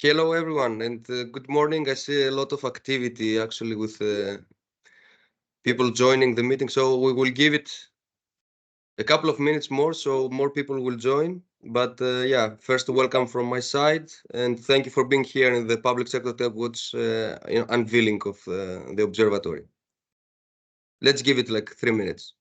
Hello, everyone, and good morning. I see a lot of activity actually with people joining the meeting. So we will give it a couple of minutes more so more people will join. But yeah, first, welcome from my side, and thank you for being here in the Public Sector Tech Watch unveiling of the Observatory. Let's give it like 3 minutes.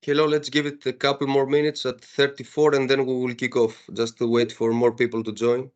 Hello, let's give it a couple more minutes at 34, and then we will kick off just to wait for more people to join.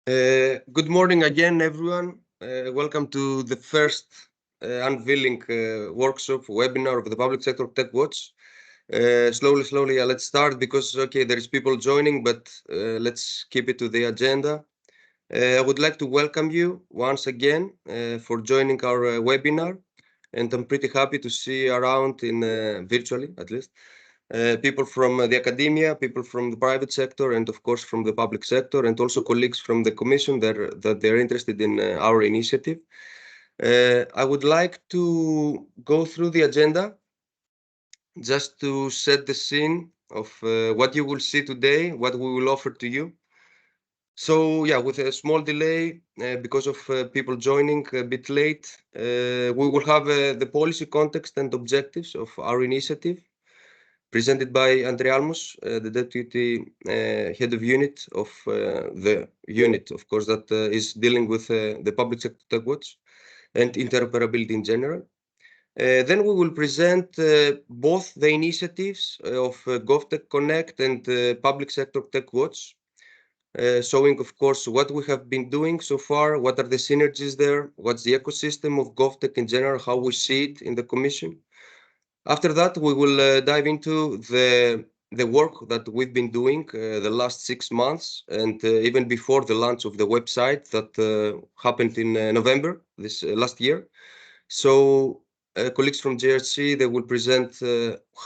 Good morning again, everyone. Welcome to the first unveiling workshop webinar of the Public Sector Tech Watch. Slowly, let's start because, okay, there is people joining, but let's keep it to the agenda. I would like to welcome you once again for joining our webinar, and I'm pretty happy to see around in virtually, at least, people from the academia, people from the private sector, and of course from the public sector, and also colleagues from the commission that they're interested in our initiative. I would like to go through the agenda just to set the scene of what you will see today, what we will offer to you. So yeah, with a small delay because of people joining a bit late, we will have the policy context and objectives of our initiative, presented by Andrei Almos, the deputy head of unit of the unit, of course, that is dealing with the public sector tech watch and interoperability in general. Then we will present both the initiatives of GovTech Connect and Public Sector Tech Watch, showing, of course, what we have been doing so far, what are the synergies there, what's the ecosystem of GovTech in general, how we see it in the Commission. After that, we will dive into the work that we've been doing the last 6 months, and even before the launch of the website that happened in November this last year. So colleagues from JRC, they will present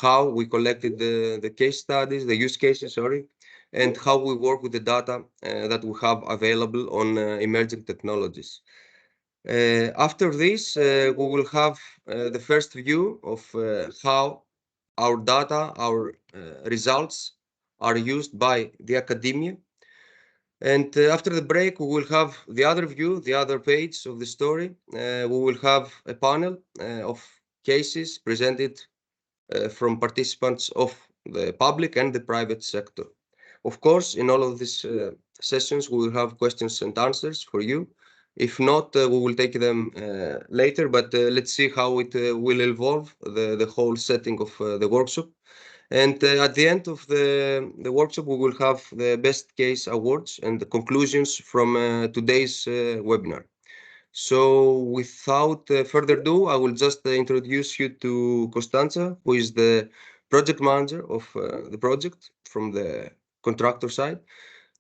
how we collected the case studies, the use cases, sorry, and how we work with the data that we have available on emerging technologies. After this, we will have the first view of how our data, our results are used by the academia. And after the break, we will have the other view, the other page of the story. We will have a panel of cases presented from participants of the public and the private sector. Of course, in all of these sessions, we will have questions and answers for you. If not, we will take them later, but let's see how it will evolve, the whole setting of the workshop. And at the end of the workshop, we will have the best case awards and the conclusions from today's webinar. So without further ado, I will just introduce you to Constanza, who is the project manager of the project from the contractor side.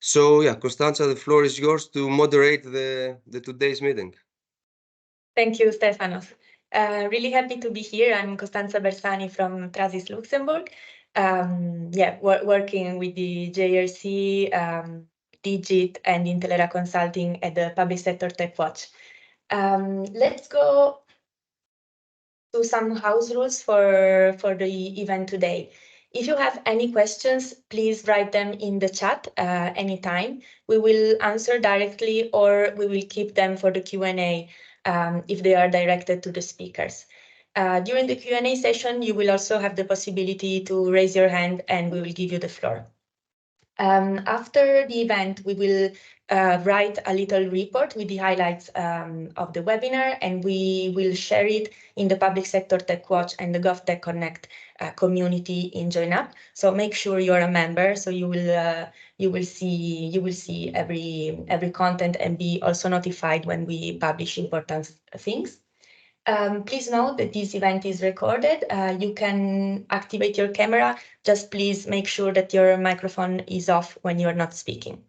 So yeah, Constanza, the floor is yours to moderate the today's meeting. Thank you, Stefanos. Really happy to be here. I'm Costanza Bersani from Trasis Luxembourg. Working with the JRC, Digit, and Intelera Consulting at the Public Sector Tech Watch. Let's go to some house rules for the event today. If you have any questions, please write them in the chat anytime. We will answer directly, or we will keep them for the Q&A if they are directed to the speakers. During the Q&A session, you will also have the possibility to raise your hand and we will give you the floor. After the event, we will write a little report with the highlights of the webinar, and we will share it in the Public Sector Tech Watch and the GovTech Connect community in JoinUp. So make sure you're a member, so you will see every content and be also notified when we publish important things. Please note that this event is recorded. You can activate your camera. Just please make sure that your microphone is off when you're not speaking.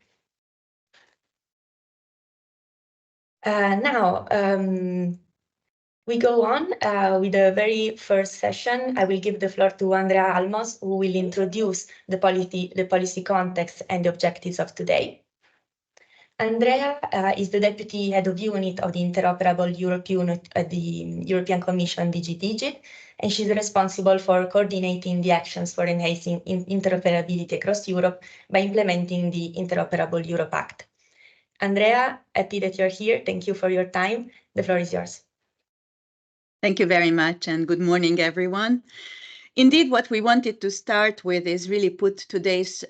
Now, we go on with the very first session. I will give the floor to Andrea Almos, who will introduce the policy context and the objectives of today. Andrea is the Deputy Head of Unit of the Interoperable Europe Unit at the European Commission Digit, and she's responsible for coordinating the actions for enhancing interoperability across Europe by implementing the Interoperable Europe Act. Andrea, happy that you're here. Thank you for your time. The floor is yours. Thank you very much, and good morning, everyone. Indeed, what we wanted to start with is really put today's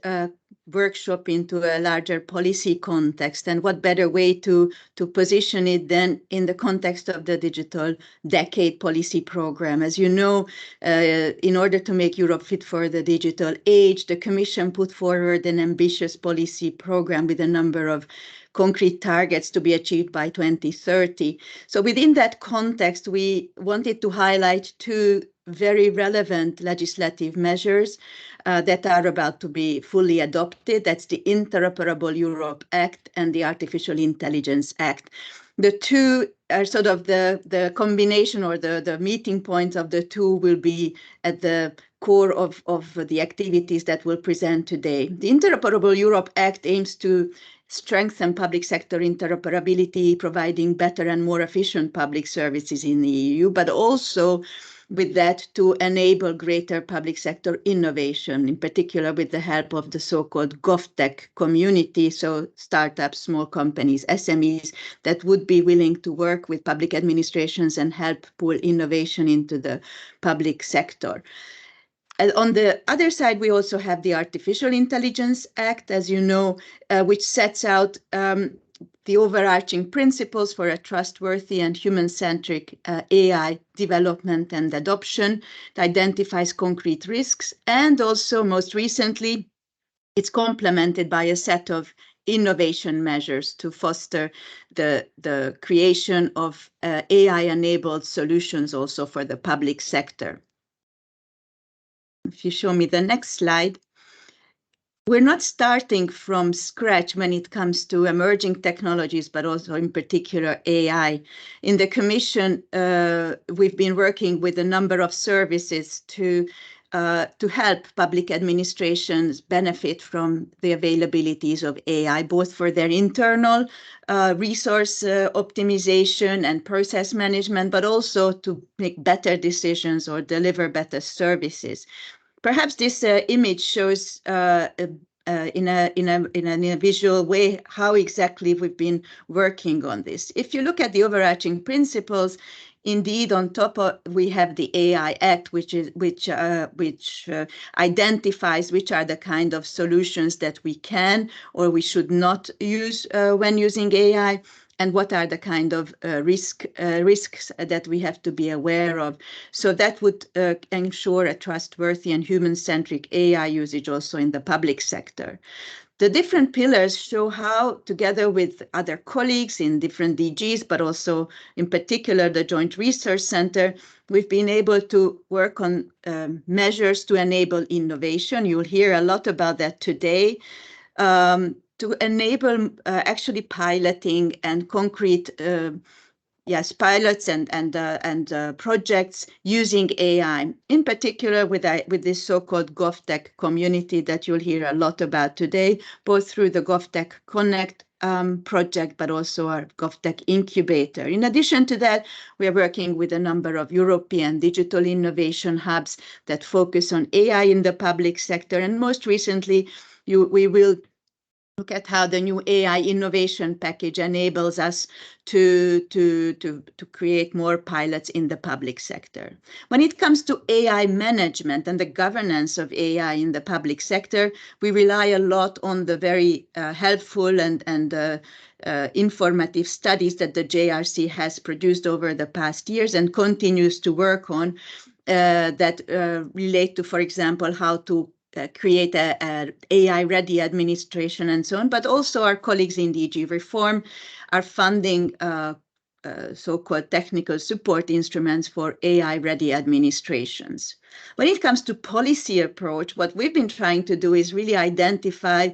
workshop into a larger policy context, and what better way to position it than in the context of the Digital Decade Policy Program. As you know, in order to make Europe fit for the digital age, the Commission put forward an ambitious policy program with a number of concrete targets to be achieved by 2030. So within that context, we wanted to highlight two very relevant legislative measures that are about to be fully adopted. That's the Interoperable Europe Act and the Artificial Intelligence Act. The two are sort of the combination, or the meeting points of the two will be at the core of the activities that we'll present today. The Interoperable Europe Act aims to strengthen public sector interoperability, providing better and more efficient public services in the EU, but also with that to enable greater public sector innovation, in particular with the help of the so-called GovTech community, so startups, small companies, SMEs that would be willing to work with public administrations and help pull innovation into the public sector. And on the other side, we also have the Artificial Intelligence Act, as you know, which sets out the overarching principles for a trustworthy and human-centric AI development and adoption. It identifies concrete risks, and also most recently, it's complemented by a set of innovation measures to foster the creation of AI-enabled solutions also for the public sector. If you show me the next slide. We're not starting from scratch when it comes to emerging technologies, but also in particular AI. In the Commission, we've been working with a number of services to help public administrations benefit from the availabilities of AI, both for their internal resource optimization and process management, but also to make better decisions or deliver better services. Perhaps this image shows in a visual way how exactly we've been working on this. If you look at the overarching principles, indeed, on top of we have the AI Act, which identifies which are the kind of solutions that we can or we should not use when using AI, and what are the kind of risks that we have to be aware of. So that would ensure a trustworthy and human-centric AI usage also in the public sector. The different pillars show how, together with other colleagues in different DGs, but also in particular the Joint Research Center, we've been able to work on measures to enable innovation. You'll hear a lot about that today. To enable actually piloting and concrete pilots and projects using AI, in particular with this so-called GovTech community that you'll hear a lot about today, both through the GovTech Connect project, but also our GovTech incubator. In addition to that, we are working with a number of European digital innovation hubs that focus on AI in the public sector. And most recently, we will look at how the new AI innovation package enables us to create more pilots in the public sector. When it comes to AI management and the governance of AI in the public sector, we rely a lot on the very helpful and informative studies that the JRC has produced over the past years and continues to work on that relate to, for example, how to create a AI-ready administration and so on, but also our colleagues in DG Reform are funding so-called technical support instruments for AI-ready administrations. When it comes to policy approach, what we've been trying to do is really identify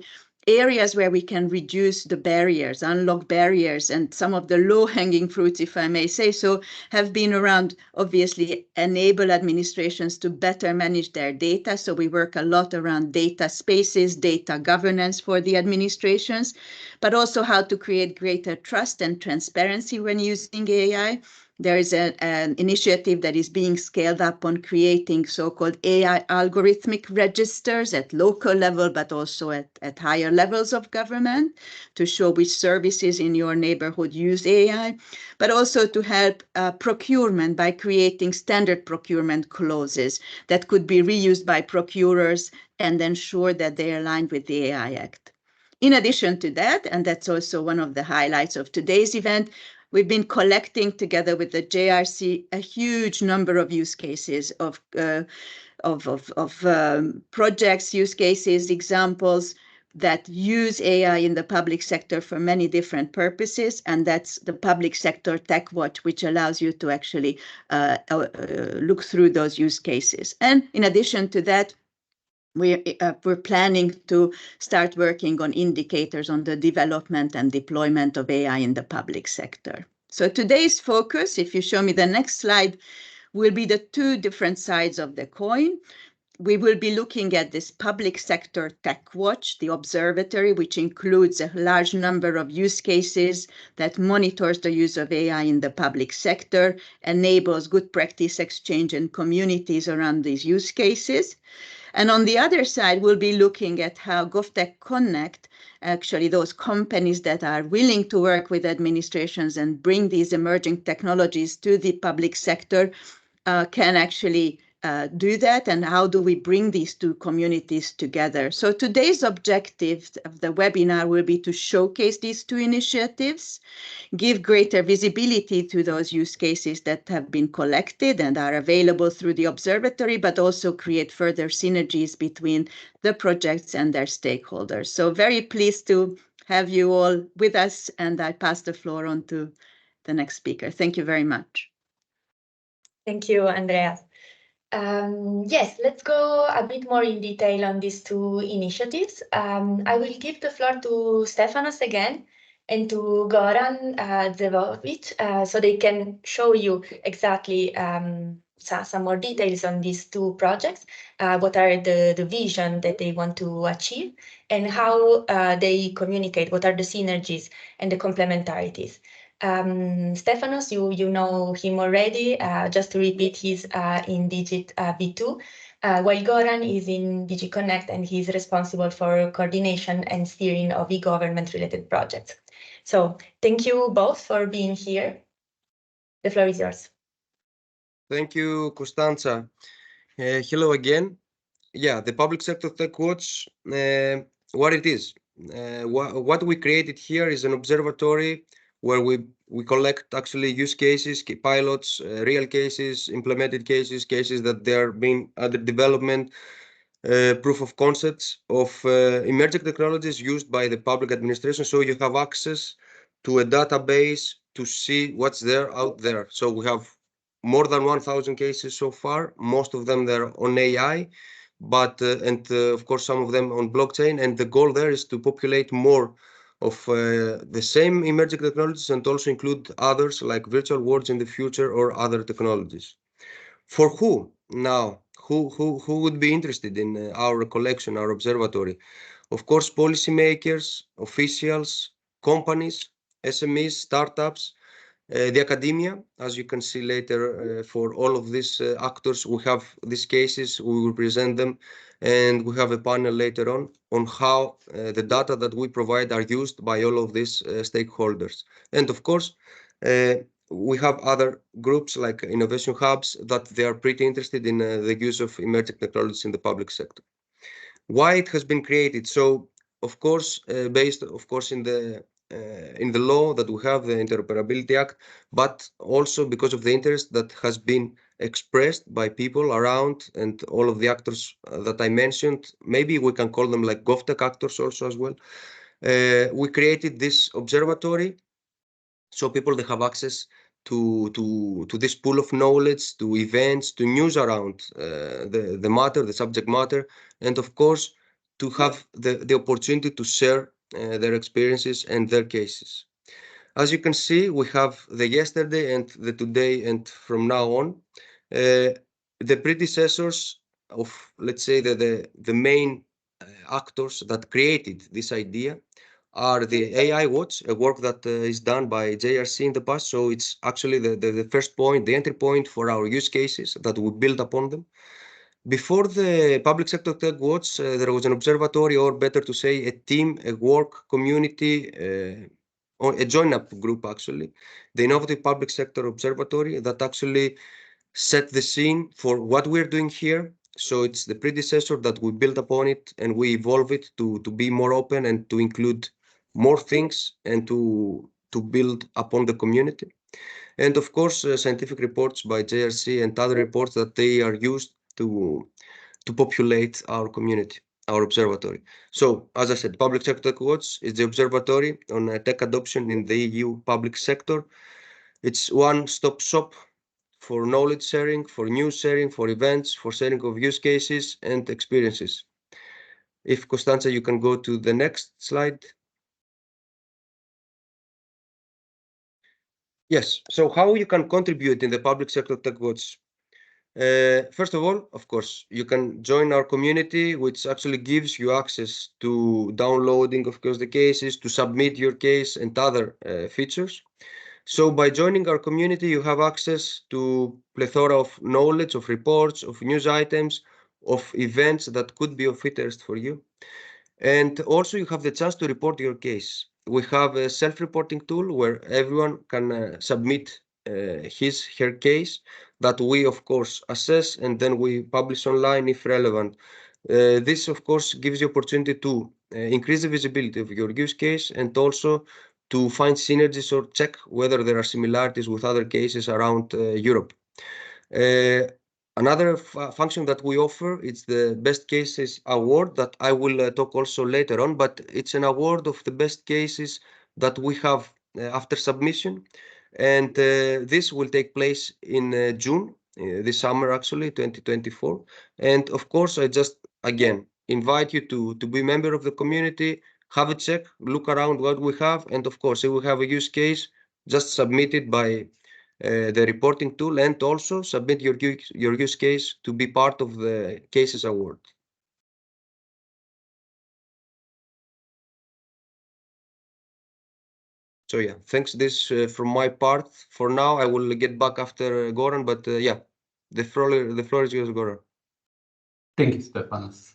areas where we can reduce the barriers, unlock barriers, and some of the low-hanging fruits, if I may say so, have been around, obviously, enable administrations to better manage their data. So we work a lot around data spaces, data governance for the administrations, but also how to create greater trust and transparency when using AI. There is an initiative that is being scaled up on creating so-called AI algorithmic registers at local level, but also at higher levels of government to show which services in your neighborhood use AI, but also to help procurement by creating standard procurement clauses that could be reused by procurers and ensure that they are aligned with the AI Act. In addition to that, and that's also one of the highlights of today's event, we've been collecting together with the JRC a huge number of use cases of projects, use cases, examples that use AI in the public sector for many different purposes. And that's the Public Sector Tech Watch, which allows you to actually look through those use cases. And in addition to that, we're planning to start working on indicators on the development and deployment of AI in the public sector. So today's focus, if you show me the next slide, will be the two different sides of the coin. We will be looking at this Public Sector Tech Watch, the Observatory, which includes a large number of use cases that monitors the use of AI in the public sector, enables good practice exchange and communities around these use cases. And on the other side, we'll be looking at how GovTech Connect, actually those companies that are willing to work with administrations and bring these emerging technologies to the public sector, can actually do that, and how do we bring these two communities together. So today's objective of the webinar will be to showcase these two initiatives, give greater visibility to those use cases that have been collected and are available through the observatory, but also create further synergies between the projects and their stakeholders. So very pleased to have you all with us, and I pass the floor on to the next speaker. Thank you very much. Thank you, Andreas. Yes, let's go a bit more in detail on these two initiatives. I will give the floor to Stefanos again and to Goran Zevovic, so they can show you exactly some more details on these two projects, what are the vision that they want to achieve, and how they communicate, what are the synergies and the complementarities. Stefanos, you know him already. Just to repeat, he's in Digit V2, while Goran is in DigiConnect, and he's responsible for coordination and steering of e-government related projects. So thank you both for being here. The floor is yours. Thank you, Constanza. Hello again. Yeah, the Public Sector Tech Watch, what it is. What we created here is an observatory where we collect actually use cases, pilots, real cases, implemented cases, cases that they are being under development, proof of concepts of emerging technologies used by the public administration. So you have access to a database to see what's there out there. So we have more than 1,000 cases so far. Most of them they're on AI, but of course some of them on blockchain. And the goal there is to populate more of the same emerging technologies and also include others like virtual worlds in the future or other technologies. For who now? Who would be interested in our collection, our observatory? Of course, policymakers, officials, companies, SMEs, startups, the academia. As you can see later, for all of these actors, we have these cases, we will present them, and we have a panel later on how the data that we provide are used by all of these stakeholders. And of course, we have other groups like innovation hubs that they are pretty interested in the use of emerging technologies in the public sector. Why it has been created? So, of course, based, of course, in the law that we have, the Interoperability Act, but also because of the interest that has been expressed by people around and all of the actors that I mentioned. Maybe we can call them like GovTech actors also as well. We created this observatory so people they have access to this pool of knowledge, to events, to news around the matter, the subject matter, and of course to have the opportunity to share their experiences and their cases. As you can see, we have the yesterday and the today, and from now on, the predecessors of, let's say, the main actors that created this idea are the AI Watch, a work that is done by JRC in the past. So it's actually the first point, the entry point for our use cases that we build upon them. Before the Public Sector Tech Watch, there was an observatory, or better to say, a team, a work community, or a join-up group, actually, the Innovative Public Sector Observatory, that actually set the scene for what we're doing here. So it's the predecessor that we build upon it and we evolve it to be more open and to include more things and to build upon the community. And of course, scientific reports by JRC and other reports that they are used to populate our community, our observatory. So, as I said, Public Sector Tech Watch is the observatory on tech adoption in the EU public sector. It's one-stop shop for knowledge sharing, for news sharing, for events, for sharing of use cases and experiences. If Constanza, you can go to the next slide. Yes, so how you can contribute in the Public Sector Tech Watch? First of all, of course, you can join our community, which actually gives you access to downloading, of course, the cases, to submit your case and other features. So by joining our community, you have access to plethora of knowledge, of reports, of news items, of events that could be of interest for you. And also you have the chance to report your case. We have a self-reporting tool where everyone can submit her case that we, of course, assess and then we publish online if relevant. This, of course, gives you opportunity to increase the visibility of your use case and also to find synergies or check whether there are similarities with other cases around Europe. Another function that we offer is the Best Cases Award that I will talk also later on, but it's an award of the best cases that we have after submission. And this will take place in June, this summer actually, 2024. And of course, I just, again, invite you to be a member of the community, have a check, look around what we have. And of course, if we have a use case, just submit it by the reporting tool, and also submit your use case to be part of the cases award. So yeah, thanks this from my part. For now, I will get back after Goran, but yeah, the floor is yours, Goran. Thank you, Stefanos.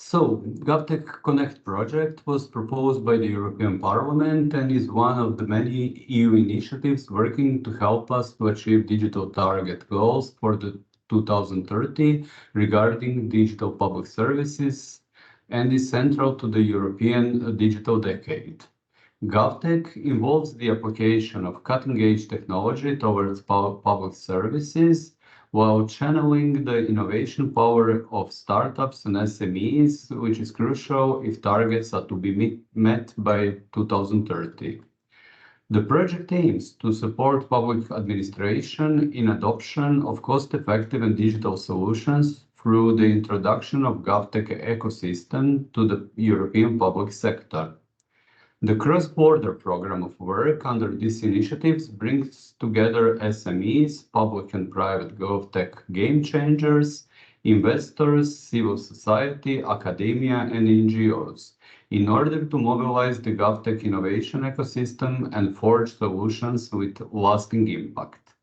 So, GovTech Connect project was proposed by the European Parliament and is one of the many EU initiatives working to help us to achieve digital target goals for the 2030 regarding digital public services and is central to the European digital decade. GovTech involves the application of cutting-edge technology towards public services while channeling the innovation power of startups and SMEs, which is crucial if targets are to be met by 2030. The project aims to support public administration in adoption of cost-effective and digital solutions through the introduction of GovTech ecosystem to the European public sector. The cross-border program of work under these initiatives brings together SMEs, public and private GovTech game changers, investors, civil society, academia, and NGOs in order to mobilize the GovTech innovation ecosystem and forge solutions with lasting impact.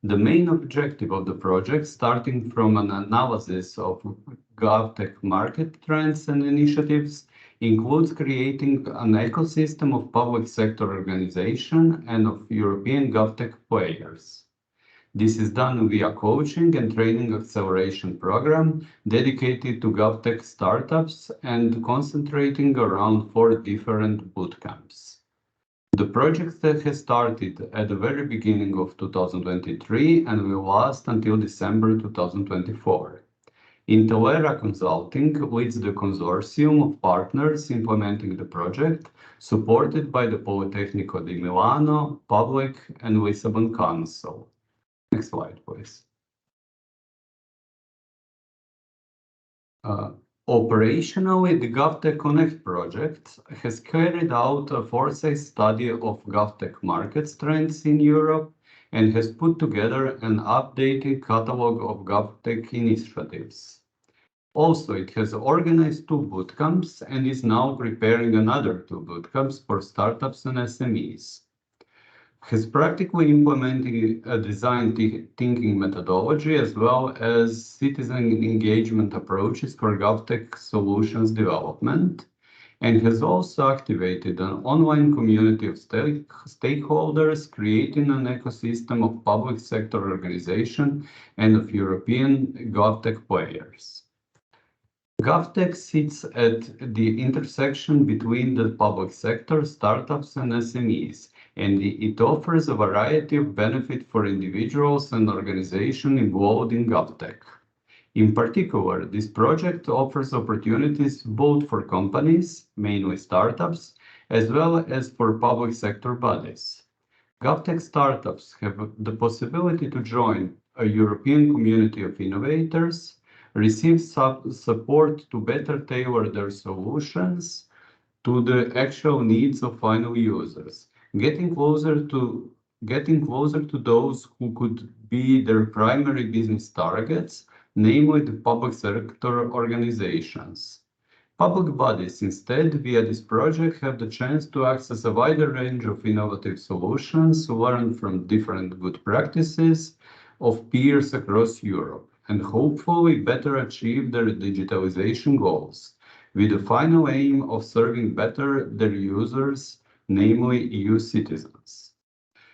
The main objective of the project, starting from an analysis of GovTech market trends and initiatives, includes creating an ecosystem of public sector organization and of European GovTech players. This is done via coaching and training acceleration program dedicated to GovTech startups and concentrating around 4 different bootcamps. The project has started at the very beginning of 2023 and will last until December 2024. Intellera Consulting leads the consortium of partners implementing the project, supported by the Politecnico di Milano, Public and Lisbon Council. Next slide, please. Operationally, the GovTech Connect project has carried out a foresight study of GovTech market trends in Europe and has put together an updated catalog of GovTech initiatives. Also, it has organized 2 bootcamps and is now preparing another 2 bootcamps for startups and SMEs. Has practically implemented a design thinking methodology as well as citizen engagement approaches for GovTech solutions development, and has also activated an online community of stakeholders, creating an ecosystem of public sector organization and of European GovTech players. GovTech sits at the intersection between the public sector, startups, and SMEs, and it offers a variety of benefits for individuals and organizations involved in GovTech. In particular, this project offers opportunities both for companies, mainly startups, as well as for public sector bodies. GovTech startups have the possibility to join a European community of innovators, receive support to better tailor their solutions to the actual needs of final users, getting closer to those who could be their primary business targets, namely the public sector organizations. Public bodies, instead, via this project, have the chance to access a wider range of innovative solutions, learn from different good practices of peers across Europe, and hopefully better achieve their digitalization goals, with the final aim of serving better their users, namely EU citizens.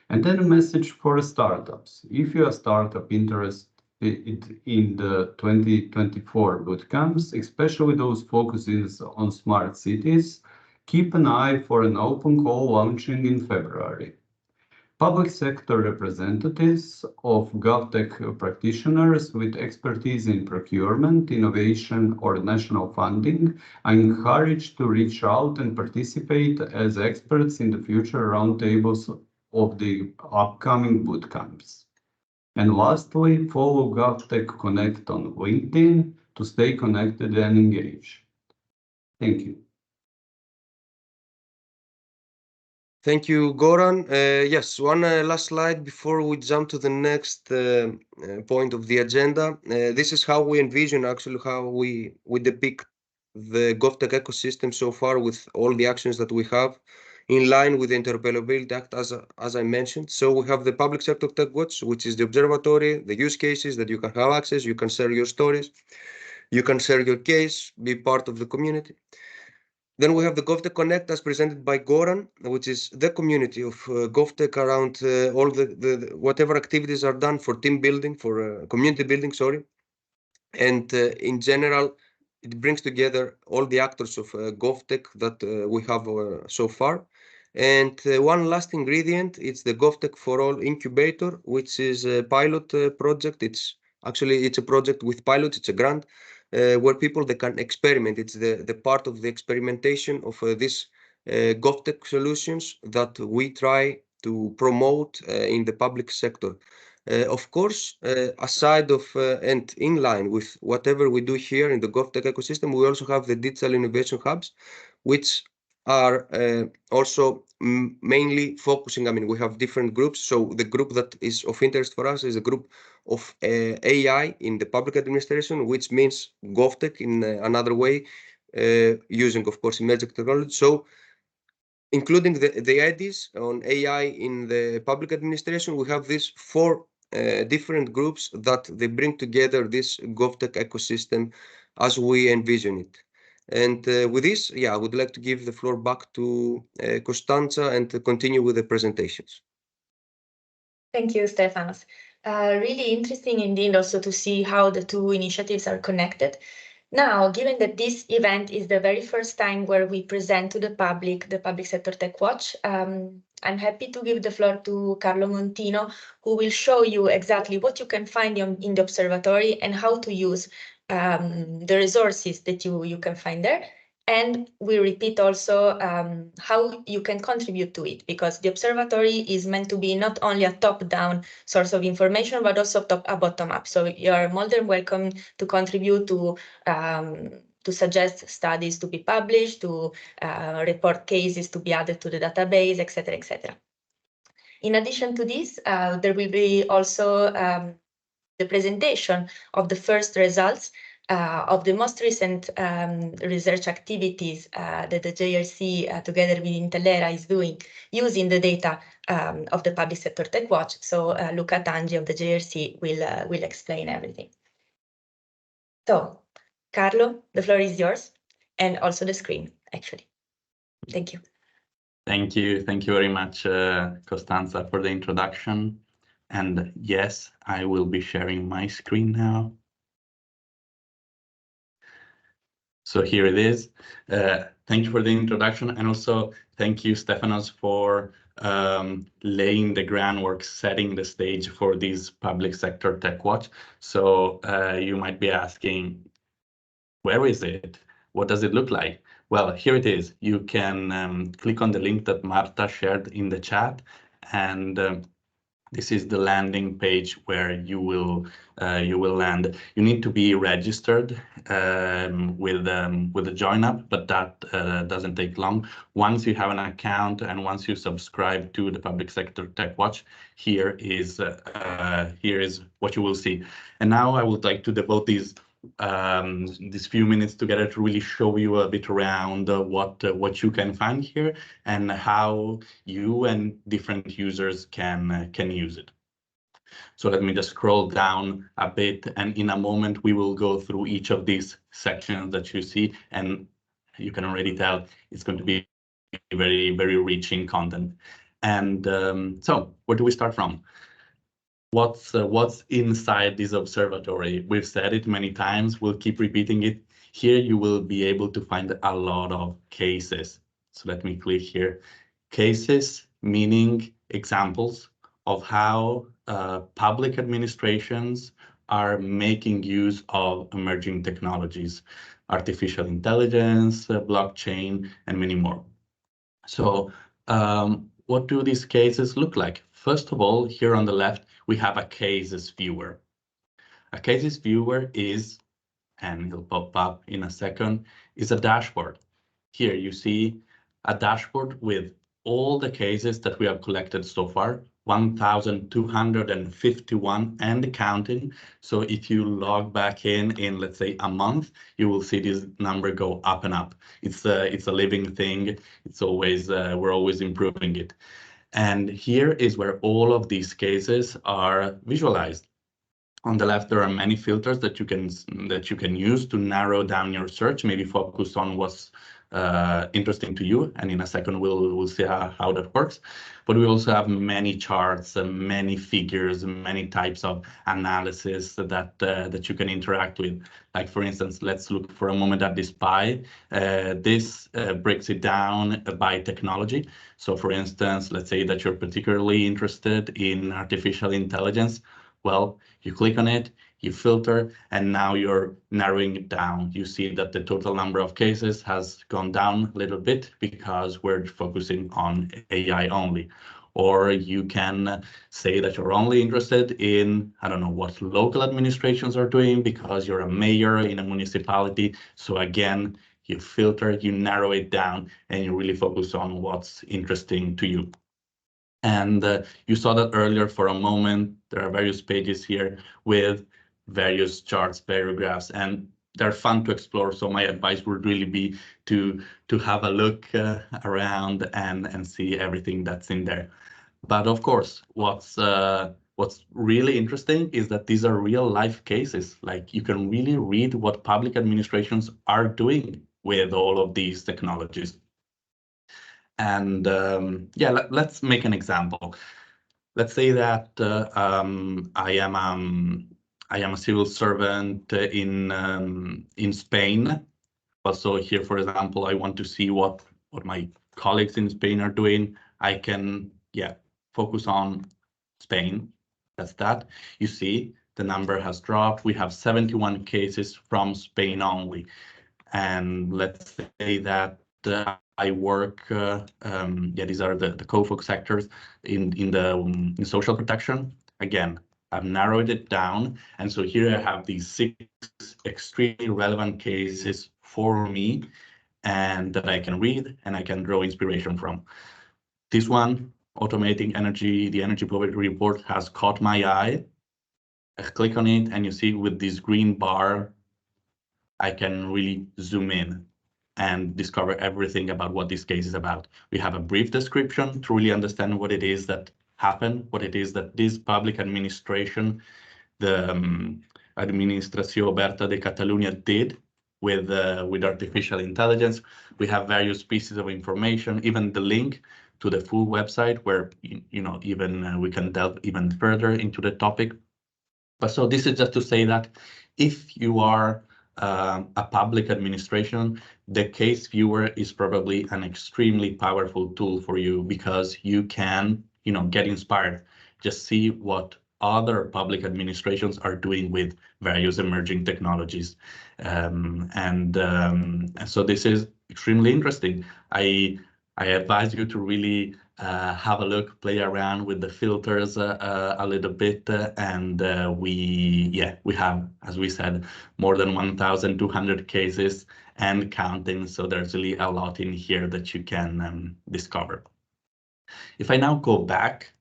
And then a message for startups. If you're a startup interested in the 2024 bootcamps, especially those focusing on smart cities, keep an eye for an open call launching in February. public sector representatives of GovTech practitioners with expertise in procurement, innovation, or national funding are encouraged to reach out and participate as experts in the future roundtables of the upcoming bootcamps. And lastly, follow GovTech Connect on LinkedIn to stay connected and engaged. Thank you. Thank you, Goran. Yes, one last slide before we jump to the next point of the agenda. This is how we envision actually how we depict the GovTech ecosystem so far with all the actions that we have in line with the Interoperability Act, as I mentioned. So we have the Public Sector Tech Watch, which is the observatory, the use cases that you can have access, you can share your stories, you can share your case, be part of the community. Then we have the GovTech Connect as presented by Goran, which is the community of GovTech around all the whatever activities are done for team building, for community building, sorry. And in general, it brings together all the actors of GovTech that we have so far. And one last ingredient, it's the GovTech for All Incubator, which is a pilot project. It's a project with pilots, it's a grant where people they can experiment. It's the part of the experimentation of this GovTech solutions that we try to promote in the public sector. Of course, aside of and in line with whatever we do here in the GovTech ecosystem, we also have the digital innovation hubs, which are also mainly focusing. I mean, we have different groups. So the group that is of interest for us is a group of AI in the public administration, which means GovTech in another way, using, of course, emerging technology. So including the ideas on AI in the public administration, we have these four different groups that they bring together this GovTech ecosystem as we envision it. And with this, I would like to give the floor back to Constanza and to continue with the presentations. Thank you, Stefanos. Really interesting indeed also to see how the two initiatives are connected. Now, given that this event is the very first time where we present to the Public Sector Tech Watch, I'm happy to give the floor to Carlo Montino, who will show you exactly what you can find in the observatory and how to use the resources that you can find there. And we repeat also how you can contribute to it, because the observatory is meant to be not only a top-down source of information, but also a bottom-up. So you are more than welcome to contribute to suggest studies to be published, to report cases to be added to the database, etc., etc. In addition to this, there will be also the presentation of the first results of the most recent research activities that the JRC together with Intellera is doing using the data of the Public Sector Tech Watch. So Luca Tangi of the JRC will explain everything. So Carlo, the floor is yours, and also the screen, actually. Thank you. Thank you very much, Costanza, for the introduction. And yes, I will be sharing my screen now. So here it is. Thank you for the introduction, and also thank you, Stefanos, for laying the groundwork, setting the stage for this Public Sector Tech Watch. So you might be asking, where is it? What does it look like? Well, here it is. You can click on the link that Marta shared in the chat, and this is the landing page where you will land. You need to be registered with a join up, but that doesn't take long. Once you have an account and once you subscribe to the Public Sector Tech Watch, here is what you will see. And now I would like to devote these few minutes together to really show you a bit around what you can find here and how you and different users can use it. So let me just scroll down a bit, and in a moment we will go through each of these sections that you see, and you can already tell it's going to be very, very rich in content. And so where do we start from? What's inside this observatory? We've said it many times, we'll keep repeating it. Here you will be able to find a lot of cases. So let me click here. Cases, meaning examples of how public administrations are making use of emerging technologies, artificial intelligence, blockchain, and many more. So what do these cases look like? First of all, here on the left, we have a cases viewer. A cases viewer is, and it'll pop up in a second, is a dashboard. Here you see a dashboard with all the cases that we have collected so far, 1,251 and counting. So if you log back in, let's say, a month, you will see this number go up and up. It's a living thing. It's always we're always improving it. And here is where all of these cases are visualized. On the left, there are many filters that you can use to narrow down your search, maybe focus on what's interesting to you. And in a second, we'll see how that works. But we also have many charts and many figures and many types of analysis that you can interact with. Like, for instance, let's look for a moment at this pie. This breaks it down by technology. So for instance, let's say that you're particularly interested in artificial intelligence. Well, you click on it, you filter, and now you're narrowing it down. You see that the total number of cases has gone down a little bit because we're focusing on AI only. Or you can say that you're only interested in, I don't know, what local administrations are doing because you're a mayor in a municipality. So again, you filter, you narrow it down, and you really focus on what's interesting to you. And you saw that earlier for a moment. There are various pages here with various charts, paragraphs, and they're fun to explore. So my advice would really be to have a look around and see everything that's in there. But of course, what's really interesting is that these are real life cases. Like, you can really read what public administrations are doing with all of these technologies. And yeah, let's make an example. Let's say that I am a civil servant in Spain. Also here, for example, I want to see what my colleagues in Spain are doing. I can, yeah, focus on Spain. That's that. You see, the number has dropped. We have 71 cases from Spain only. And let's say that I work, yeah, these are the co-focus sectors in social protection. Again, I've narrowed it down. And so here I have these 6 extremely relevant cases for me and that I can read and I can draw inspiration from. This one, automating energy, the energy poverty report, has caught my eye. I click on it and you see with this green bar, I can really zoom in and discover everything about what this case is about. We have a brief description to really understand what it is that happened, what it is that this public administration, the Administració Oberta de Catalunya, did with artificial intelligence. We have various pieces of information, even the link to the full website where even we can delve even further into the topic. But so this is just to say that if you are a public administration, the case viewer is probably an extremely powerful tool for you because you can, get inspired. Just see what other public administrations are doing with various emerging technologies. And so this is extremely interesting. I advise you to really have a look, play around with the filters a little bit, and we have, as we said, more than 1,200 cases and counting. So there's really a lot in here that you can discover. If I now go back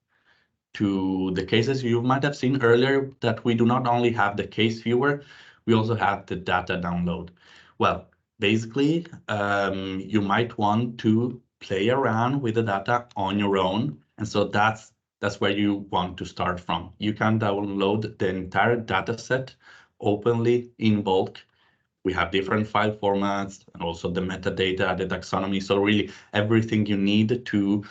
to the cases, you might have seen earlier that we do not only have the case viewer, we also have the data download. Well, basically, you might want to play around with the data on your own. And so that's where you want to start from. You can download the entire data set openly in bulk. We have different file formats and also the metadata, the taxonomy. So really everything you need to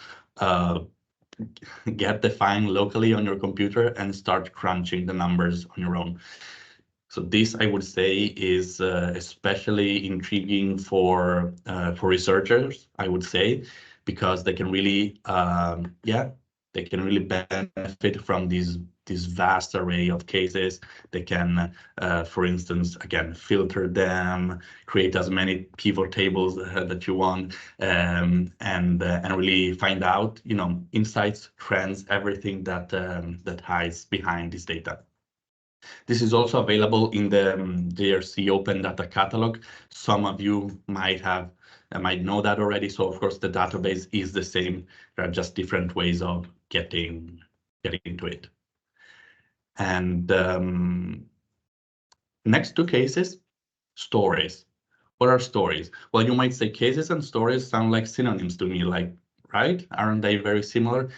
get the file locally on your computer and start crunching the numbers on your own. So this, I would say, is especially intriguing for researchers, I would say, because they can really, They can really benefit from this vast array of cases. They can, for instance, again, filter them, create as many pivot tables that you want, and really find out, insights, trends, everything that that hides behind this data. This is also available in the JRC Open Data Catalog. Some of you might know that already. So of course the database is the same. There are just different ways of getting to it. And next to cases, stories. What are stories? Well, you might say cases and stories sound like synonyms to me, like, right? Aren't they very similar?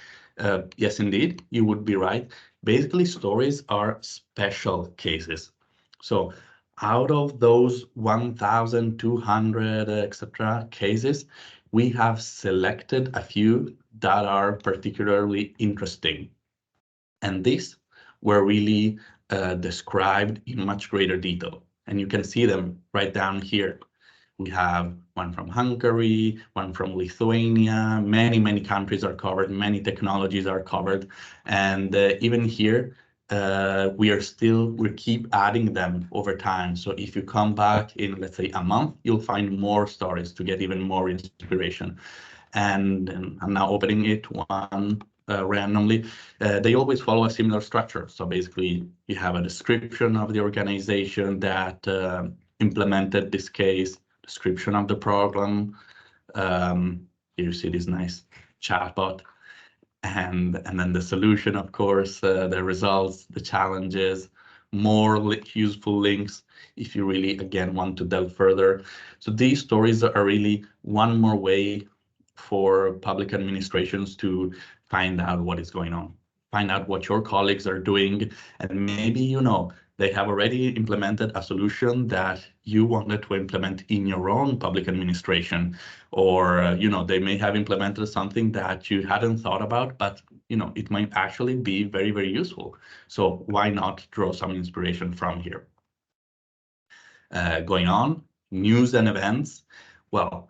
Yes, indeed, you would be right. Basically, stories are special cases. So out of those 1,200, etc. cases, we have selected a few that are particularly interesting. And these were really described in much greater detail. And you can see them right down here. We have one from Hungary, one from Lithuania. Many countries are covered, many technologies are covered. And even here, we keep adding them over time. So if you come back in, let's say, a month, you'll find more stories to get even more inspiration. And I'm now opening it one randomly. They always follow a similar structure. So basically, you have a description of the organization that implemented this case, description of the problem. Here you see this nice chatbot, and then the solution, of course, the results, the challenges, more useful links if you really, again, want to delve further. So these stories are really one more way for public administrations to find out what is going on, find out what your colleagues are doing, and maybe, they have already implemented a solution that you wanted to implement in your own public administration, or, they may have implemented something that you hadn't thought about, but, it might actually be very, very useful. So why not draw some inspiration from here? Going on, news and events. Well,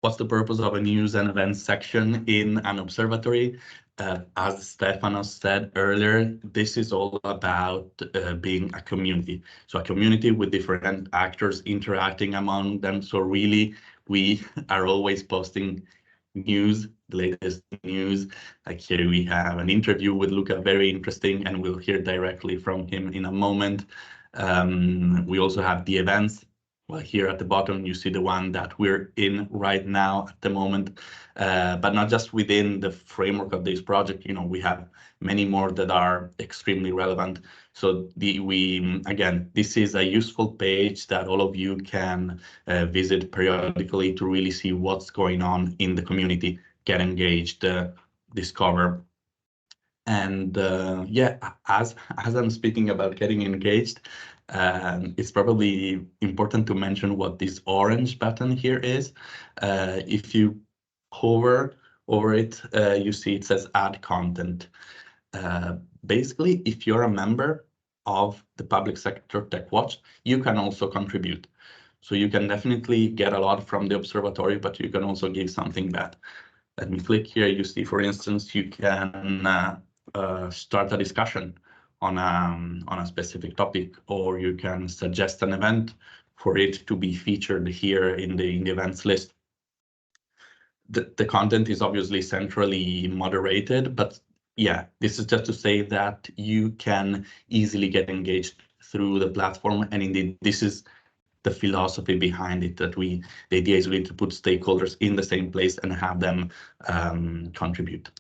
what's the purpose of a news and events section in an observatory? As Stefanos said earlier, this is all about being a community. So a community with different actors interacting among them. So really, we are always posting news, the latest news. Like here we have an interview with Luca, very interesting, and we'll hear directly from him in a moment. We also have the events. Well, here at the bottom, you see the one that we're in right now at the moment, but not just within the framework of this project. We have many more that are extremely relevant. So again, this is a useful page that all of you can visit periodically to really see what's going on in the community, get engaged, discover. And yeah, as I'm speaking about getting engaged, it's probably important to mention what this orange button here is. If you hover over it, you see it says add content. Basically, if you're a member of the Public Sector Tech Watch, you can also contribute. So you can definitely get a lot from the observatory, but you can also give something back. Let me click here. You see, for instance, you can start a discussion on a specific topic, or you can suggest an event for it to be featured here in the events list. The content is obviously centrally moderated, but yeah, this is just to say that you can easily get engaged through the platform. And indeed, this is the philosophy behind it, that the idea is really to put stakeholders in the same place and have them contribute.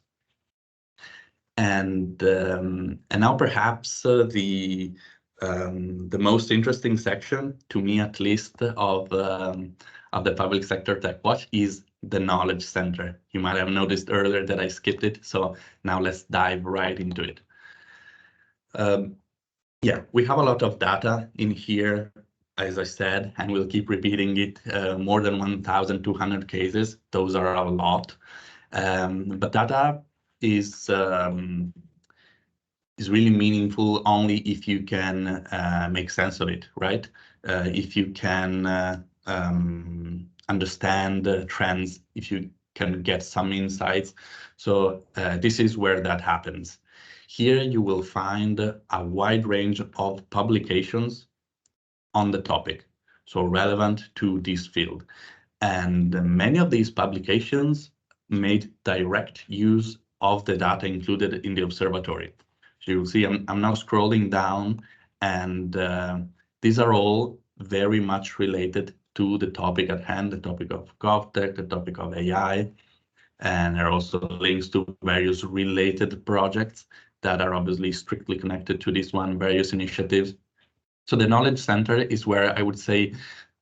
And now perhaps the most interesting section, to me at least, of the Public Sector Tech Watch is the Knowledge Center. You might have noticed earlier that I skipped it, so now let's dive right into it. Yeah, we have a lot of data in here, as I said, and we'll keep repeating it, more than 1,200 cases. Those are a lot, but data is really meaningful only if you can make sense of it, right? If you can understand the trends, if you can get some insights. So this is where that happens. Here you will find a wide range of publications on the topic, so relevant to this field. And many of these publications made direct use of the data included in the observatory. So you'll see I'm now scrolling down, and these are all very much related to the topic at hand, the topic of GovTech, the topic of AI, and there are also links to various related projects that are obviously strictly connected to this one, various initiatives. So the Knowledge Center is where I would say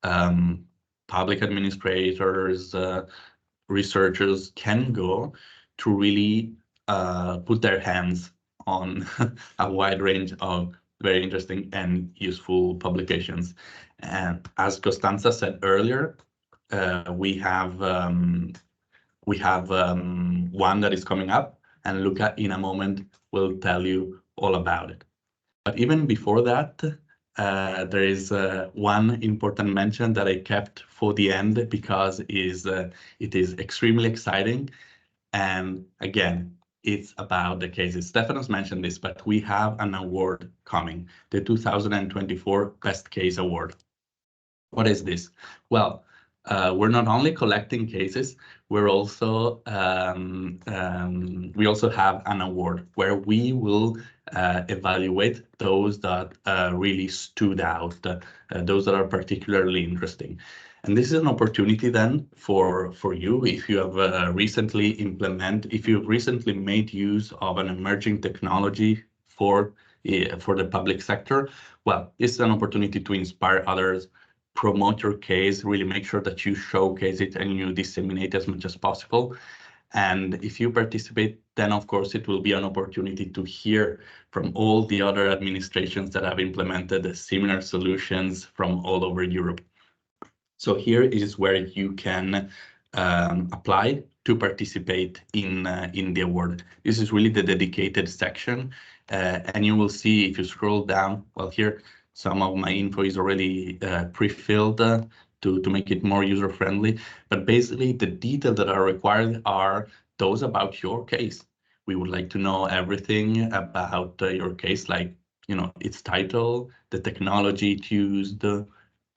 public administrators, researchers can go to really put their hands on a wide range of very interesting and useful publications. And as Costanza said earlier, we have one that is coming up, and Luca in a moment will tell you all about it. But even before that, there is one important mention that I kept for the end because it is extremely exciting. And again, it's about the cases. Stefanos mentioned this, but we have an award coming, the 2024 Best Case Award. What is this? Well, we're not only collecting cases, we're also we also have an award where we will evaluate those that really stood out, those that are particularly interesting. And this is an opportunity then for you if you have recently made use of an emerging technology for the public sector. Well, this is an opportunity to inspire others, promote your case, really make sure that you showcase it and you disseminate as much as possible. And if you participate, then of course it will be an opportunity to hear from all the other administrations that have implemented similar solutions from all over Europe. So here is where you can apply to participate in the award. This is really the dedicated section, and you will see if you scroll down, well, here some of my info is already pre-filled to make it more user-friendly. But basically, the details that are required are those about your case. We would like to know everything about your case, like its title, the technology it used, the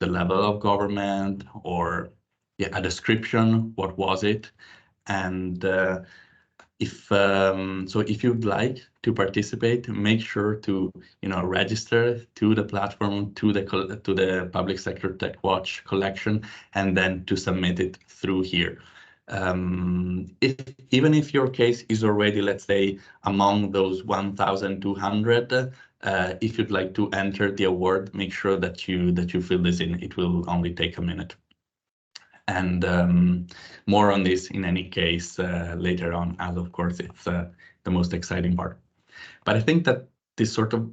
level of government, or a description, what was it, and if you'd like to participate, make sure to register to the platform, to the Public Sector Tech Watch collection, and then to submit it through here. Even if your case is already, let's say, among those 1,200, if you'd like to enter the award, make sure that you fill this in. It will only take a minute. And more on this in any case later on, as of course it's the most exciting part. But I think that this sort of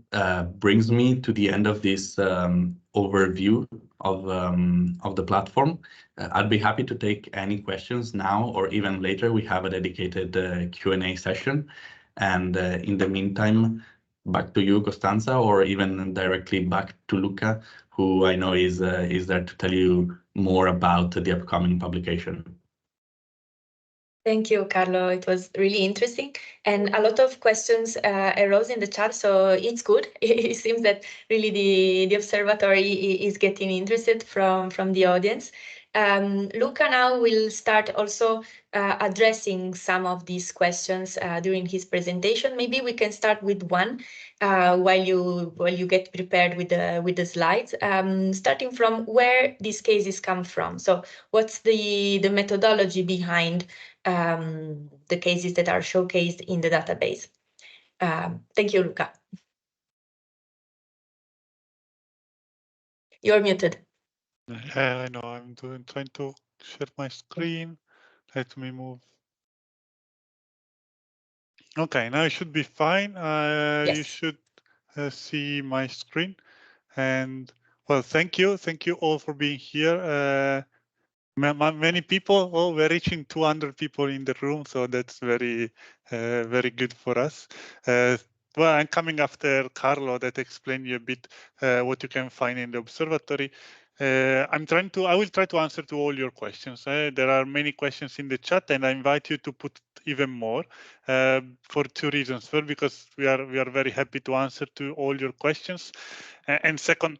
brings me to the end of this overview of the platform. I'd be happy to take any questions now or even later. We have a dedicated Q&A session. And in the meantime, back to you, Costanza, or even directly back to Luca, who I know is there to tell you more about the upcoming publication. Thank you, Carlo. It was really interesting, and a lot of questions arose in the chat, so it's good. It seems that really the observatory is getting interested from the audience. Luca now will start also addressing some of these questions during his presentation. Maybe we can start with one while you get prepared with the slides, starting from where these cases come from. So what's the methodology behind the cases that are showcased in the database? Thank you, Luca. You're muted. I know, I'm trying to share my screen. Let me move. Okay, now it should be fine. Yes. You should see my screen. And well, thank you all for being here. Many people, we're reaching 200 people in the room, so that's very good for us. Well, I'm coming after Carlo that explained you a bit what you can find in the observatory. I will try to answer to all your questions. There are many questions in the chat, and I invite you to put even more for two reasons. First, because we are very happy to answer to all your questions, and second,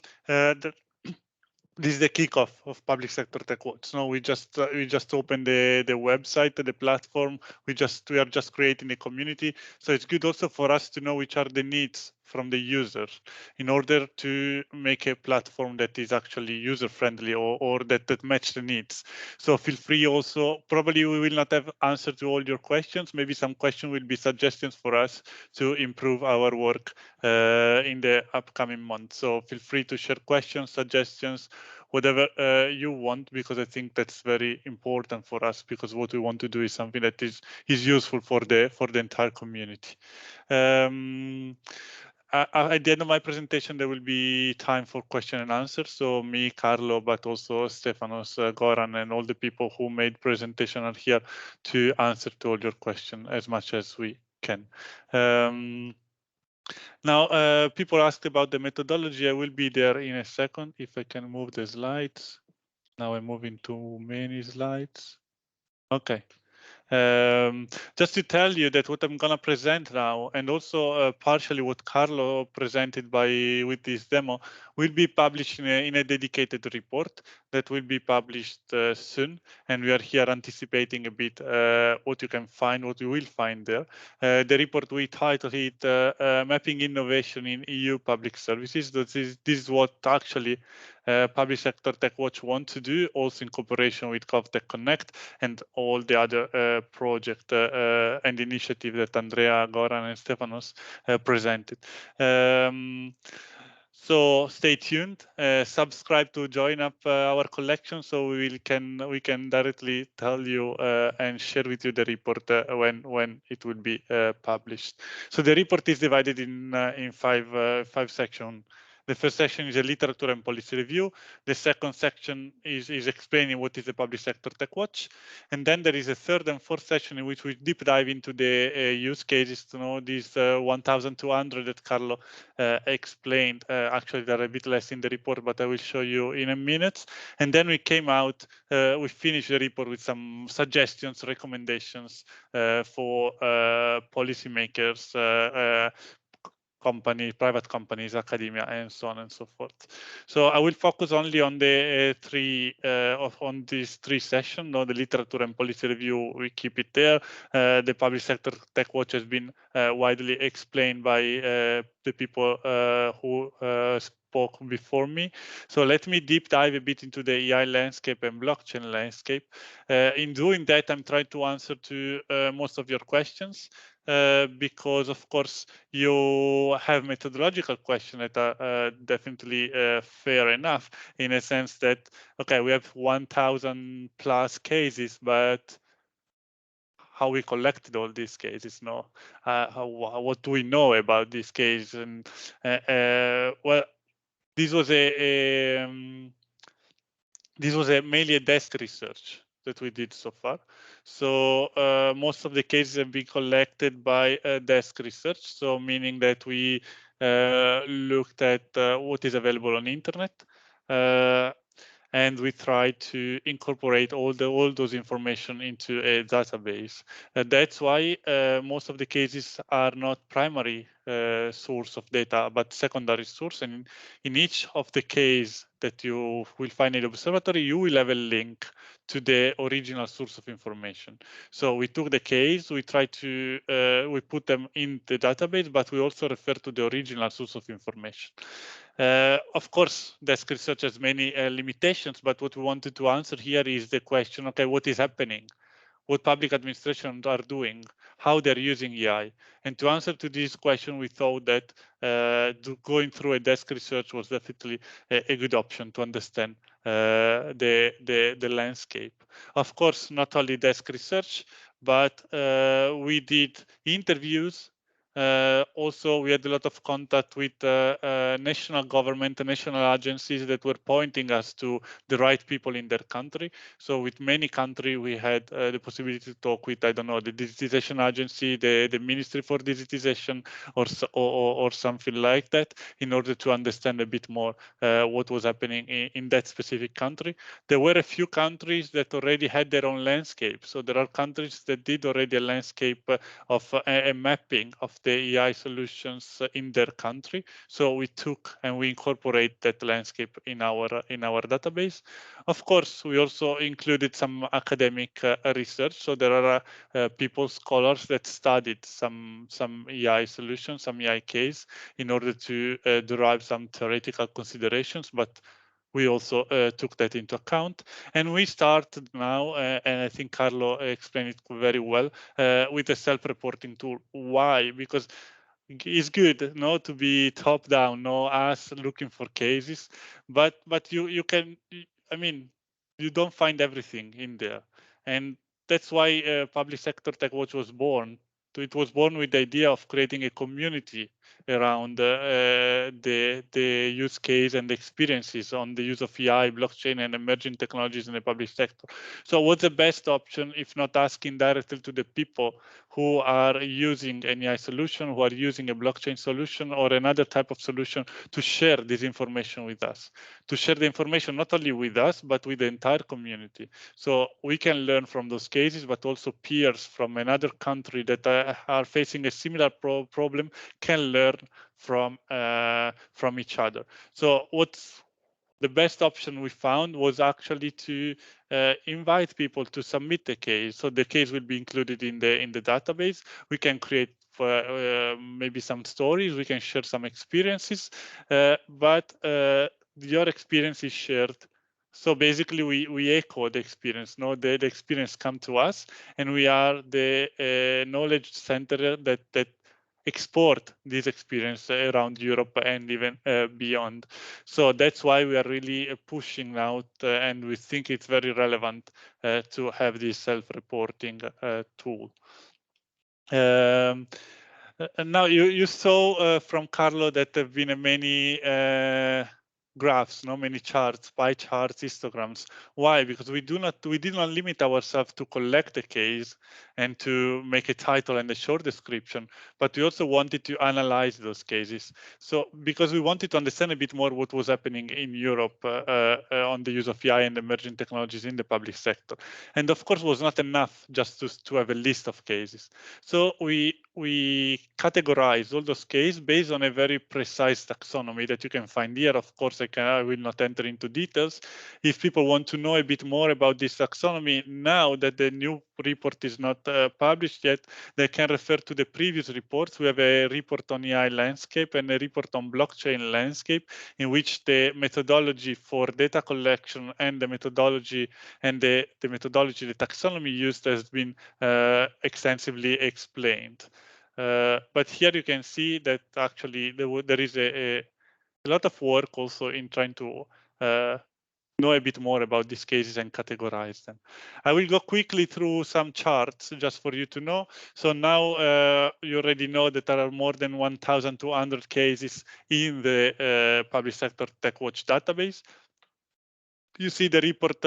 this is the kickoff of Public Sector Tech Watch. No, we just opened the website, the platform. We are just creating a community. So it's good also for us to know which are the needs from the users in order to make a platform that is actually user friendly or that match the needs. So feel free also, probably we will not have answer to all your questions. Maybe some questions will be suggestions for us to improve our work in the upcoming months. So feel free to share questions, suggestions, whatever you want, because I think that's very important for us, because what we want to do is something that is useful for the entire community. At the end of my presentation, there will be time for question and answer. So me, Carlo, but also Stefanos, Goran, and all the people who made presentation are here to answer to all your questions as much as we can. Now, people asked about the methodology. I will be there in a second. If I can move the slides. Now I'm moving too many slides. Okay. Just to tell you that what I'm gonna present now, and also partially what Carlo presented with this demo, will be published in a dedicated report that will be published soon. And we are here anticipating a bit what you will find there. The report, we titled it Mapping Innovation in EU Public Services. This is what actually Public Sector Tech Watch want to do, also in cooperation with GovTech Connect and all the other project and initiative that Andrea, Goran, and Stefanos presented. So stay tuned, subscribe to join up our collection, so we can directly tell you and share with you the report when it will be published. So the report is divided in five sections. The first section is a literature and policy review. The second section is explaining what is the Public Sector Tech Watch. And then there is a third and fourth section in which we deep dive into the use cases to know these 1,200 that Carlo explained. Actually, there are a bit less in the report, but I will show you in a minute. And then we came out, we finished the report with some suggestions, recommendations for policymakers, companies, private companies, academia, and so on and so forth. So I will focus only on the on these three sessions. No, the literature and policy review, we keep it there. The Public Sector Tech Watch has been widely explained by the people who spoke before me. So let me deep dive a bit into the AI landscape and blockchain landscape. In doing that, I'm trying to answer to most of your questions. Because of course you have methodological questions that are definitely fair enough, in a sense that, okay, we have 1,000 plus cases, but how we collected all these cases, no? What do we know about this case? And well, this was mainly a desk research that we did so far. So most of the cases have been collected by desk research. So meaning that we looked at what is available on the internet, and we try to incorporate all those information into a database. That's why most of the cases are not primary source of data, but secondary source. And in each of the case that you will find in the Observatory, you will have a link to the original source of information. So we took the case, we try to, we put them in the database, but we also refer to the original source of information. Of course, desk research has many limitations, but what we wanted to answer here is the question, okay, what is happening? What public administrations are doing, how they're using AI. And to answer to this question, we thought that going through a desk research was definitely a good option to understand the landscape. Of course, not only desk research, but we did interviews Also, we had a lot of contact with national government and national agencies that were pointing us to the right people in their country. So with many countries, we had the possibility to talk with, I don't know, the digitization agency, the Ministry for Digitization, or something like that, in order to understand a bit more what was happening in that specific country. There were a few countries that already had their own landscape. So there are countries that did already a landscape of a mapping of the AI solutions in their country. So we took and we incorporate that landscape in our database. Of course, we also included some academic research. So there are people, scholars that studied some AI solutions, some AI case, in order to derive some theoretical considerations, but we also took that into account. And we started now, and I think Carlo explained it very well, with a self-reporting tool. Why? Because it's good, no, to be top down, no, us looking for cases, but you can, I mean, you don't find everything in there, and that's why Public Sector TechWatch was born. It was born with the idea of creating a community around the use case and the experiences on the use of AI, blockchain, and emerging technologies in the public sector. So what's the best option if not asking directly to the people who are using an AI solution, who are using a blockchain solution or another type of solution, to share this information with us, to share the information not only with us, but with the entire community. So we can learn from those cases, but also peers from another country that are facing a similar problem can learn from each other. So what's the best option we found was actually to invite people to submit the case. So the case will be included in the database. We can create maybe some stories. We can share some experiences, but your experience is shared. So basically, we echo the experience. No, the experience come to us, and we are the knowledge center that export this experience around Europe and even beyond. So that's why we are really pushing out, and we think it's very relevant to have this self-reporting tool. And now you saw from Carlo that there have been many graphs, many charts, pie charts, histograms. Why? Because we did not limit ourselves to collect the case and to make a title and a short description, but we also wanted to analyze those cases. So because we wanted to understand a bit more what was happening in Europe on the use of AI and emerging technologies in the public sector. And of course, it was not enough just to have a list of cases. So we categorize all those cases based on a very precise taxonomy that you can find here. Of course, I will not enter into details. If people want to know a bit more about this taxonomy, now that the new report is not published yet, they can refer to the previous reports. We have a report on AI landscape and a report on blockchain landscape, in which the methodology for data collection and the methodology the taxonomy used has been extensively explained. But here you can see that actually there is a lot of work also in trying to know a bit more about these cases and categorize them. I will go quickly through some charts just for you to know. So now you already know that there are more than 1,200 cases in the Public Sector TechWatch database. You see the report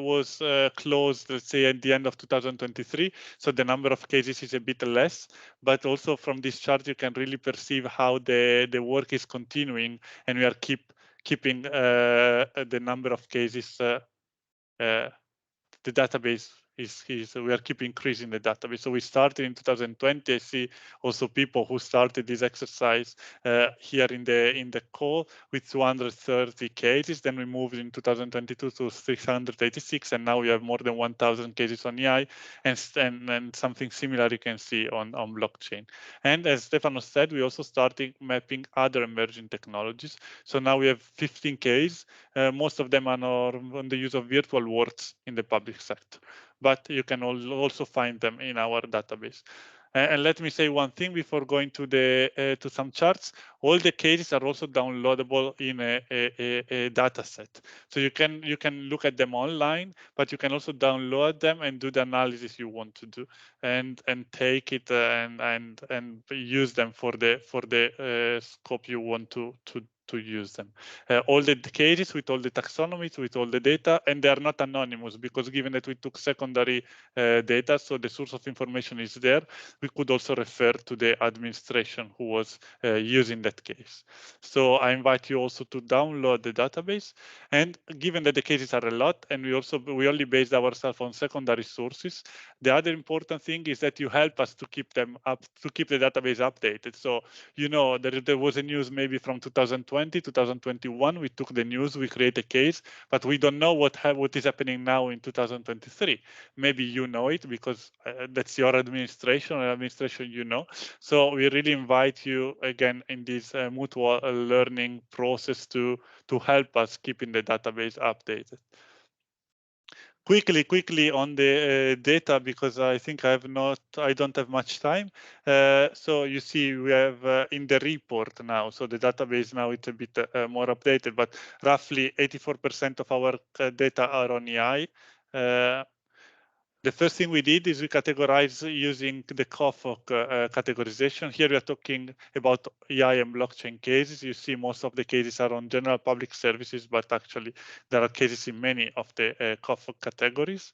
was closed, let's say, at the end of 2023. So the number of cases is a bit less, but also from this chart, you can really perceive how the work is continuing, and we are keeping the number of cases, the database we are keep increasing the database. So we started in 2020. I see also people who started this exercise here in the call with 230 cases. Then we moved in 2022 to 686, and now we have more than 1,000 cases on AI, and something similar you can see on blockchain. And as Stefano said, we also started mapping other emerging technologies. So now we have 15 cases. Most of them are on the use of virtual worlds in the public sector, but you can also find them in our database. And let me say one thing before going to the to some charts. All the cases are also downloadable in a data set. So you can look at them online, but you can also download them and do the analysis you want to do, and take it and use them for the scope you want to use them. All the cases with all the taxonomies, with all the data, and they are not anonymous, because given that we took secondary data, so the source of information is there, we could also refer to the administration who was using that case. So I invite you also to download the database. And given that the cases are a lot, and we only based ourselves on secondary sources, the other important thing is that you help us to keep them up, to keep the database updated. So, you know, there was a news maybe from 2020, 2021, we took the news, we create a case, but we don't know what is happening now in 2023. Maybe you know it because that's your administration, you know. So we really invite you again in this mutual learning process to help us keeping the database updated. Quickly on the data, because I think I don't have much time. So you see we have in the report now, so the database now it's a bit more updated, but roughly 84% of our data are on EI. The first thing we did is we categorize using the COFOC categorization. Here we are talking about AI and blockchain cases. You see most of the cases are on general public services, but actually there are cases in many of the COFOC categories.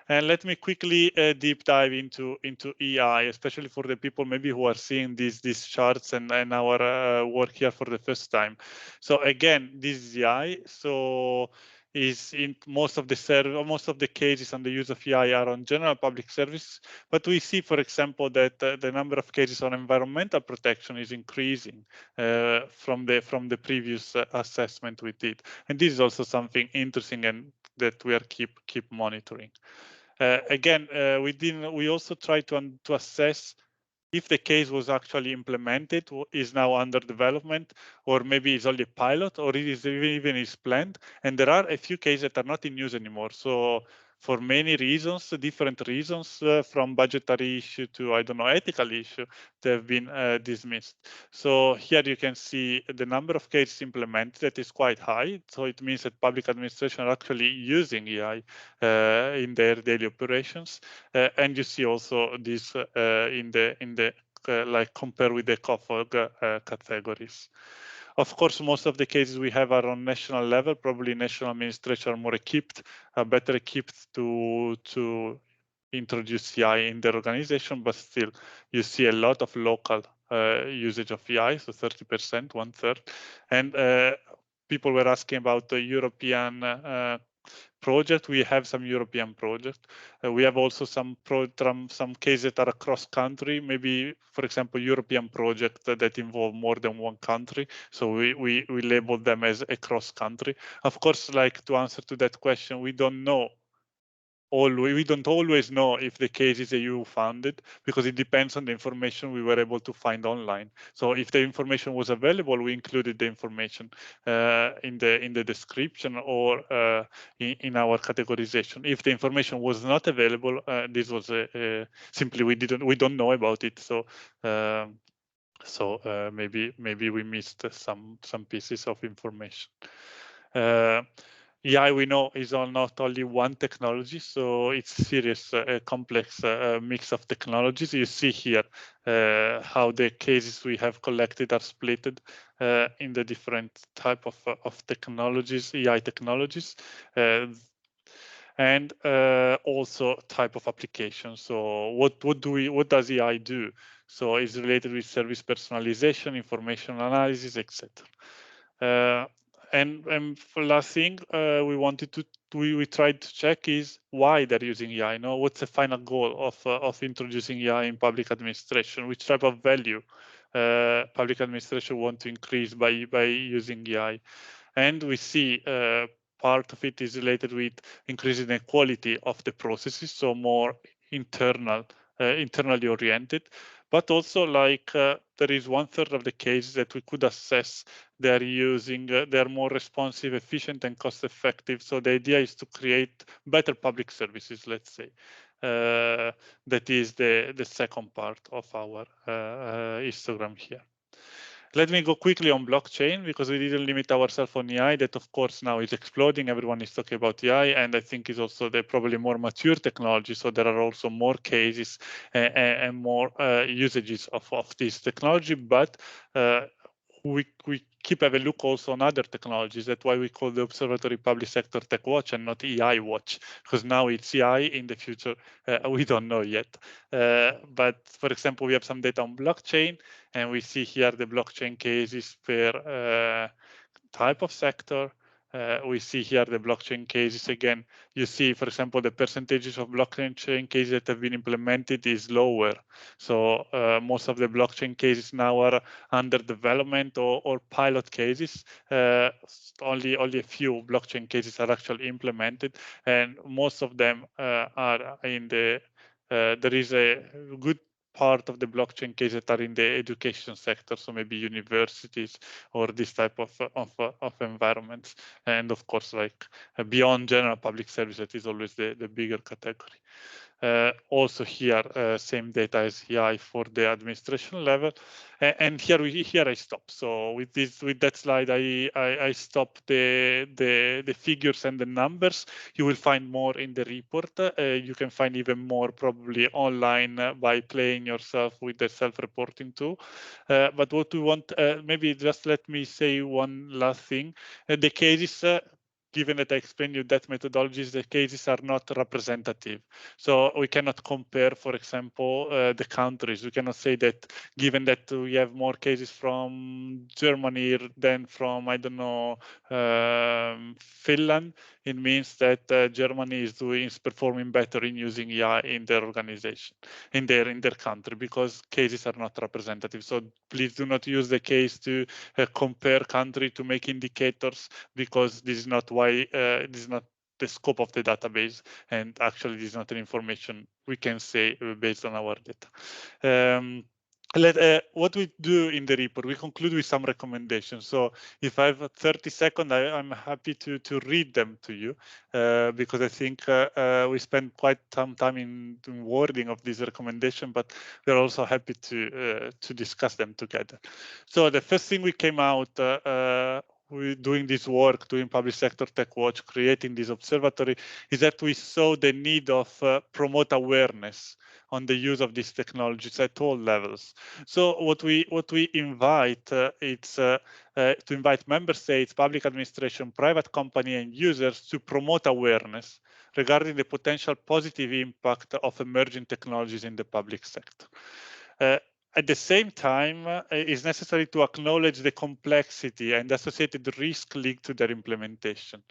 And let me quickly deep dive into EI, especially for the people maybe who are seeing these charts and our work here for the first time. So again, this is EI. So is in most of the cases on the use of EI are on general public service, but we see, for example, that the number of cases on environmental protection is increasing from the previous assessment we did, and this is also something interesting and that we are keep monitoring. Again, we also try to assess if the case was actually implemented, is now under development, or maybe it's only a pilot, or it is even is planned. And there are a few cases that are not in use anymore. So for many reasons, different reasons, from budgetary issue to, I don't know, ethical issue, they have been dismissed. So here you can see the number of cases implemented that is quite high. So it means that public administration are actually using AI in their daily operations. And you see also this in the like compare with the COFOG categories. Of course, most of the cases we have are on national level. Probably national administration are more equipped, better equipped to introduce AI in their organization, but still you see a lot of local usage of AI, so 30%, 1/3. And people were asking about the European project. We have some European projects. We have also some cases that are across country, maybe, for example, European project that involve more than one country. So we label them as across country. Of course, like to answer to that question, we don't know. We don't always know if the case is EU funded, because it depends on the information we were able to find online. So if the information was available, we included the information in the description or in our categorization. If the information was not available, this was simply we don't know about it. So maybe we missed some pieces of information. AI, we know, is not only one technology, so it's serious, complex mix of technologies. You see here how the cases we have collected are split in the different type of technologies, AI technologies, and also type of application. So what does AI do? So it's related with service personalization, information analysis, etc. And for last thing, we tried to check is why they're using AI. What's the final goal of introducing AI in public administration? Which type of value public administration want to increase by using AI? And we see part of it is related with increasing the quality of the processes, so more internally oriented. But also, like there is 1/3 of the cases that we could assess they're using, they're more responsive, efficient, and cost effective. So the idea is to create better public services, let's say. That is the second part of our histogram here. Let me go quickly on blockchain, because we didn't limit ourselves on AI. That, of course, now is exploding. Everyone is talking about AI, and I think is also the probably more mature technology. So there are also more cases and more usages of this technology. But we keep having a look also on other technologies. That's why we call the Observatory Public Sector Tech Watch and not AI Watch, because now it's AI. In the future, we don't know yet. But for example, we have some data on blockchain, and we see here the blockchain cases per type of sector. We see here the blockchain cases again. You see, for example, the percentages of blockchain cases that have been implemented is lower. So most of the blockchain cases now are under development or pilot cases. Only a few blockchain cases are actually implemented, and most of them are in the. There is a good part of the blockchain cases that are in the education sector, so maybe universities or this type of environments, and of course, like beyond general public service, that is always the bigger category. Also here, same data as AI for the administration level, and here I stop. So with that slide, I stop the figures and the numbers. You will find more in the report. You can find even more probably online by playing yourself with the self-reporting tool. But what we want, maybe just let me say one last thing. The cases. Given that I explained you that methodologies, the cases are not representative. So we cannot compare, for example, the countries. We cannot say that given that we have more cases from Germany than from, I don't know, Finland, it means that Germany is performing better in using AI in their organization, in their country, because cases are not representative. So please do not use the case to compare country to make indicators, because this is not why this is not the scope of the database, and actually this is not an information we can say based on our data. What we do in the report, we conclude with some recommendations. So if I have 30 seconds, I'm happy to read them to you, because I think we spend quite some time in wording of this recommendation, but we're also happy to discuss them together. So the first thing we came out doing this work, doing Public Sector Tech Watch, creating this observatory, is that we saw the need of promote awareness on the use of these technologies at all levels. So what we invite it's to invite member states, public administration, private company, and users to promote awareness regarding the potential positive impact of emerging technologies in the public sector. At the same time, it is necessary to acknowledge the complexity and associated risk linked to their implementation.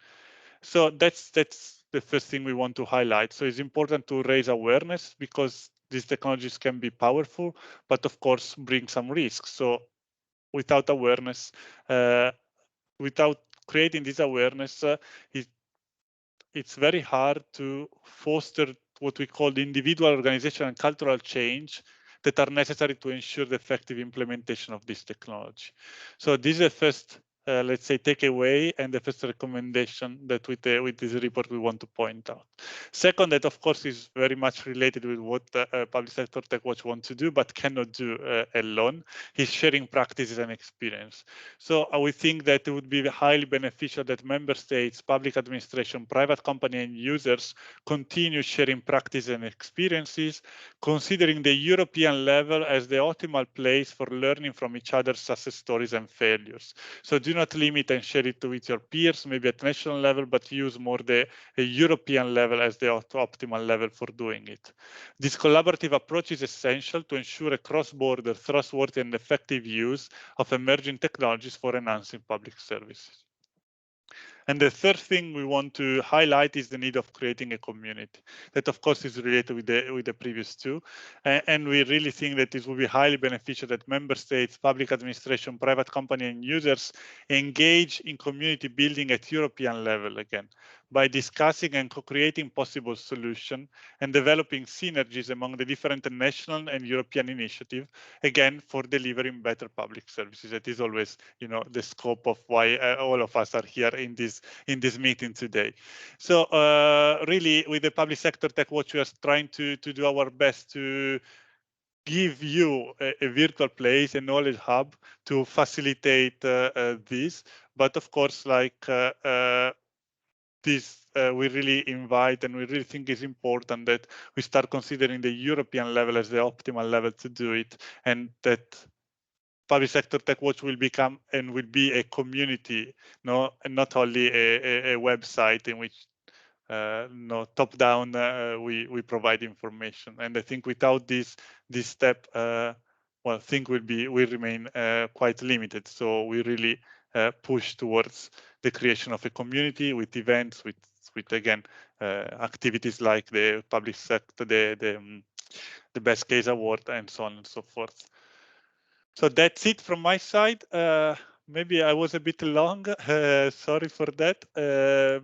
So that's the first thing we want to highlight. So it's important to raise awareness, because these technologies can be powerful, but of course bring some risks. So without awareness, without creating this awareness, it's very hard to foster what we call the individual, organizational, and cultural change that are necessary to ensure the effective implementation of this technology. So this is the first, let's say, takeaway and the first recommendation that with this report we want to point out. Second, that of course is very much related with what Public Sector Tech Watch wants to do, but cannot do alone, is sharing practices and experience. So we think that it would be highly beneficial that member states, public administration, private company, and users continue sharing practices and experiences, considering the European level as the optimal place for learning from each other's success stories and failures. So do not limit and share it with your peers, maybe at national level, but use more the European level as the optimal level for doing it. This collaborative approach is essential to ensure a cross-border, trustworthy, and effective use of emerging technologies for enhancing public services. And the third thing we want to highlight is the need of creating a community. That, of course, is related with the previous two. And we really think that it will be highly beneficial that member states, public administration, private company, and users engage in community building at European level again, by discussing and co-creating possible solutions and developing synergies among the different national and European initiatives, again, for delivering better public services. That is always, the scope of why all of us are here in this in this meeting today. So really, with the Public Sector Tech Watch, we are trying to do our best to give you a virtual place, a knowledge hub to facilitate this. But of course, like this, we really invite and we really think it's important that we start considering the European level as the optimal level to do it, and that Public Sector Tech Watch will become and will be a community, no, and not only a website in which no, top down we provide information. And I think without this step, well, things will remain quite limited. So we really push towards the creation of a community with events, with again activities like the public sector, the Best Case Award, and so on and so forth. So that's it from my side. Maybe I was a bit long. Sorry for that.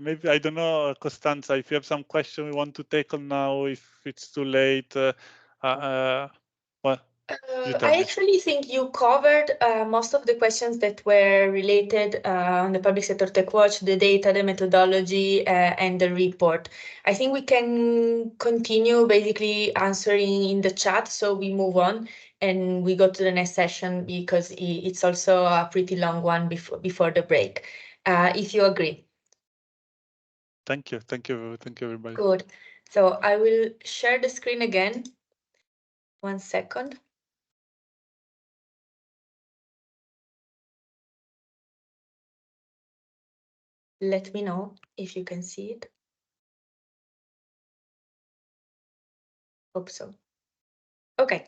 Maybe, I don't know, Costanza, if you have some question we want to tackle now, if it's too late. Well, I actually think you covered most of the questions that were related on the Public Sector Tech Watch, the data, the methodology, and the report. I think we can continue basically answering in the chat, so we move on and we go to the next session because it's also a pretty long one before the break, if you agree. Thank you everybody. Good. So I will share the screen again. 1 second. Let me know if you can see it. Hope so. Okay.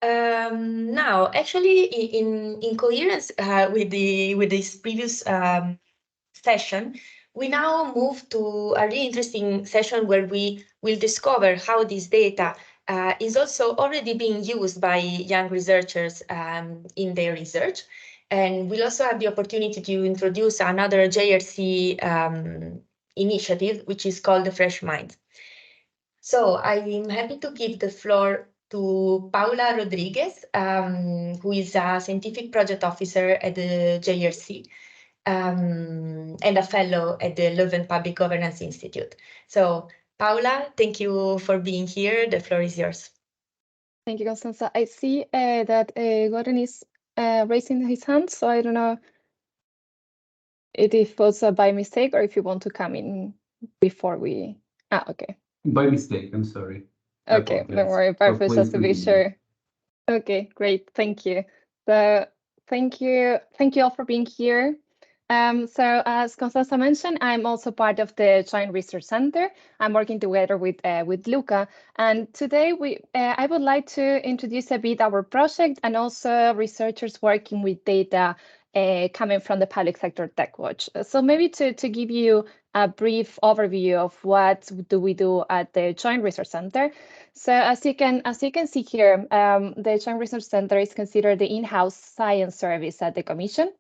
Now, actually, in coherence with this previous session, we now move to a really interesting session where we will discover how this data is also already being used by young researchers in their research. And we'll also have the opportunity to introduce another JRC initiative, which is called the Fresh Mind. So I'm happy to give the floor to Paula Rodriguez, who is a scientific project officer at the JRC and a fellow at the Leuven Public Governance Institute. So Paula, thank you for being here. The floor is yours. Thank you, Constanza. I see that Gordon is raising his hand, so I don't know if it was by mistake or if you want to come in before we... okay. By mistake, I'm sorry. Okay, don't worry, perfect, just to be sure. Okay, great, thank you. So thank you all for being here. So as Constanza mentioned, I'm also part of the Joint Research Center. I'm working together with Luca, and today I would like to introduce a bit our project and also researchers working with data coming from the Public Sector Tech Watch. So maybe to give you a brief overview of what do we do at the Joint Research Center. So as you can see here, the Joint Research Center is considered the in-house science service at the Commission.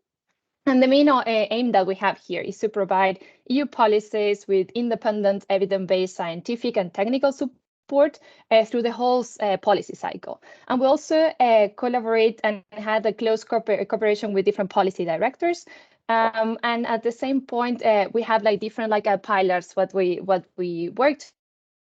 And the main aim that we have here is to provide EU policies with independent, evidence-based scientific and technical support through the whole policy cycle. And we also collaborate and have a close cooperation with different policy directors. And at the same point, we have like different pillars what we worked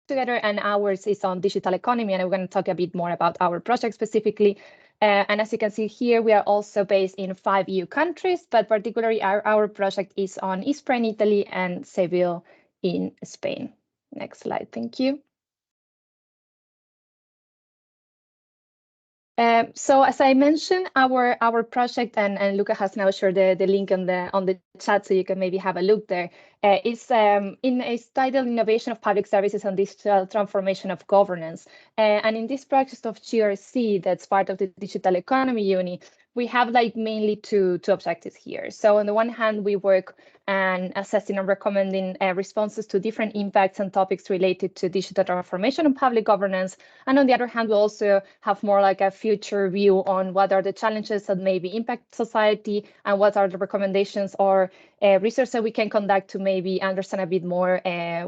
together, and ours is on digital economy, and we're going to talk a bit more about our project specifically. And as you can see here, we are also based in 5 EU countries, but particularly our project is on Ispra in Italy and Seville in Spain. Next slide, thank you. So as I mentioned, our project, and Luca has now shared the link on the chat, so you can maybe have a look there. It's titled Innovation of Public Services and Digital Transformation of Governance. And in this project of GRC, that's part of the Digital Economy Uni, we have mainly two objectives here. So on the one hand, we work and assessing and recommending responses to different impacts and topics related to digital transformation and public governance. And on the other hand, we also have more like a future view on what are the challenges that maybe impact society and what are the recommendations or research that we can conduct to maybe understand a bit more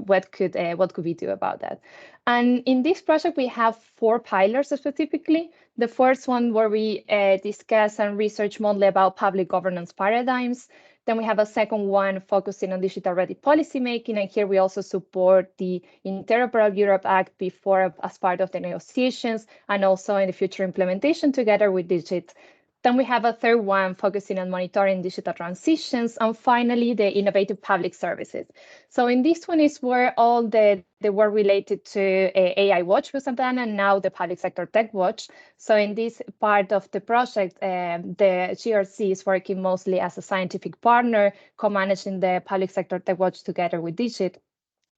what could we do about that. And in this project, we have 4 pillars specifically. The first one where we discuss and research mostly about public governance paradigms. Then we have a second one focusing on digital-ready policymaking, and here we also support the Interoperable Europe Act before as part of the negotiations, and also in the future implementation together with Digit. Then we have a third one focusing on monitoring digital transitions, and finally the innovative public services. So in this one is where all the work related to AI Watch was done, and now the Public Sector Tech Watch. So in this part of the project, the GRC is working mostly as a scientific partner, co-managing the Public Sector Tech Watch together with Digit.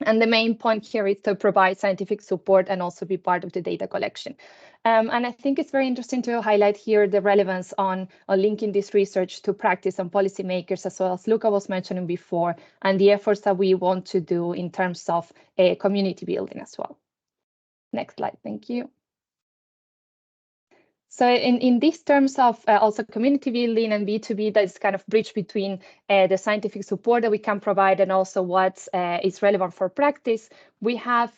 And the main point here is to provide scientific support and also be part of the data collection. And I think it's very interesting to highlight here the relevance on linking this research to practice and policymakers, as well as Luca was mentioning before, and the efforts that we want to do in terms of community building as well. Next slide, thank you. So in these terms of also community building and B2B, that is kind of bridge between the scientific support that we can provide and also what is relevant for practice, we have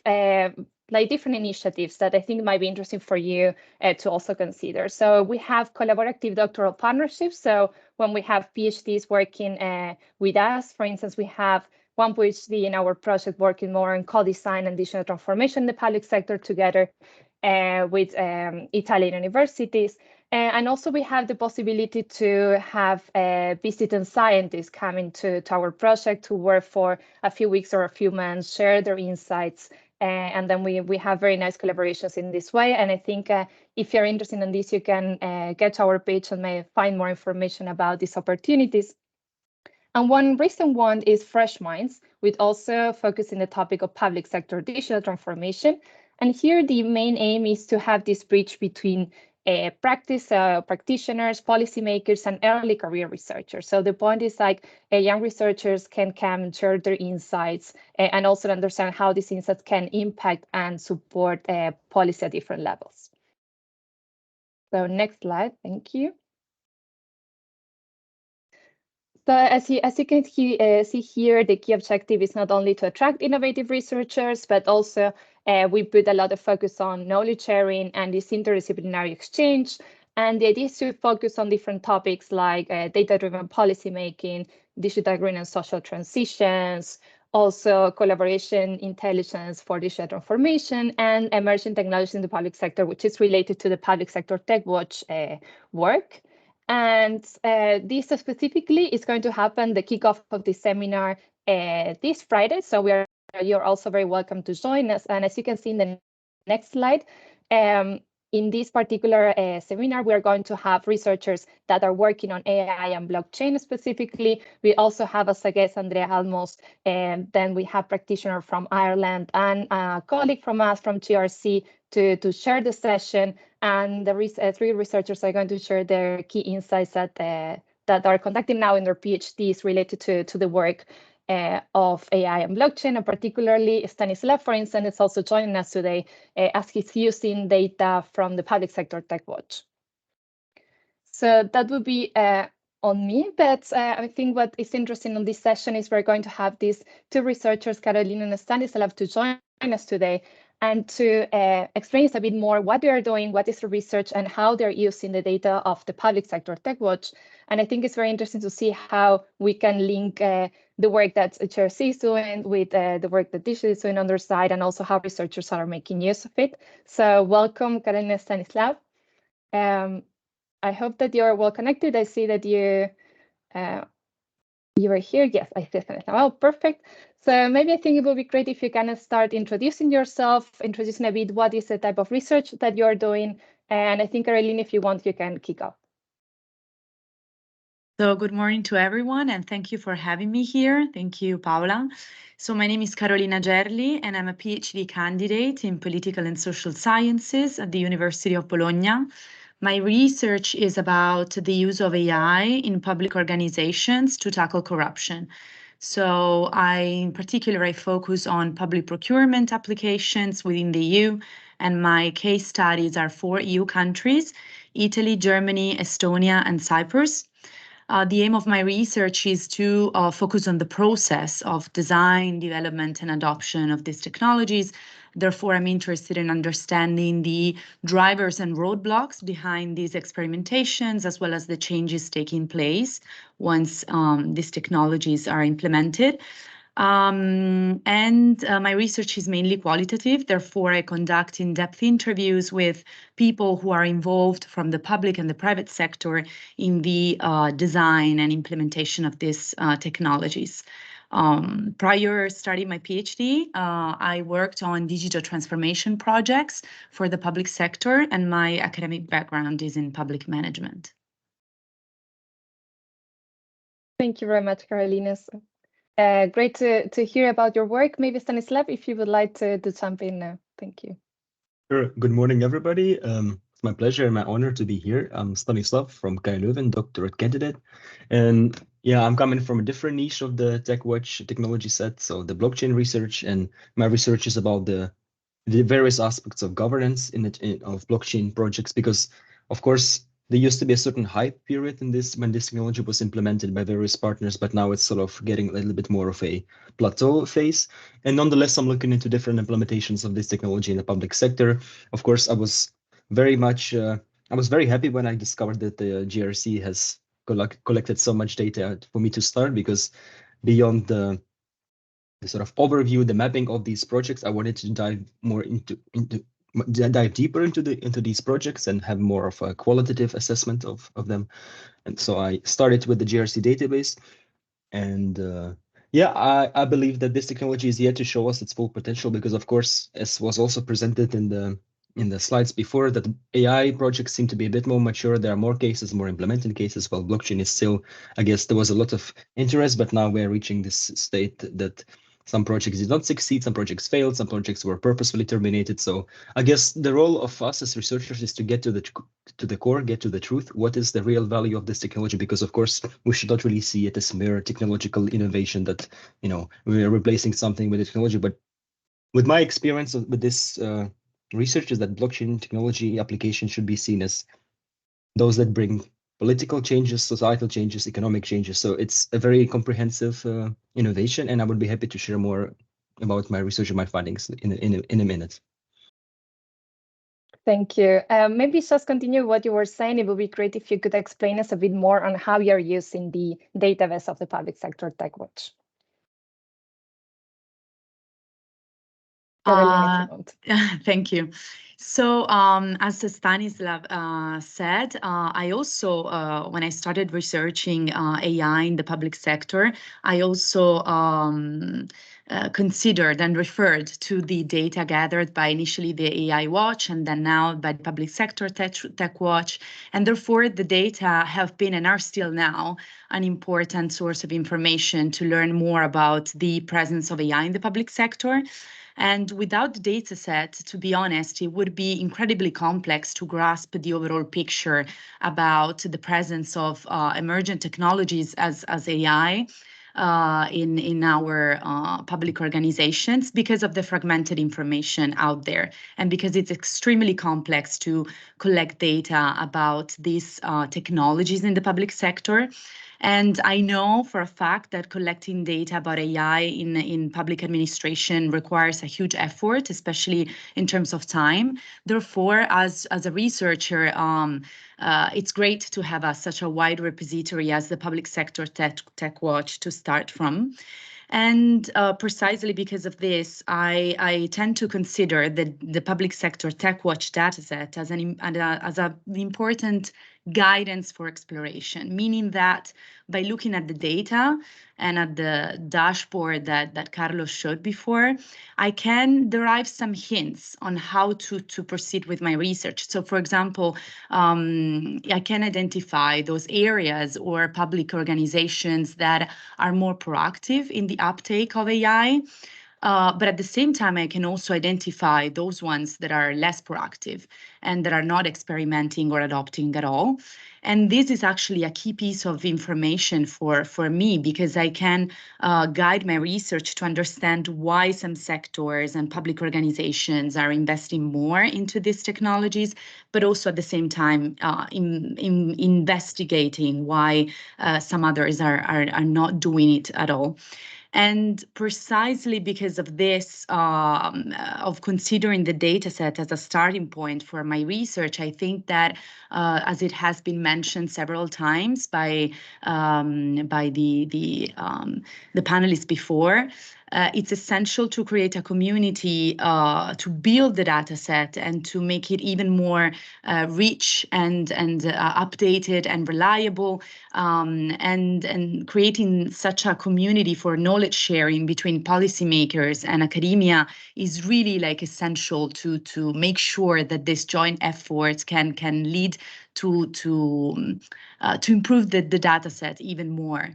like different initiatives that I think might be interesting for you to also consider. So we have collaborative doctoral partnerships. So when we have PhDs working with us, for instance, we have one PhD in our project working more on co-design and digital transformation in the public sector together with Italian universities. And also we have the possibility to have visiting scientists coming to our project to work for a few weeks or a few months, share their insights. And then we have very nice collaborations in this way. And I think if you're interested in this, you can get to our page and may find more information about these opportunities. And one recent one is Fresh Minds, with also focusing the topic of public sector digital transformation. And here the main aim is to have this bridge between practitioners, policymakers, and early career researchers. So the point is like young researchers can come and share their insights and also understand how these insights can impact and support policy at different levels. So next slide, thank you. So as you can see here, the key objective is not only to attract innovative researchers, but also we put a lot of focus on knowledge sharing and this interdisciplinary exchange. And the idea is to focus on different topics like data-driven policymaking, digital green and social transitions, also collaboration intelligence for digital transformation, and emerging technologies in the public sector, which is related to the Public Sector Tech Watch work. And this specifically is going to happen, the kickoff of the seminar this Friday. So you're also very welcome to join us. And as you can see in the next slide, in this particular seminar, we are going to have researchers that are working on AI and blockchain specifically. We also have as a guest Andrea Almos, and then we have practitioner from Ireland and a colleague from us from GRC to share the session. And the three researchers are going to share their key insights that are conducting now in their PhDs related to the work of AI and blockchain, and particularly Stanislav, for instance, is also joining us today as he's using data from the Public Sector Tech Watch. So that would be on me, but I think what is interesting on this session is we're going to have these two researchers, Carolina and Stanislav, to join us today and to explain a bit more what they are doing, what is the research, and how they're using the data of the Public Sector Tech Watch. And I think it's very interesting to see how we can link the work that HRC is doing with the work that Digit is doing on their side, and also how researchers are making use of it. So welcome, Carolina, Stanislav. I hope that you're well connected. I see that you are here. Yes, I see Stanislav. Oh, perfect. So maybe I think it would be great if you can start introducing yourself, introducing a bit what is the type of research that you're doing. And I think, Caroline, if you want, you can kick off. So good morning to everyone, and thank you for having me here. Thank you, Paola. So my name is Carolina Gerli, and I'm a PhD candidate in political and social sciences at the University of Bologna. My research is about the use of AI in public organizations to tackle corruption. So in particular, I focus on public procurement applications within the EU, and my case studies are 4 EU countries: Italy, Germany, Estonia, and Cyprus. The aim of my research is to focus on the process of design, development, and adoption of these technologies, Therefore, I'm interested in understanding the drivers and roadblocks behind these experimentations, as well as the changes taking place once these technologies are implemented. My research is mainly qualitative. Therefore, I conduct in-depth interviews with people who are involved from the public and the private sector in the design and implementation of these technologies. Prior starting my PhD, I worked on digital transformation projects for the public sector, and my academic background is in public management. Thank you very much, Carolina. Great to hear about your work. Maybe Stanislav, if you would like to jump in now. Thank you. Sure. Good morning, everybody. It's my pleasure and my honor to be here. I'm Stanislav from KU Leuven, doctorate candidate. And yeah, I'm coming from a different niche of the TechWatch technology set, so the blockchain research, and my research is about the various aspects of governance of blockchain projects, because of course there used to be a certain hype period in this when this technology was implemented by various partners, but now it's sort of getting a little bit more of a plateau phase. And nonetheless, I'm looking into different implementations of this technology in the public sector. Of course, I was very happy when I discovered that the GRC has collected so much data for me to start, because beyond the sort of overview, the mapping of these projects, I wanted to dive deeper into these projects and have more of a qualitative assessment of them. And so I started with the GRC database, and I believe that this technology is yet to show us its full potential, because of course, as was also presented in the slides before, that AI projects seem to be a bit more mature. There are more cases, more implemented cases, while blockchain is still, I guess there was a lot of interest, but now we're reaching this state that some projects did not succeed, some projects failed, some projects were purposefully terminated. So I guess the role of us as researchers is to get to the core, get to the truth. What is the real value of this technology? Because of course, we should not really see it as mere technological innovation that, we are replacing something with the technology. But with my experience with this research is that blockchain technology application should be seen as those that bring political changes, societal changes, economic changes. So it's a very comprehensive innovation, and I would be happy to share more about my research and my findings in a minute. Thank you. Maybe just continue what you were saying. It would be great if you could explain us a bit more on how you're using the database of the public sector TechWatch. Thank you. So as Stanislav said, I also, when I started researching AI in the public sector, I also considered and referred to the data gathered by initially the AI Watch and then now by the Public Sector Tech Watch. And therefore, the data have been and are still now an important source of information to learn more about the presence of AI in the public sector. And without the data set, to be honest, it would be incredibly complex to grasp the overall picture about the presence of emergent technologies as AI in our public organizations, because of the fragmented information out there, and because it's extremely complex to collect data about these technologies in the public sector. And I know for a fact that collecting data about AI in public administration requires a huge effort, especially in terms of time. Therefore, as a researcher, it's great to have such a wide repository as the Public Sector Tech Watch to start from. And precisely because of this, I tend to consider the Public Sector Tech Watch dataset as an important guidance for exploration, meaning that by looking at the data and at the dashboard that Carlos showed before, I can derive some hints on how to proceed with my research. So for example, I can identify those areas or public organizations that are more proactive in the uptake of AI. But at the same time, I can also identify those ones that are less proactive and that are not experimenting or adopting at all. And this is actually a key piece of information for me, because I can guide my research to understand why some sectors and public organizations are investing more into these technologies, but also at the same time in investigating why some others are not doing it at all. And precisely because of this, of considering the data set as a starting point for my research, I think that, as it has been mentioned several times by the panelists before, it's essential to create a community to build the data set and to make it even more rich and updated and reliable, and creating such a community for knowledge sharing between policymakers and academia is really like essential to make sure that this joint efforts can lead to improve the data set even more.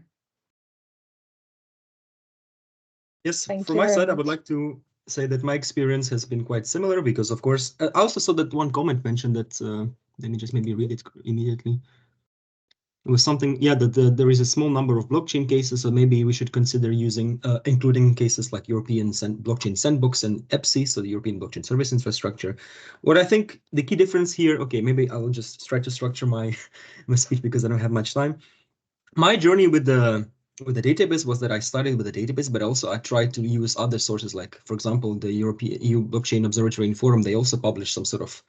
Yes, Thank from you my very side, I would much. like to say that my experience has been quite similar because, of course, I also saw that one comment mentioned that, let me just maybe read it immediately. It was something, yeah, that there is a small number of blockchain cases, so maybe we should consider using, including cases like European blockchain sandbox and EPSI, so the European Blockchain Service Infrastructure. What I think the key difference here, okay, maybe I'll just try to structure my speech because I don't have much time. My journey with the database was that I started with the database, but also I tried to use other sources, like, for example, the European EU Blockchain Observatory and Forum. They also publish some sort of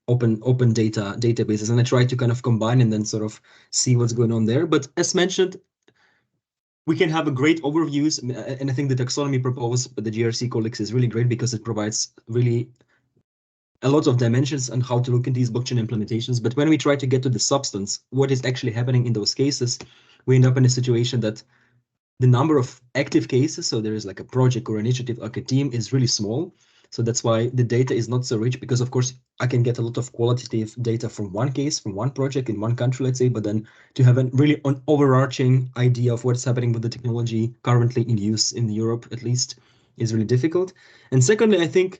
open data databases, and I tried to kind of combine and then sort of see what's going on there. But as mentioned, we can have a great overviews, and I think the taxonomy proposed by the GRC colleagues is really great because it provides really a lot of dimensions on how to look at these blockchain implementations. But when we try to get to the substance, what is actually happening in those cases, we end up in a situation that the number of active cases, so there is like a project or initiative, like a team, is really small. So that's why the data is not so rich, because of course I can get a lot of qualitative data from one case, from one project in one country, let's say, but then to have a really overarching idea of what's happening with the technology currently in use in Europe, at least, is really difficult. And secondly, I think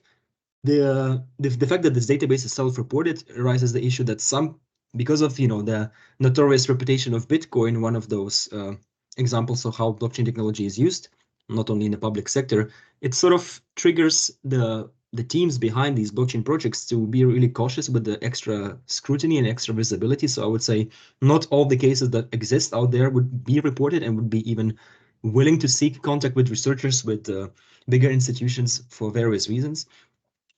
the fact that this database is self-reported raises the issue that because of the notorious reputation of Bitcoin, one of those examples of how blockchain technology is used, not only in the public sector, it sort of triggers the teams behind these blockchain projects to be really cautious with the extra scrutiny and extra visibility. So I would say not all the cases that exist out there would be reported and would be even willing to seek contact with researchers, with bigger institutions, for various reasons.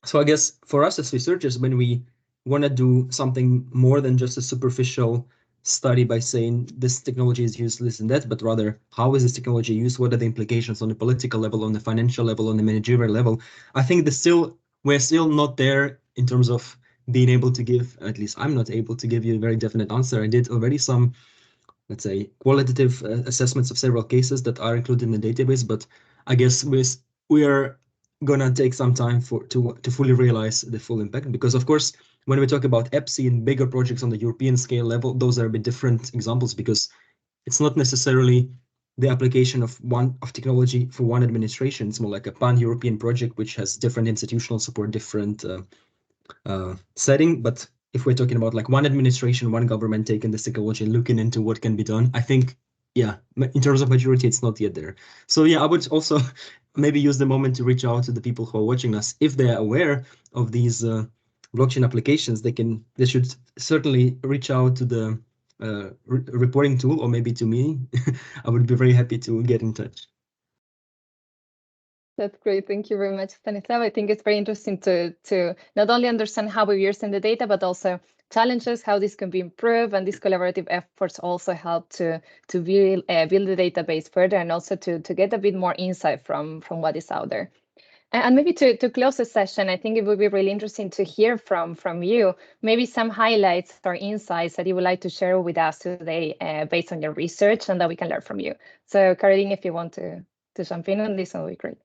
So I guess for us as researchers, when we want to do something more than just a superficial study by saying this technology is used, this and that, but rather how is this technology used? What are the implications on the political level, on the financial level, on the managerial level? I think we're still not there in terms of being able to give, at least I'm not able to give you a very definite answer. I did already some, let's say, qualitative assessments of several cases that are included in the database, but I guess we are gonna take some time to fully realize the full impact, because of course when we talk about EPSI and bigger projects on the European scale level, those are a bit different examples, because it's not necessarily the application of technology for one administration. It's more like a pan-European project which has different institutional support, different setting. But if we're talking about like one administration, one government taking this technology and looking into what can be done, I think, yeah, in terms of maturity, it's not yet there. So yeah, I would also maybe use the moment to reach out to the people who are watching us. If they're aware of these blockchain applications, they should certainly reach out to the reporting tool, or maybe to me. I would be very happy to get in touch. That's great. Thank you very much, Stanislav. I think it's very interesting to not only understand how we're using the data, but also challenges, how this can be improved, and these collaborative efforts also help to build the database further, and also to get a bit more insight from what is out there. And maybe to close the session, I think it would be really interesting to hear from you, maybe some highlights or insights that you would like to share with us today based on your research, and that we can learn from you. So Caroline, if you want to jump in on this, that would be great.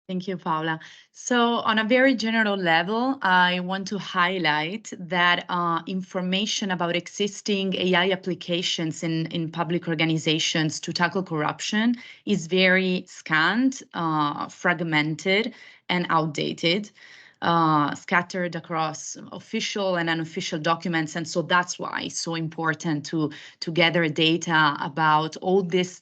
Thank you, Paula. So on a very general level, I want to highlight that information about existing AI applications in public organizations to tackle corruption is very scant, fragmented, and outdated. scattered across official and unofficial documents. And so that's why it's so important to gather data about all this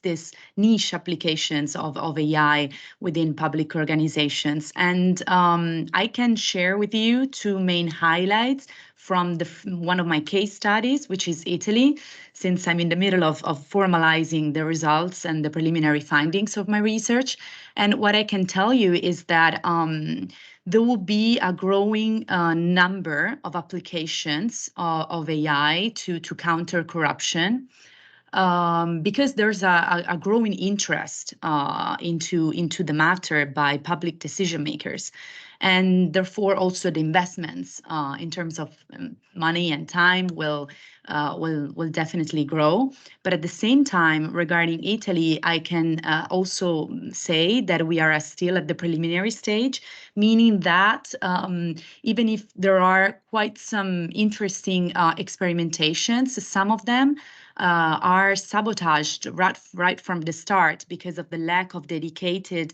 niche applications of AI within public organizations. And I can share with you two main highlights from one of my case studies, which is Italy, since I'm in the middle of formalizing the results and the preliminary findings of my research. And what I can tell you is that there will be a growing number of applications of AI to counter corruption. Because there's a growing interest into the matter by public decision makers, and therefore also the investments in terms of money and time will definitely grow. But at the same time, regarding Italy, I can also say that we are still at the preliminary stage, meaning that even if there are quite some interesting experimentations, some of them are sabotaged right from the start because of the lack of dedicated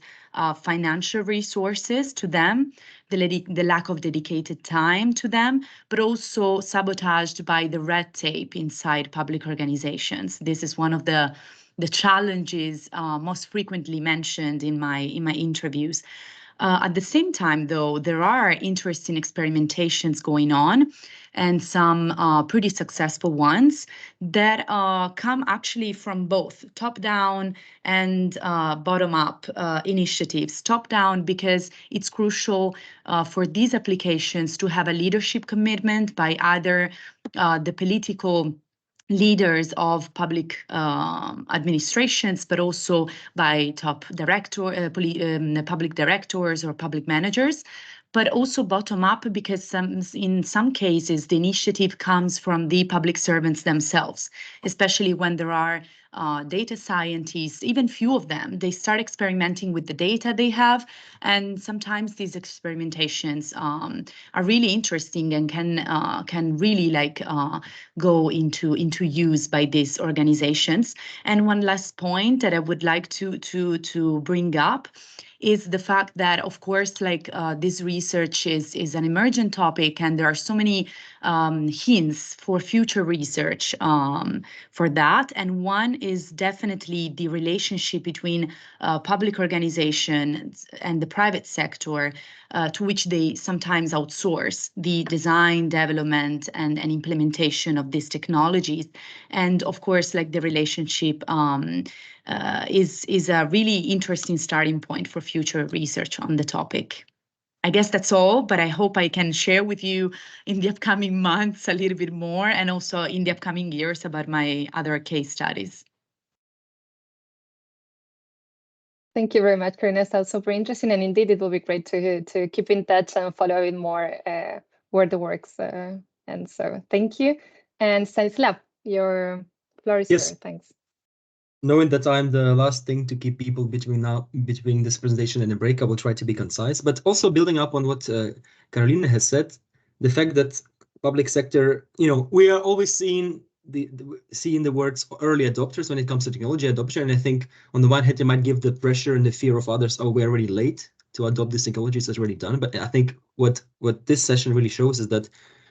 financial resources to them, the lack of dedicated time to them, but also sabotaged by the red tape inside public organizations. This is one of the challenges most frequently mentioned in my interviews. At the same time, though, there are interesting experimentations going on, and some pretty successful ones that come actually from both top-down and bottom-up initiatives. Top-down because it's crucial for these applications to have a leadership commitment by either the political leaders of public administrations, but also by top public directors or public managers, but also bottom up because in some cases the initiative comes from the public servants themselves, especially when there are data scientists, even few of them. They start experimenting with the data they have, and sometimes these experimentations are really interesting and can really go into use by these organizations. And one last point that I would like to bring up is the fact that, of course, this research is an emergent topic, and there are so many hints for future research for that. And one is definitely the relationship between public organizations and the private sector, to which they sometimes outsource the design, development, and implementation of these technologies. And of course, the relationship is a really interesting starting point for future research on the topic. I guess that's all, but I hope I can share with you in the upcoming months a little bit more, and also in the upcoming years about my other case studies. Thank you very much, Karina. That's super interesting, and indeed it will be great to keep in touch and follow in more where the works. And so thank you. And Stanislav, your floor is yours. Thanks. Knowing that I'm the last thing to keep people between this presentation and the break, I will try to be concise, but also building up on what Carolina has said, the fact that public sector, we are always seeing the words early adopters when it comes to technology adoption. And I think on the one hand, it might give the pressure and the fear of others, oh, we're already late to adopt this technology, it's already done. But I think what this session really shows is that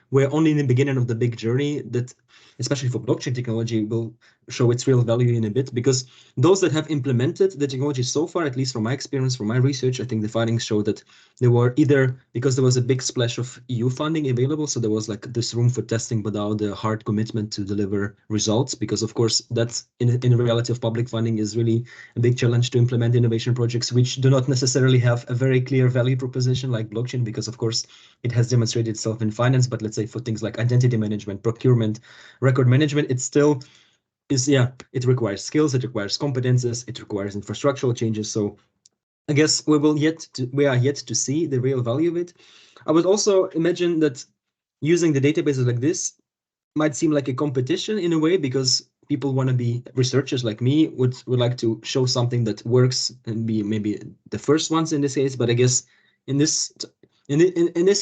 we're only in the beginning of the big journey that, especially for blockchain technology, will show its real value in a bit, because those that have implemented the technology so far, at least from my experience, from my research, I think the findings show that they were either because there was a big splash of EU funding available, so there was this room for testing without the hard commitment to deliver results, because of course that's in reality of public funding is really a big challenge to implement innovation projects which do not necessarily have a very clear value proposition like blockchain, because of course it has demonstrated itself in finance, but let's say for things like identity management, procurement, record management, it still is, it requires skills, it requires competences, it requires infrastructural changes. So I guess we are yet to see the real value of it. I would also imagine that using the databases like this might seem like a competition in a way, because people want to be researchers like me would like to show something that works and be maybe the first ones in this case. But I guess in this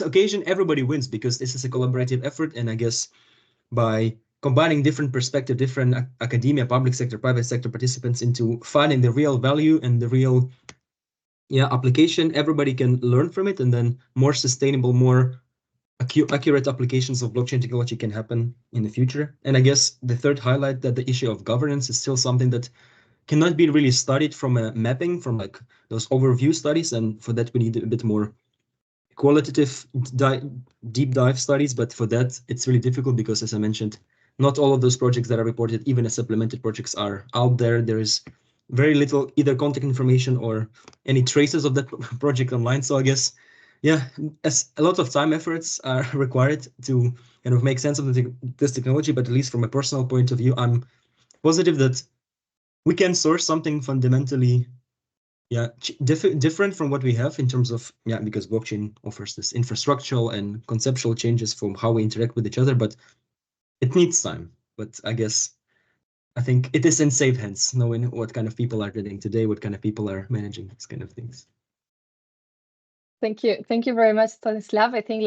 occasion, everybody wins, because this is a collaborative effort. And I guess by combining different perspectives, different academia, public sector, private sector participants into finding the real value and the real application, everybody can learn from it, and then more sustainable, more accurate applications of blockchain technology can happen in the future. And I guess the third highlight, that the issue of governance is still something that cannot be really studied from a mapping, from like those overview studies, and for that we need a bit more qualitative deep dive studies. But for that it's really difficult, because as I mentioned, not all of those projects that are reported, even as supplemented projects, are out there. There is very little either contact information or any traces of that project online. So I guess, yeah, as a lot of time efforts are required to kind of make sense of this technology. But at least from a personal point of view, I'm positive that we can source something fundamentally different from what we have in terms of, because blockchain offers this infrastructural and conceptual changes from how we interact with each other, but it needs time. But I think it is in safe hands, knowing what kind of people are getting today, what kind of people are managing these kind of things. Thank you. Thank you very much, Stanislav. I think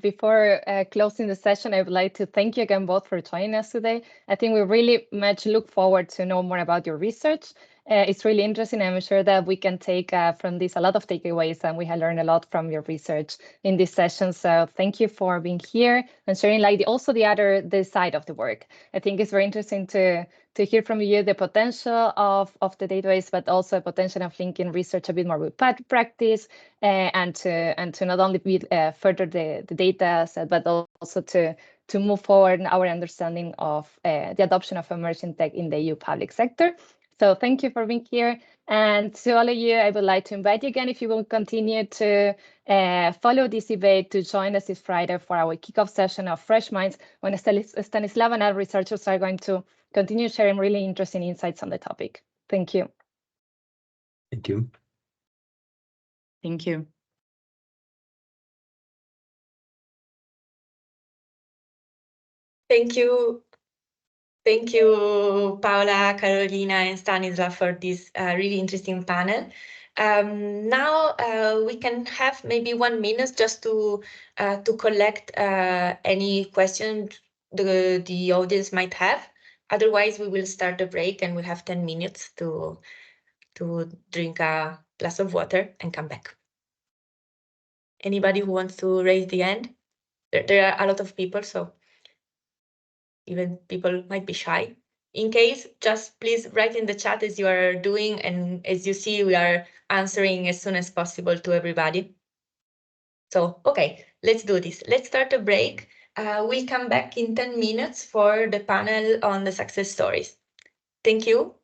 before closing the session, I would like to thank you again both for joining us today. I think we really much look forward to know more about your research. It's really interesting. I'm sure that we can take from this a lot of takeaways, and we have learned a lot from your research in this session. So thank you for being here and sharing also the side of the work. I think it's very interesting to hear from you the potential of the database, but also the potential of linking research a bit more with practice, and to not only further the data set, but also to move forward in our understanding of the adoption of emerging tech in the EU public sector. So thank you for being here. And to all of you, I would like to invite you again, if you will continue to follow this debate, to join us this Friday for our kickoff session of Fresh Minds, when Stanislav and other researchers are going to continue sharing really interesting insights on the topic. Thank you. Thank you. Thank you. Thank you. Thank you, Paola, Carolina, and Stanislav, for this really interesting panel. Now we can have maybe 1 minute just to collect any questions the audience might have. Otherwise, we will start the break and we'll have 10 minutes to drink a glass of water and come back. Anybody who wants to raise the hand? There are a lot of people, so even people might be shy. In case, just please write in the chat as you are doing, and as you see, we are answering as soon as possible to everybody. So, okay, let's do this. Let's start a break. We'll come back in 10 minutes for the panel on the success stories. Thank you.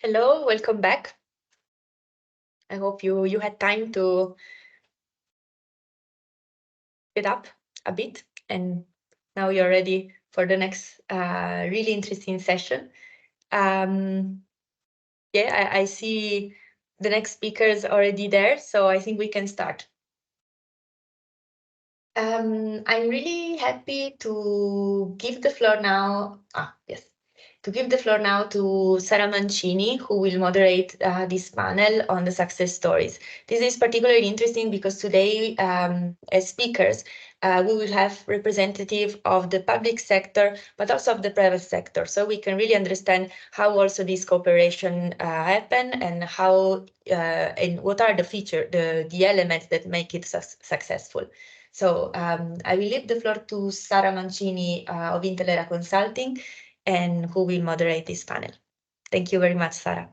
Hello, welcome back. I hope you had time to get up a bit, and now you're ready for the next really interesting session. Yeah, I see the next speaker is already there, so I think we can start. I'm really happy to give the floor now. To give the floor now to Sara Mancini, who will moderate this panel on the success stories. This is particularly interesting because today, as speakers, we will have representative of the public sector, but also of the private sector. So we can really understand how also this cooperation happen and how and what are the the elements that make it successful. So I will leave the floor to Sara Mancini of Intellera Consulting, and who will moderate this panel. Thank you very much, Sara.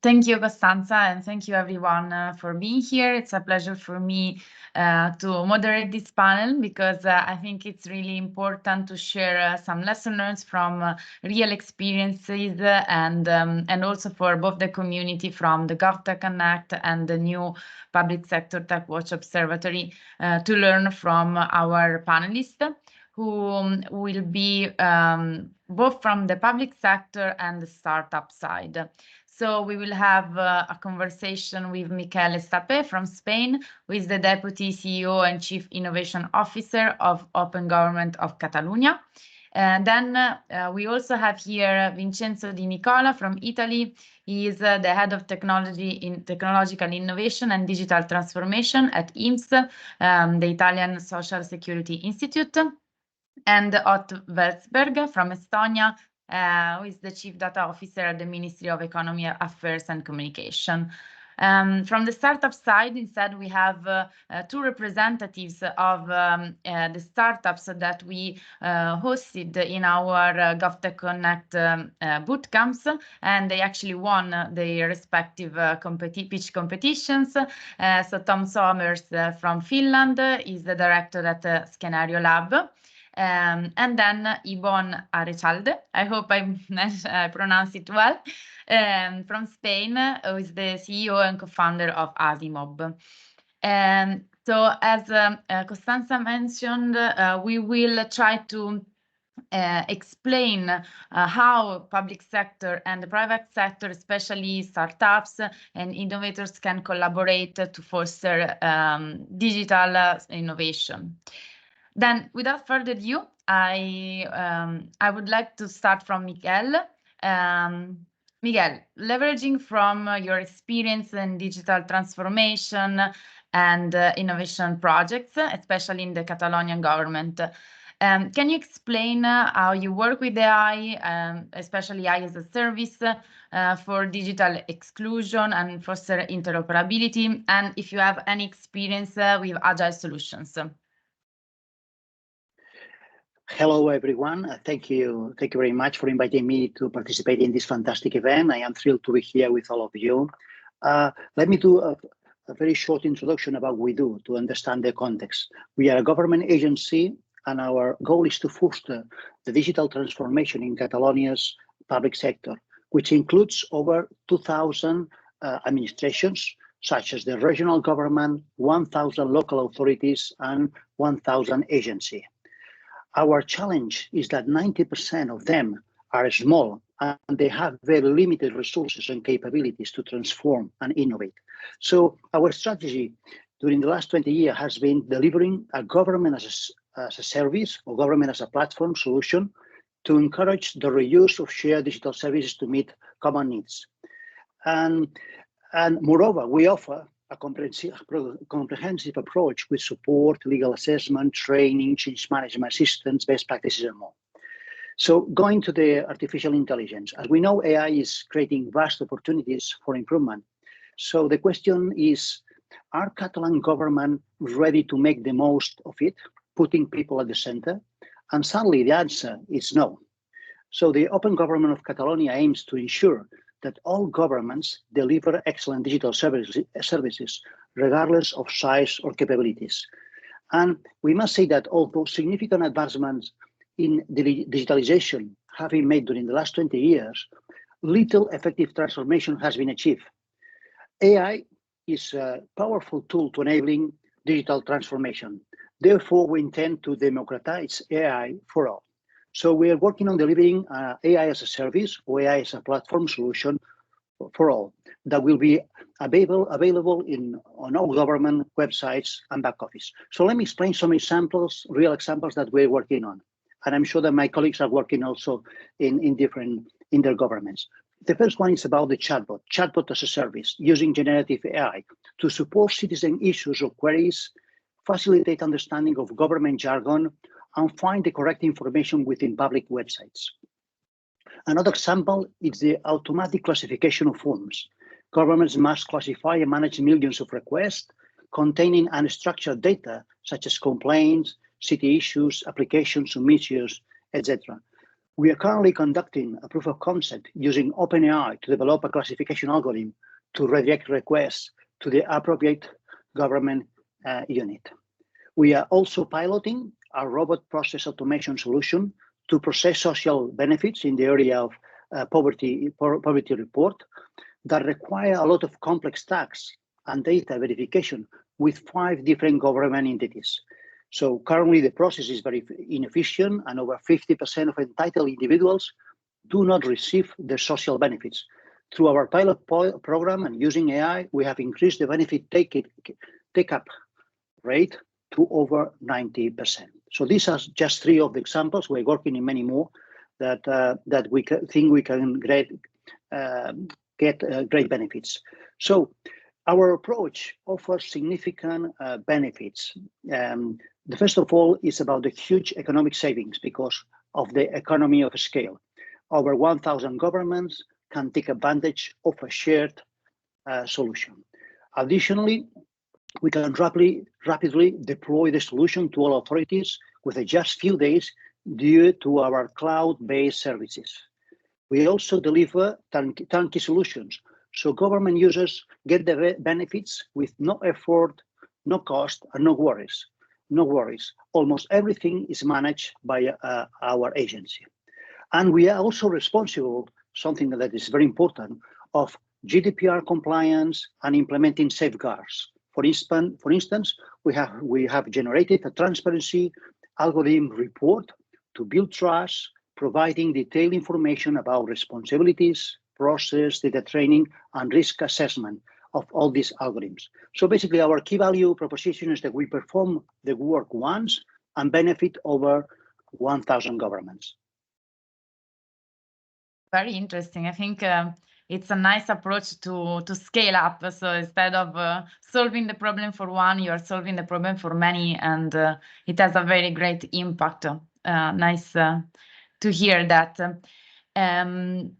Thank you, Costanza, and thank you everyone for being here. It's a pleasure for me to moderate this panel because I think it's really important to share some lesson learned from real experiences and also for both the community from the GovTech Connect and the new Public Sector Tech Watch Observatory to learn from our panelists, who will be both from the public sector and the startup side. So we will have a conversation with Miquel Estapé from Spain, who is the Deputy CEO and Chief Innovation Officer of Open Government of Catalonia. And then we also have here Vincenzo Di Nicola from Italy. He is the Head of Technological Innovation and Digital Transformation at INPS, the Italian Social Security Institute. And Ott Welsberg from Estonia, who is the Chief Data Officer at the Ministry of Economy Affairs and Communication. From the startup side, instead, we have two representatives of the startups that we hosted in our GovTech Connect bootcamps, and they actually won their respective pitch competitions. So Tom Somers from Finland is the director at Scenario Lab. And then Ibon Arechalde, I hope I pronounced it well, from Spain, who is the CEO and co-founder of Azimob. So as Costanza mentioned, we will try to explain how public sector and the private sector, especially startups and innovators, can collaborate to foster digital innovation. Then, without further ado, I would like to start from Miquel. Miquel, leveraging from your experience in digital transformation and innovation projects, especially in the Catalonian government, can you explain how you work with AI, especially AI as a service for digital exclusion and foster interoperability, and if you have any experience with agile solutions? Hello, everyone. Thank you very much for inviting me to participate in this fantastic event. I am thrilled to be here with all of you. Let me do a very short introduction about what we do to understand the context. We are a government agency, and our goal is to foster the digital transformation in Catalonia's public sector, which includes over 2,000 administrations, such as the regional government, 1,000 local authorities, and 1,000 agencies. Our challenge is that 90% of them are small and they have very limited resources and capabilities to transform and innovate. So our strategy during the last 20 years has been delivering a government as a service or government as a platform solution to encourage the reuse of shared digital services to meet common needs. And moreover, we offer a comprehensive approach with support, legal assessment, training, change management assistance, best practices, and more. So going to the artificial intelligence, as we know, AI is creating vast opportunities for improvement. So the question is, are Catalan government ready to make the most of it, putting people at the center? And sadly, the answer is no. So the Open Government of Catalonia aims to ensure that all governments deliver excellent digital services, regardless of size or capabilities. And we must say that although significant advancements in digitalization have been made during the last 20 years, little effective transformation has been achieved. AI is a powerful tool to enabling digital transformation. Therefore, we intend to democratize AI for all. So we are working on delivering AI as a service or AI as a platform solution for all that will be available on all government websites and back office. So let me explain some examples, real examples that we're working on. And I'm sure that my colleagues are working also in their governments. The first one is about the chatbot as a service, using generative AI to support citizen issues or queries, facilitate understanding of government jargon, and find the correct information within public websites. Another example is the automatic classification of forms. Governments must classify and manage millions of requests containing unstructured data, such as complaints, city issues, applications, submissions, etc. We are currently conducting a proof of concept using OpenAI to develop a classification algorithm to redirect requests to the appropriate government unit. We are also piloting a robot process automation solution to process social benefits in the area of poverty report that require a lot of complex tasks and data verification with 5 different government entities. So currently the process is very inefficient and over 50% of entitled individuals do not receive their social benefits. Through our pilot program and using AI, we have increased the benefit take-up rate to over 90%. So these are just 3 of the examples. We're working in many more that we think we can get great benefits. So our approach offers significant benefits. The first of all is about the huge economic savings because of the economy of scale. Over 1,000 governments can take advantage of a shared solution. Additionally, we can rapidly deploy the solution to all authorities within just few days due to our cloud-based services. We also deliver turnkey solutions, so government users get the benefits with no effort, no cost, and no worries. No worries. Almost everything is managed by our agency. And we are also responsible, something that is very important, of GDPR compliance and implementing safeguards. For instance, we have generated a transparency algorithm report to build trust, providing detailed information about responsibilities, process, data training, and risk assessment of all these algorithms. So basically, our key value proposition is that we perform the work once and benefit over 1,000 governments. Very interesting. I think it's a nice approach to scale up. So instead of solving the problem for one, you are solving the problem for many, and it has a very great impact. Nice to hear that. And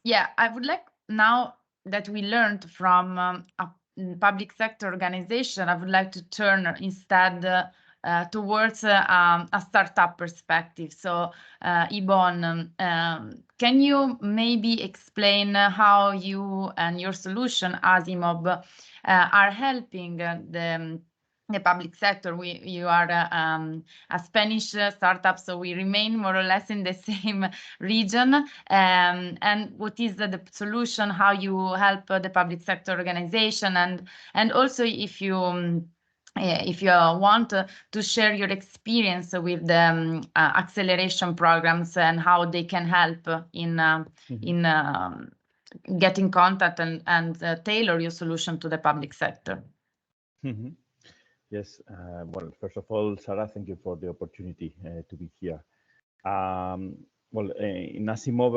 yeah, I would like now that we learned from a public sector organization, I would like to turn instead towards a startup perspective. So, Ibon, can you maybe explain how you and your solution, Asimob, are helping the public sector? You are a Spanish startup, so we remain more or less in the same region. And what is the solution? How you help the public sector organization, and also if you want to share your experience with the acceleration programs and how they can help in getting contact and tailor your solution to the public sector. Yes, well, first of all, Sarah, thank you for the opportunity to be here. Well, in Asimob,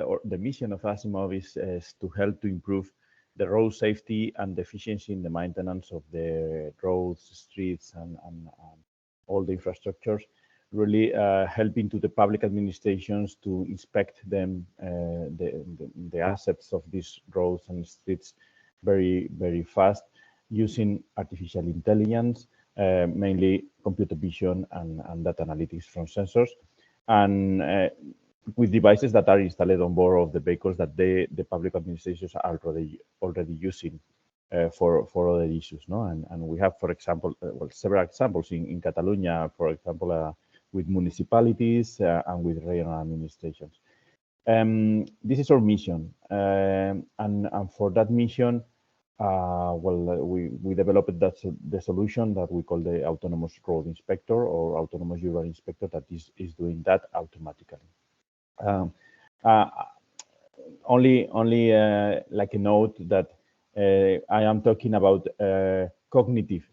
or the mission of Asimob is to help to improve the road safety and efficiency in the maintenance of the roads, streets, and all the infrastructures, really helping to the public administrations to inspect them, the assets of these roads and streets very, very fast, using artificial intelligence, mainly computer vision and data analytics from sensors, and with devices that are installed on board of the vehicles that the public administrations are already using for other issues. No? And we have, for example, well, several examples in Catalonia, for example, with municipalities and with regional administrations. This is our mission, and for that mission, we developed the solution that we call the autonomous road inspector or autonomous urban inspector that is doing that automatically. Only like a note that I am talking about cognitive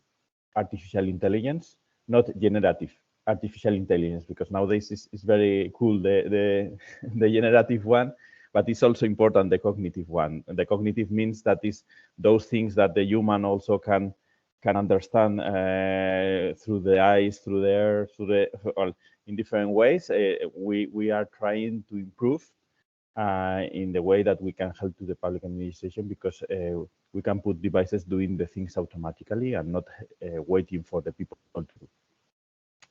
artificial intelligence, not generative artificial intelligence, because nowadays is very cool the generative one, but it's also important the cognitive one. And the cognitive means that is those things that the human also can understand through the eyes, through the air, or in different ways. We are trying to improve in the way that we can help to the public administration, because we can put devices doing the things automatically and not waiting for the people to do.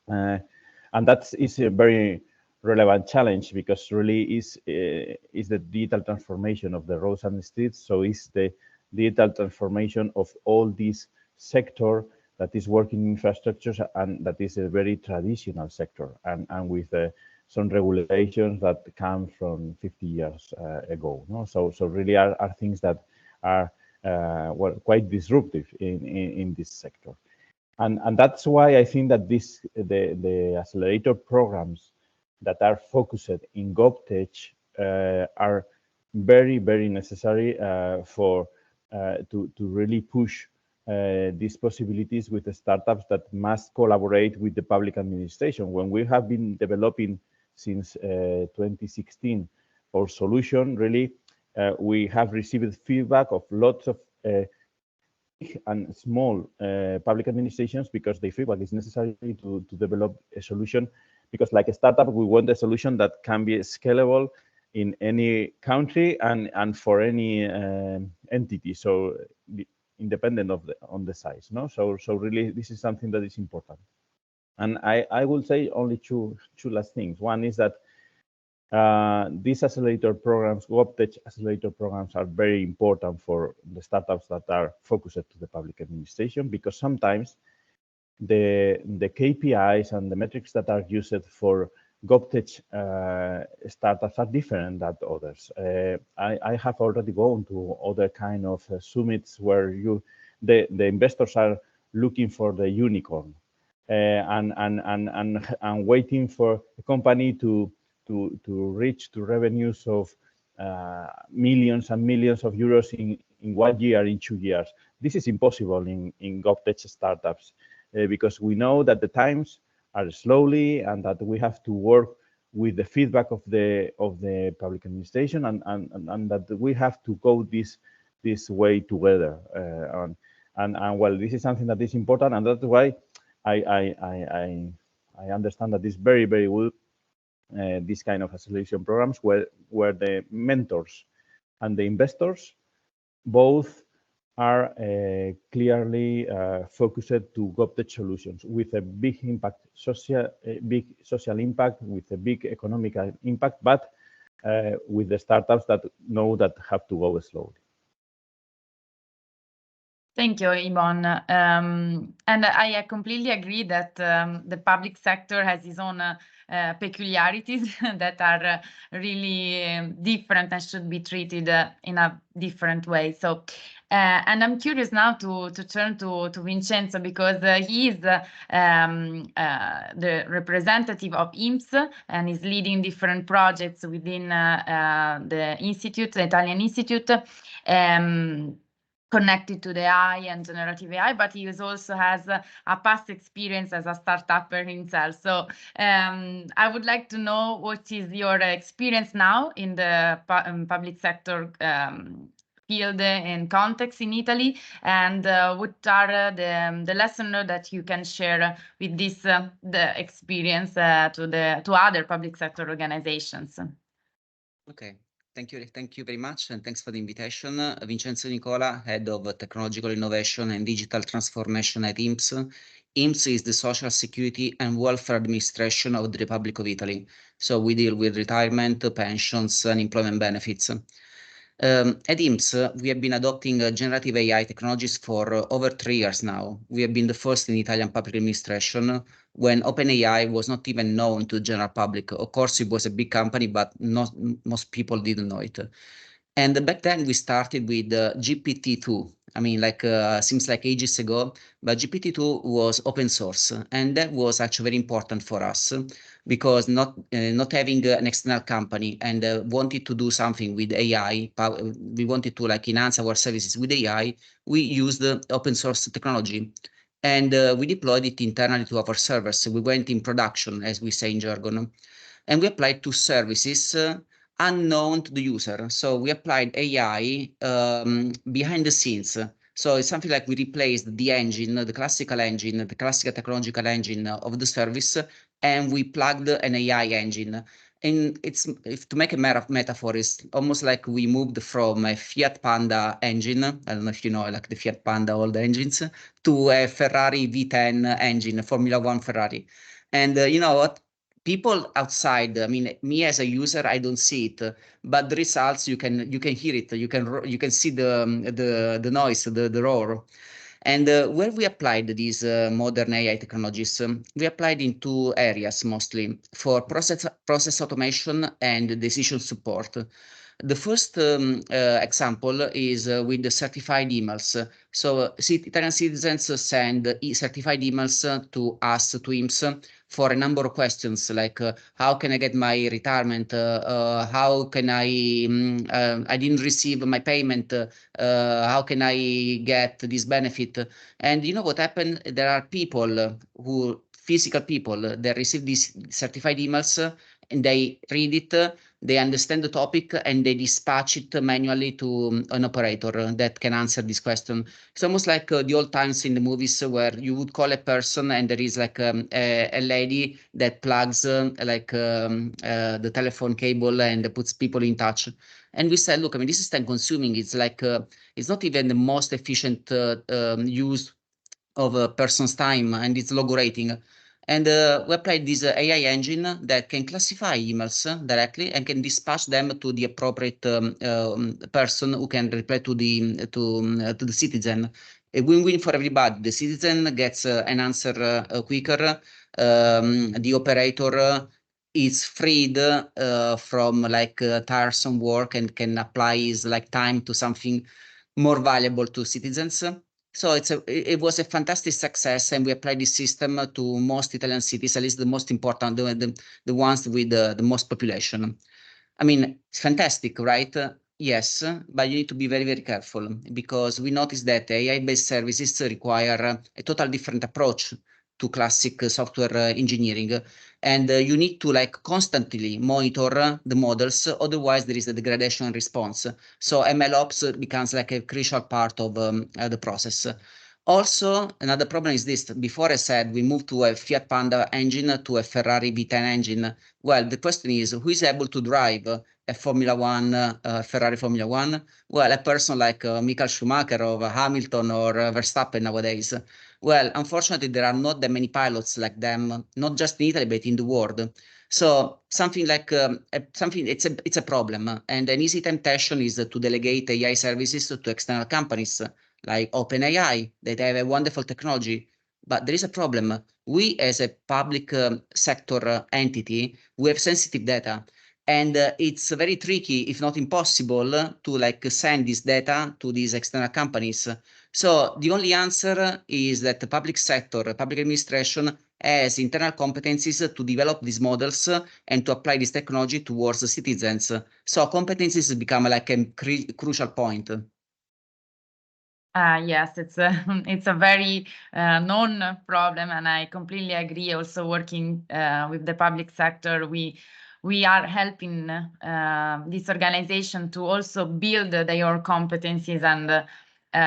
And that is a very relevant challenge, because really is the digital transformation of the roads and the streets. So it's the digital transformation of all this sector that is working in infrastructures, and that is a very traditional sector, and with some regulations that come from 50 years ago. No? So really are things that are quite disruptive in this sector. And that's why I think that the accelerator programs that are focused in GovTech are very, very necessary to really push these possibilities with the startups that must collaborate with the public administration. When we have been developing since 2016 our solution, really, we have received feedback of lots of and small public administrations, because the feedback is necessary to develop a solution, because like a startup, we want a solution that can be scalable in any country and for any entity, so independent on the size. No, so really this is something that is important. And I will say only two last things. One is that these accelerator programs, GovTech accelerator programs, are very important for the startups that are focused to the public administration, because sometimes the KPIs and the metrics that are used for GovTech startups are different than others. I have already gone to other kind of summits where the investors are looking for the unicorn and waiting for a company to reach to revenues of millions and millions of euros in 1 year, in 2 years. This is impossible in GovTech startups because we know that the times are slowly, and that we have to work with the feedback of the public administration, and that we have to go this way together. And well, this is something that is important, and that's why I understand that it's very, very good. This kind of acceleration programs where the mentors and the investors both are clearly focused to GovTech solutions with a big impact, big social impact, with a big economic impact, but with the startups that know that have to go slowly. Thank you, Ibon. And I completely agree that the public sector has its own peculiarities that are really different and should be treated in a different way. So, and I'm curious now to turn to Vincenzo, because he is the representative of IMSS and is leading different projects within the institute, the Italian Institute. Connected to the AI and generative AI, but he also has a past experience as a startupper himself. So I would like to know what is your experience now in the public sector field and context in Italy, and what are the lessons that you can share with this the experience to other public sector organizations. Okay. Thank you very much, and thanks for the invitation. Vincenzo Nicola, Head of Technological Innovation and Digital Transformation at IMSS. IMSS is the Social Security and Welfare Administration of the Republic of Italy. So we deal with retirement, pensions, and employment benefits. At IMS, we have been adopting generative AI technologies for over 3 years now. We have been the first in Italian public administration when OpenAI was not even known to the general public. Of course, it was a big company, but most people didn't know it. And back then we started with GPT-2. I mean, seems like ages ago, but GPT-2 was open source, and that was actually very important for us because not having an external company and wanted to do something with AI, we wanted to enhance our services with AI. We used open source technology, and we deployed it internally to our servers. So we went in production, as we say in jargon, and we applied to services unknown to the user. So we applied AI behind the scenes. So it's something like we replaced the engine, the classical engine, the classical technological engine of the service, and we plugged an AI engine. And if to make a metaphor, it's almost like we moved from a Fiat Panda engine, I don't know if you know, like the Fiat Panda, all the engines, to a Ferrari V10 engine, Formula One Ferrari. And you know what? People outside, I mean, me as a user, I don't see it, but the results you can hear it, you can see the noise, the roar. And where we applied these modern AI technologies, we applied in 2 areas mostly: for process automation and decision support. The first example is with the certified emails. So Italian citizens send certified emails to us, to IMS, for a number of questions like how can I get my retirement? How can I didn't receive my payment? How can I get this benefit? And you know what happened? There are people physical people that receive these certified emails and they read it, they understand the topic, and they dispatch it manually to an operator that can answer this question. It's almost like the old times in the movies where you would call a person and there is like a lady that plugs the telephone cable and puts people in touch. And we said, look, I mean, this is time consuming. It's like, it's not even the most efficient use of a person's time, and it's logo rating. And we applied this AI engine that can classify emails directly and can dispatch them to the appropriate person who can reply to the citizen. A win-win for everybody. The citizen gets an answer quicker. The operator is freed from tiresome work and can apply his time to something more valuable to citizens. So it was a fantastic success, and we applied this system to most Italian cities, at least the most important, the ones with the most population. I mean, it's fantastic, right? Yes, but you need to be very, very careful because we noticed that AI-based services require a total different approach to classic software engineering. And you need to constantly monitor the models, otherwise there is a degradation in response. So MLOps becomes like a crucial part of the process. Also, another problem is this. Before I said we moved to a Fiat Panda engine to a Ferrari V10 engine. Well, the question is, who is able to drive a Formula One, Ferrari Formula One? Well, a person like Michael Schumacher or Hamilton or Verstappen nowadays. Well, unfortunately, there are not that many pilots like them, not just in Italy, but in the world. So something like it's a problem, and an easy temptation is to delegate AI services to external companies like OpenAI that have a wonderful technology. But there is a problem. We, as a public sector entity, we have sensitive data. And it's very tricky, if not impossible, to send this data to these external companies. So the only answer is that the public sector, public administration, has internal competencies to develop these models and to apply this technology towards the citizens. So competencies become like a crucial point. Yes, it's a very known problem, and I completely agree. Also, working with the public sector, we are helping this organization to also build their competencies and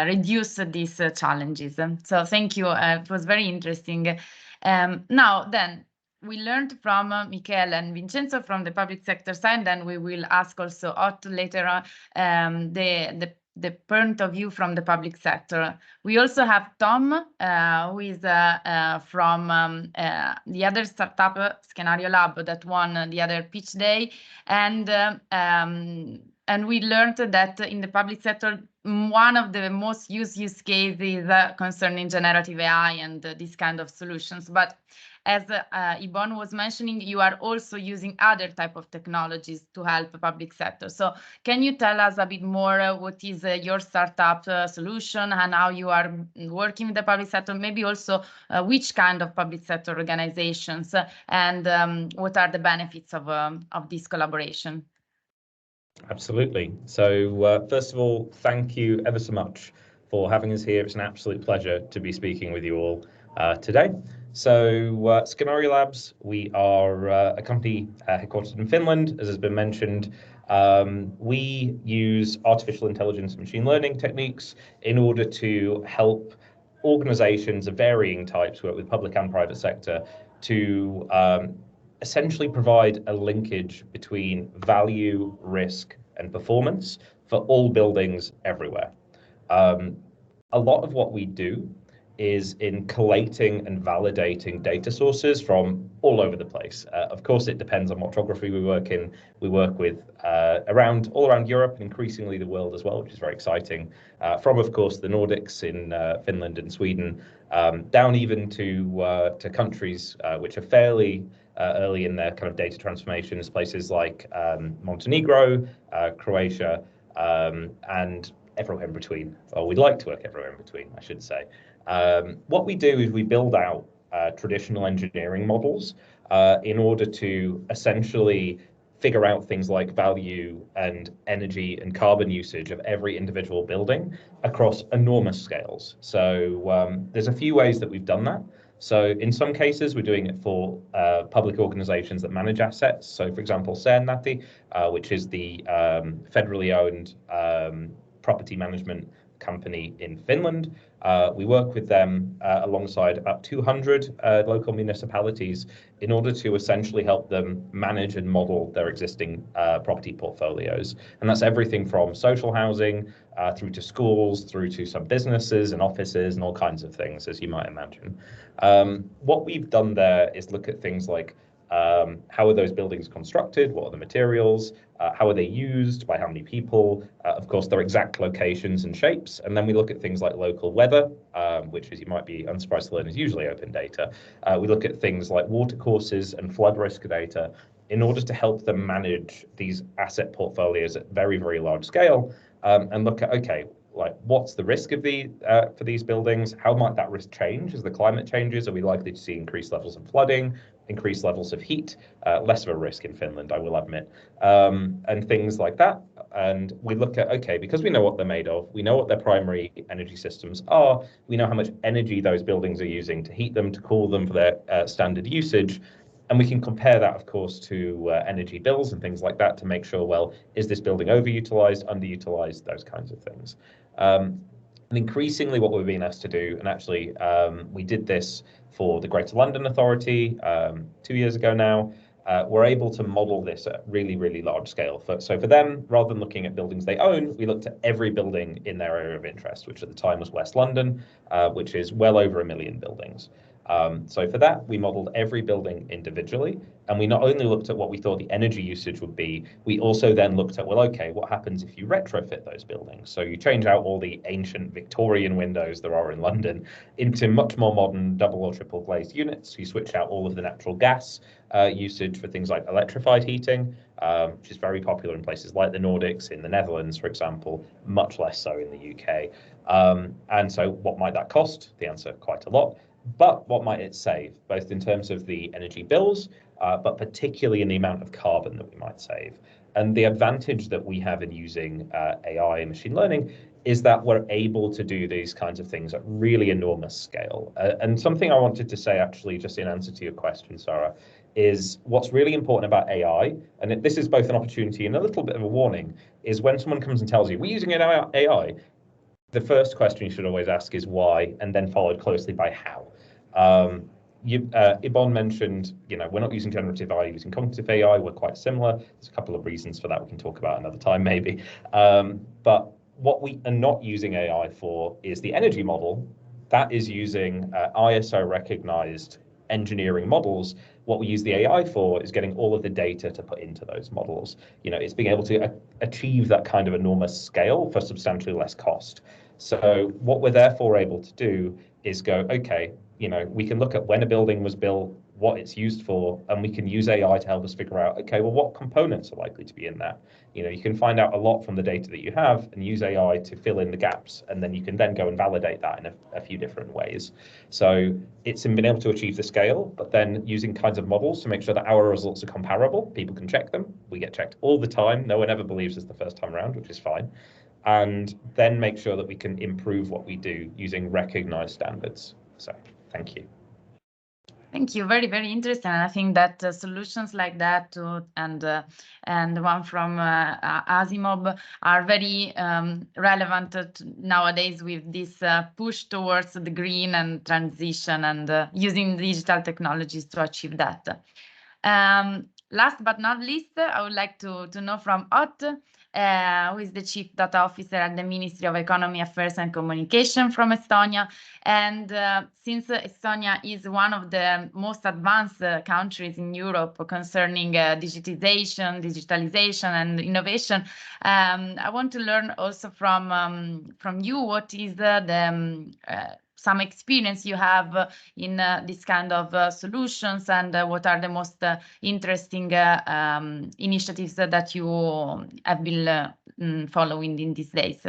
reduce these challenges. So thank you. It was very interesting. Now then, we learned from Michele and Vincenzo from the public sector side, and we will ask also Otto later on the point of view from the public sector. We also have Tom, who is from the other startup, Scenario Lab, that won the other pitch day. And And we learned that in the public sector, one of the most used use cases concerning generative AI and these kind of solutions. But as Yvonne was mentioning, you are also using other type of technologies to help the public sector. So can you tell us a bit more what is your startup solution and how you are working with the public sector? Maybe also which kind of public sector organizations and what are the benefits of this collaboration? Absolutely. So first of all, thank you ever so much for having us here. It's an absolute pleasure to be speaking with you all today. So Scenario Labs, we are a company headquartered in Finland, as has been mentioned. We use artificial intelligence and machine learning techniques in order to help organizations of varying types, work with public and private sector, to essentially provide a linkage between value, risk, and performance for all buildings everywhere. A lot of what we do is in collating and validating data sources from all over the place. Of course, it depends on what geography we work in. We work with all around Europe and increasingly the world as well, which is very exciting. From, of course, the Nordics in Finland and Sweden, down even to countries which are fairly early in their kind of data transformations, places like Montenegro, Croatia, and everywhere in between. Or we'd like to work everywhere in between, I should say. What we do is we build out traditional engineering models in order to essentially figure out things like value and energy and carbon usage of every individual building across enormous scales. So there's a few ways that we've done that. So in some cases, we're doing it for public organizations that manage assets. So for example, Sernati, which is the federally owned property management company in Finland. We work with them alongside about 200 local municipalities in order to essentially help them manage and model their existing property portfolios. And that's everything from social housing through to schools, through to some businesses and offices and all kinds of things, as you might imagine. What we've done there is look at things like how are those buildings constructed? What are the materials? How are they used? By how many people? Of course, their exact locations and shapes. And then we look at things like local weather, which, as you might be unsurprised to learn, is usually open data. We look at things like water courses and flood risk data in order to help them manage these asset portfolios at very, very large scale and look at, okay, like what's the risk of for these buildings? How might that risk change as the climate changes? Are we likely to see increased levels of flooding, increased levels of heat, less of a risk in Finland, I will admit, and things like that. And we look at, okay, because we know what they're made of, we know what their primary energy systems are, we know how much energy those buildings are using to heat them, to cool them for their standard usage. And we can compare that, of course, to energy bills and things like that to make sure, well, is this building overutilized, underutilized, those kinds of things. And increasingly what we've been asked to do, and actually we did this for the Greater London Authority 2 years ago now, we're able to model this at really, really large scale. So for them, rather than looking at buildings they own, we looked at every building in their area of interest, which at the time was West London, which is well over 1 million buildings. So for that, we modeled every building individually, and we not only looked at what we thought the energy usage would be, we also then looked at, well, okay, what happens if you retrofit those buildings? So you change out all the ancient Victorian windows there are in London into much more modern double or triple glazed units. You switch out all of the natural gas usage for things like electrified heating, which is very popular in places like the Nordics, in the Netherlands, for example, much less so in the UK. And so what might that cost? The answer, quite a lot. But what might it save, both in terms of the energy bills, but particularly in the amount of carbon that we might save? And the advantage that we have in using AI and machine learning is that we're able to do these kinds of things at really enormous scale. And something I wanted to say, actually, just in answer to your question, Sarah, is what's really important about AI, and this is both an opportunity and a little bit of a warning, is when someone comes and tells you, we're using AI, the first question you should always ask is why, and then followed closely by how. Yvonne mentioned, we're not using generative AI, using cognitive AI. We're quite similar. There's a couple of reasons for that we can talk about another time, maybe. But what we are not using AI for is the energy model. That is using ISO recognized engineering models what we use the AI for is getting all of the data to put into those models. It's being able to achieve that kind of enormous scale for substantially less cost. So what we're therefore able to do is go, okay, we can look at when a building was built, what it's used for, and we can use AI to help us figure out, okay, well, what components are likely to be in that? You can find out a lot from the data that you have and use AI to fill in the gaps, and then you can then go and validate that in a few different ways. So it's in being able to achieve the scale, but then using kinds of models to make sure that our results are comparable. People can check them. We get checked all the time. No one ever believes it's the first time around, which is fine. And then make sure that we can improve what we do using recognized standards. So thank you. Thank you. Very, very interesting. And I think that solutions like that and the one from Asimov are very relevant nowadays with this push towards the green and transition and using digital technologies to achieve that. Last but not least, I would like to know from Ott, who is the Chief Data Officer at the Ministry of Economy, Affairs and Communication from Estonia. And since Estonia is one of the most advanced countries in Europe concerning digitalization and innovation, I want to learn also from you what is some experience you have in this kind of solutions and what are the most interesting initiatives that you have been following in these days.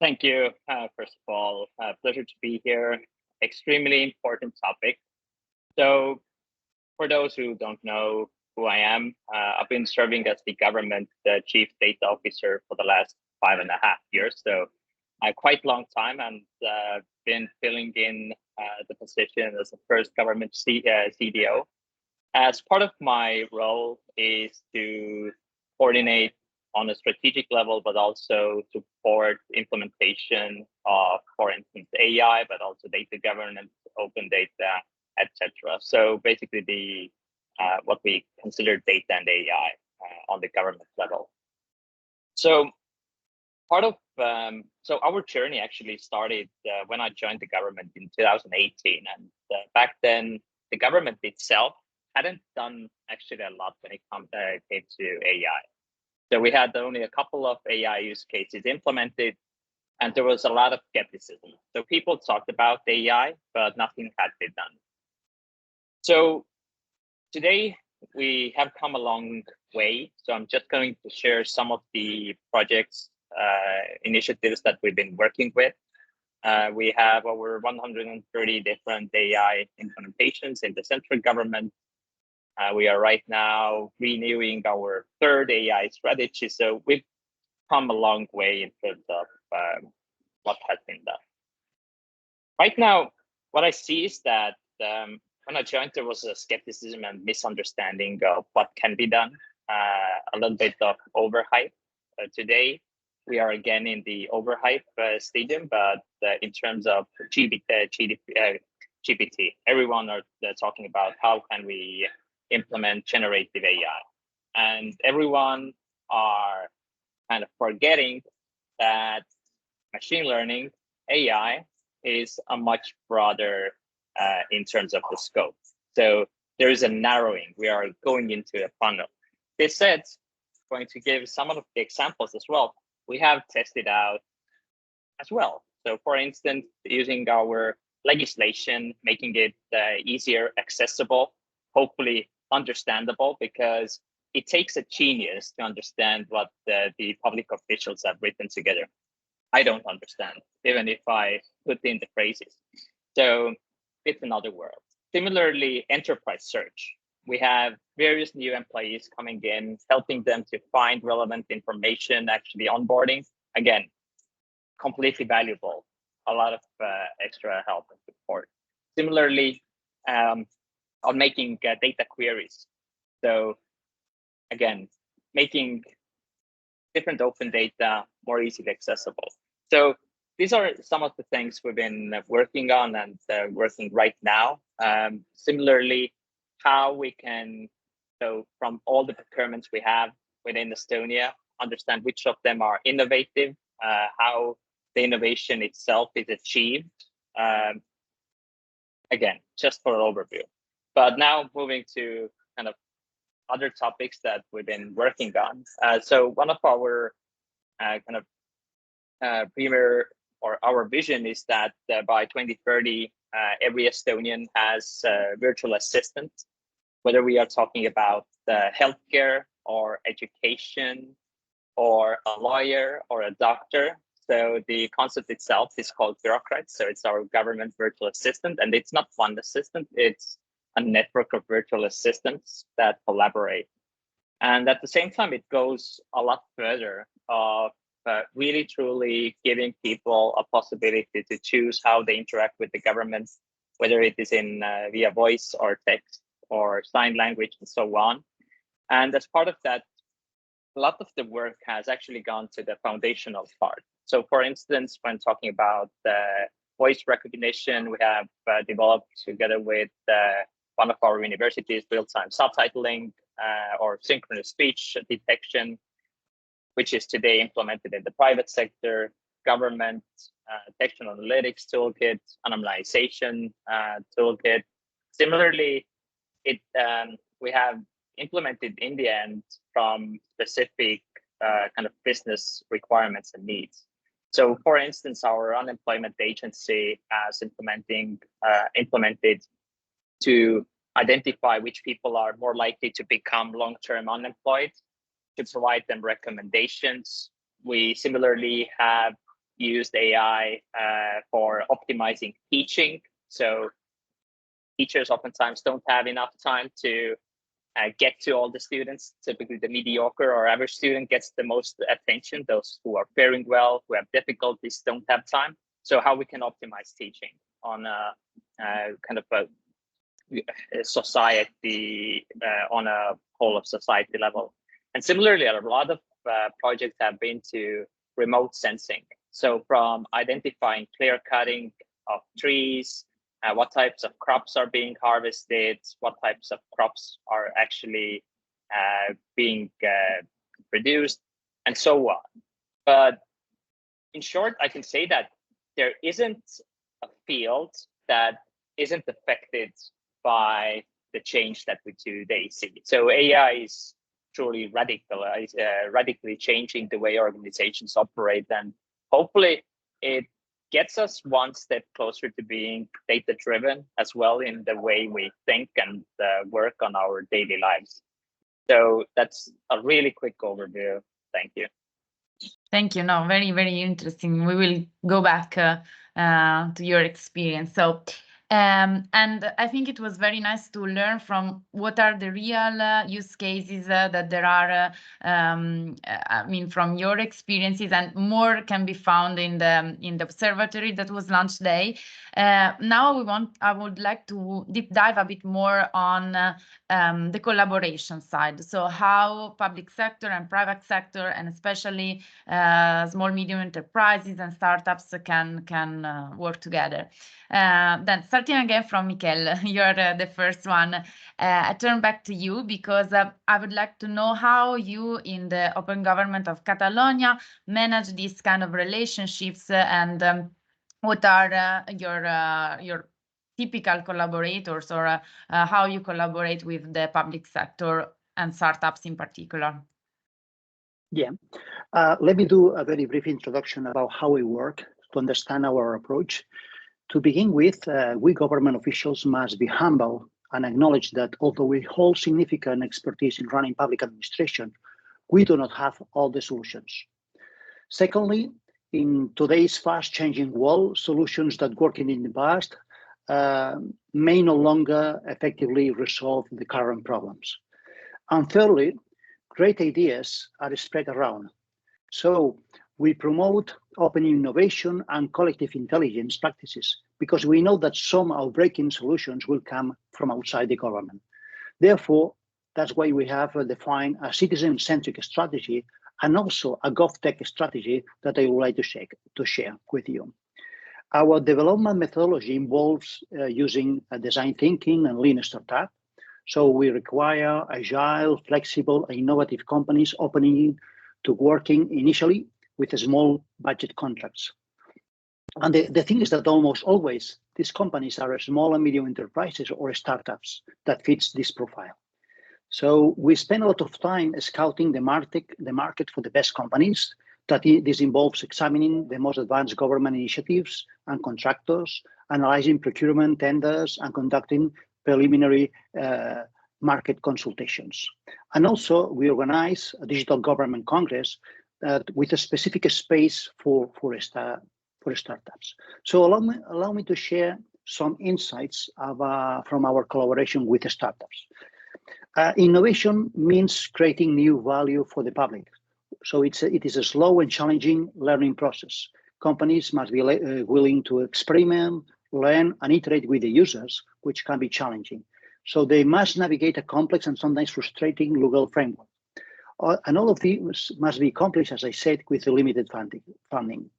Thank you. First of all, pleasure to be here. Extremely important topic. So for those who don't know who I am, I've been serving as the government chief data officer for the last 5.5 years. So quite long time, and been filling in the position as the first government CDO. As part of my role is to coordinate on a strategic level, but also support implementation of, for instance, AI, but also data governance, open data, etc. So basically what we consider data and AI on the government level. So part of so our journey actually started when I joined the government in 2018, and back then the government itself hadn't done actually a lot when it came to AI. So we had only a couple of AI use cases implemented, and there was a lot of skepticism. So people talked about AI, but nothing had been done. So today we have come a long way. So I'm just going to share some of the projects, initiatives that we've been working with. We have over 130 different AI implementations in the central government. We are right now renewing our third AI strategy. So we've come a long way in terms of what has been done. Right now, what I see is that when I joined, there was a skepticism and misunderstanding of what can be done, a little bit of overhype. Today, we are again in the overhype stadium, but in terms of GPT, everyone are talking about how can we implement generative AI, and everyone are kind of forgetting that machine learning AI is a much broader in terms of the scope. So there is a narrowing. We are going into a funnel. This said, I'm going to give some of the examples as well. We have tested out as well. So for instance, using our legislation, making it easier, accessible, hopefully understandable, because it takes a genius to understand what the public officials have written together. I don't understand, even if I put in the phrases. So it's another world. Similarly, enterprise search. We have various new employees coming in, helping them to find relevant information, actually onboarding. Again, completely valuable, a lot of extra help and support. Similarly, on making data queries. So again, making different open data more easily accessible. So these are some of the things we've been working on and working right now. Similarly, how we can, so from all the procurements we have within Estonia, understand which of them are innovative, how the innovation itself is achieved, again, just for an overview. But now moving to kind of other topics that we've been working on. So one of our premier, or our vision, is that by 2030, every Estonian has a virtual assistant, whether we are talking about healthcare or education or a lawyer or a doctor. So the concept itself is called Bureaucrat. So it's our government virtual assistant, and it's not one assistant, it's a network of virtual assistants that collaborate. And at the same time, it goes a lot further of really truly giving people a possibility to choose how they interact with the government, whether it is in via voice or text or sign language and so on. And as part of that, a lot of the work has actually gone to the foundational part. So for instance, when talking about voice recognition, we have developed together with one of our universities real-time subtitling or synchronous speech detection, which is today implemented in the private sector, government, textual analytics toolkit, anonymization toolkit. Similarly, we have implemented in the end from specific kind of business requirements and needs. So for instance, our unemployment agency has implemented to identify which people are more likely to become long-term unemployed, to provide them recommendations. We similarly have used AI for optimizing teaching. So teachers oftentimes don't have enough time to get to all the students. Typically the mediocre or average student gets the most attention. Those who are faring well, who have difficulties, don't have time. So how we can optimize teaching on a kind of a society, on a whole of society level. And similarly, a lot of projects have been to remote sensing. So from identifying clear cutting of trees, what types of crops are being harvested, what types of crops are actually being produced, and so on. But in short, I can say that there isn't a field that isn't affected by the change that we today see. So AI is truly radically changing the way organizations operate, and hopefully it gets us one step closer to being data-driven as well in the way we think and work on our daily lives. So that's a really quick overview. Thank you. Thank you. No, very, very interesting. We will go back to your experience. So, and I think it was very nice to learn from what are the real use cases that there are, I mean, from your experiences, and more can be found in the observatory that was launched today. Now I would like to deep dive a bit more on the collaboration side. So how public sector and private sector, and especially small, medium enterprises and startups can work together. Then starting again from Mikel, you're the first one. I turn back to you because I would like to know how you in the Open Government of Catalonia manage these kind of relationships, and what are your typical collaborators, or how you collaborate with the public sector and startups in particular. Yeah, let me do a very brief introduction about how we work to understand our approach. To begin with, we government officials must be humble and acknowledge that although we hold significant expertise in running public administration, we do not have all the solutions. Secondly, in today's fast-changing world, solutions that worked in the past may no longer effectively resolve the current problems. And thirdly, great ideas are spread around. So we promote open innovation and collective intelligence practices because we know that some outbreaking solutions will come from outside the government. Therefore, that's why we have defined a citizen-centric strategy and also a GovTech strategy that I would like to share with you. Our development methodology involves using design thinking and lean startup. So we require agile, flexible, and innovative companies opening to working initially with small budget contracts. And the thing is that almost always these companies are small and medium enterprises or startups that fits this profile. So we spend a lot of time scouting the market for the best companies. This involves examining the most advanced government initiatives and contractors, analyzing procurement tenders, and conducting preliminary market consultations. And also, we organize a digital government congress with a specific space for startups. So allow me to share some insights from our collaboration with startups. Innovation means creating new value for the public. So it is a slow and challenging learning process. Companies must be willing to experiment, learn, and iterate with the users, which can be challenging. So they must navigate a complex and sometimes frustrating legal framework. And all of these must be accomplished, as I said, with limited funding.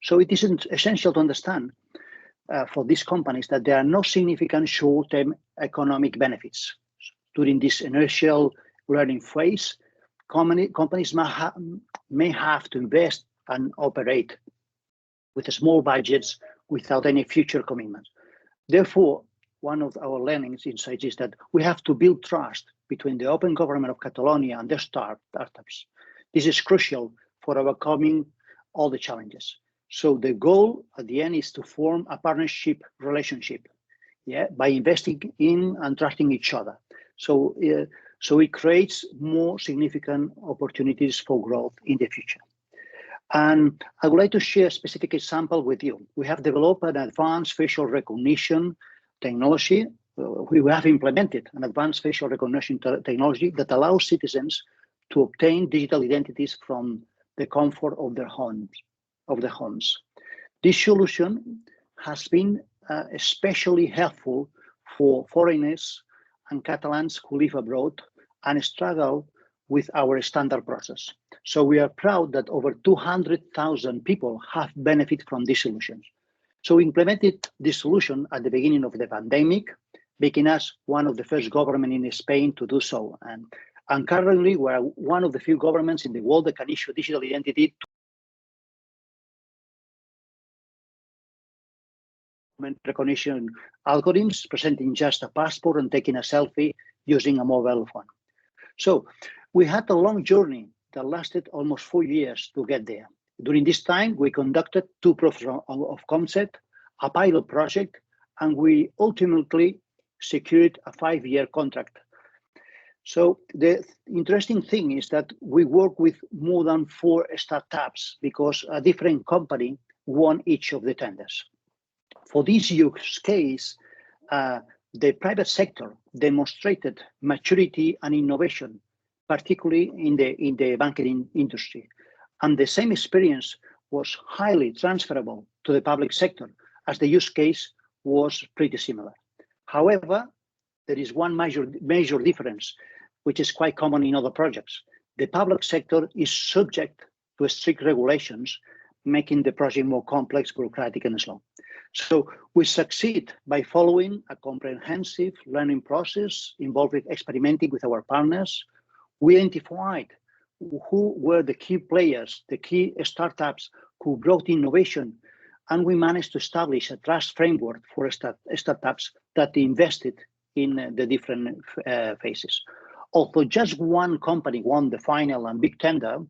So it is essential to understand for these companies that there are no significant short-term economic benefits. During this initial learning phase, companies may have to invest and operate with small budgets without any future commitments. Therefore, one of our learnings insights is that we have to build trust between the open government of Catalonia and their startups. This is crucial for overcoming all the challenges. So the goal at the end is to form a partnership relationship, by investing in and trusting each other. So it creates more significant opportunities for growth in the future. And I would like to share a specific example with you. We have developed an advanced facial recognition technology. We have implemented an advanced facial recognition technology that allows citizens to obtain digital identities from the comfort of their homes. This solution has been especially helpful for foreigners and Catalans who live abroad and struggle with our standard process. So we are proud that over 200,000 people have benefited from these solutions. So we implemented this solution at the beginning of the pandemic, making us one of the first governments in Spain to do so. And currently, we're one of the few governments in the world that can issue digital identity recognition algorithms, presenting just a passport and taking a selfie using a mobile phone. So we had a long journey that lasted almost 4 years to get there. During this time, we conducted 2 proofs of concept, a pilot project, and we ultimately secured a 5-year contract. So the interesting thing is that we work with more than 4 startups because a different company won each of the tenders. For this use case, the private sector demonstrated maturity and innovation, particularly in the banking industry. And the same experience was highly transferable to the public sector, as the use case was pretty similar. However, there is one major difference, which is quite common in other projects. The public sector is subject to strict regulations, making the project more complex, bureaucratic, and slow. So we succeed by following a comprehensive learning process involving experimenting with our partners. We identified who were the key players, the key startups who brought innovation, and we managed to establish a trust framework for startups that invested in the different phases. Although just one company won the final and big tender,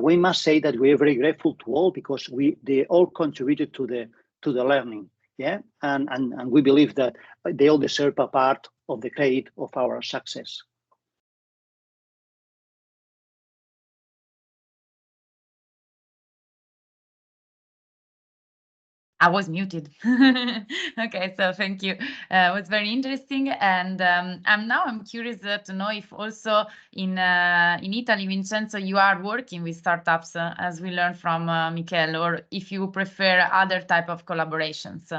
we must say that we are very grateful to all because they all contributed to the learning, and we believe that they all deserve a part of the credit of our success. I was muted. Okay, so thank you. It was very interesting, and I'm curious to know if also in Italy, Vincenzo, you are working with startups, as we learned from Michele, or if you prefer other type of collaborations.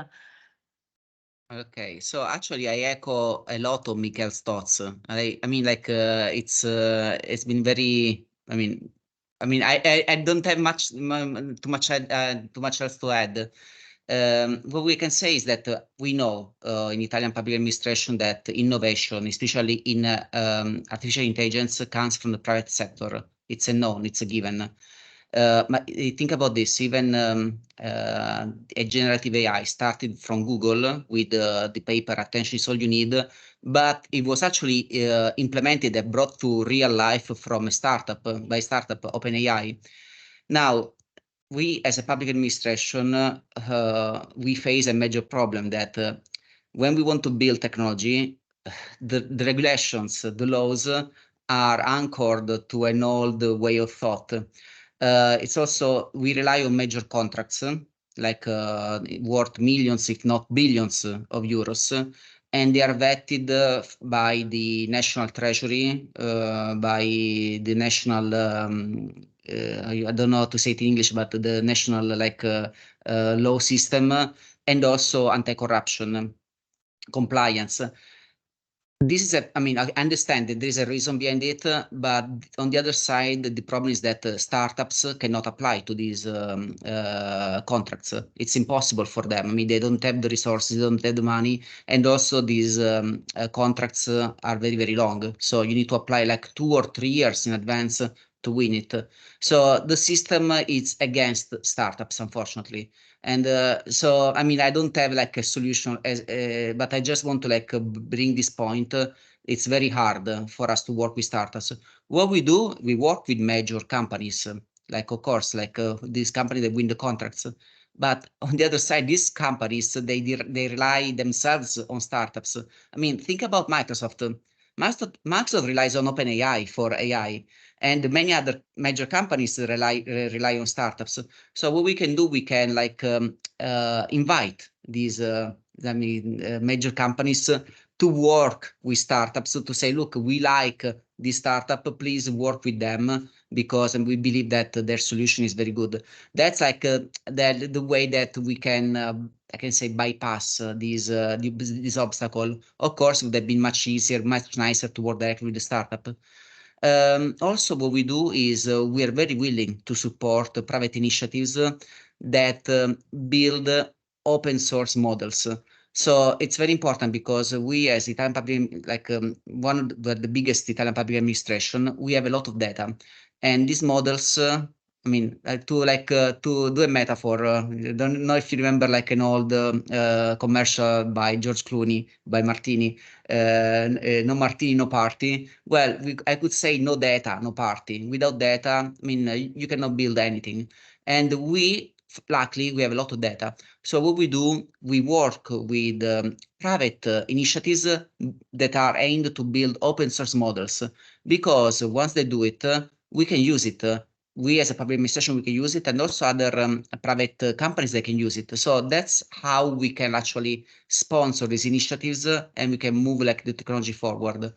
Okay, so actually I echo a lot of Michele's thoughts. I mean, like it's been very. I don't have too much else to add. What we can say is that we know in Italian public administration that innovation, especially in artificial intelligence, comes from the private sector. It's a known, it's a given. Think about this, even a generative AI started from Google with the paper Attention is All You Need, but it was actually implemented and brought to real life from a startup, by startup OpenAI. Now, we as a public administration, we face a major problem that when we want to build technology, the regulations, the laws are anchored to an old way of thought. It's also, we rely on major contracts, like worth millions, if not billions of euros, and they are vetted by the National Treasury, by the National, I don't know how to say it in English, but the national law system, and also anti-corruption compliance. This is I mean, I understand that there is a reason behind it, but on the other side, the problem is that startups cannot apply to these contracts. It's impossible for them. I mean, they don't have the resources, they don't have the money, and also these contracts are very, very long. So you need to apply like 2 or 3 years in advance to win it. So the system is against startups, unfortunately. And so, I mean, I don't have like a solution, but I just want to bring this point. It's very hard for us to work with startups. What we do, we work with major companies, like of course, like these companies that win the contracts. But on the other side, these companies, they rely themselves on startups. I mean, think about Microsoft. Microsoft relies on OpenAI for AI, and many other major companies rely on startups. So what we can do, we can invite these major companies to work with startups, to say, look, we like this startup, please work with them, because we believe that their solution is very good. That's like the way that we can, I can say, bypass this obstacle. Of course, it would have been much easier, much nicer to work directly with the startup. Also, what we do is we are very willing to support private initiatives that build open source models. So it's very important because we, as Italian public, one of the biggest Italian public administration, we have a lot of data, and these models. I mean, to do a metaphor, I don't know if you remember like an old commercial by George Clooney, by Martini, no Martini, no party. Well, I could say no data, no party. Without data, I mean, you cannot build anything. And luckily, we have a lot of data. So what we do, we work with private initiatives that are aimed to build open source models, because once they do it, we can use it. We as a public administration, we can use it, and also other private companies that can use it. So that's how we can actually sponsor these initiatives, and we can move like the technology forward.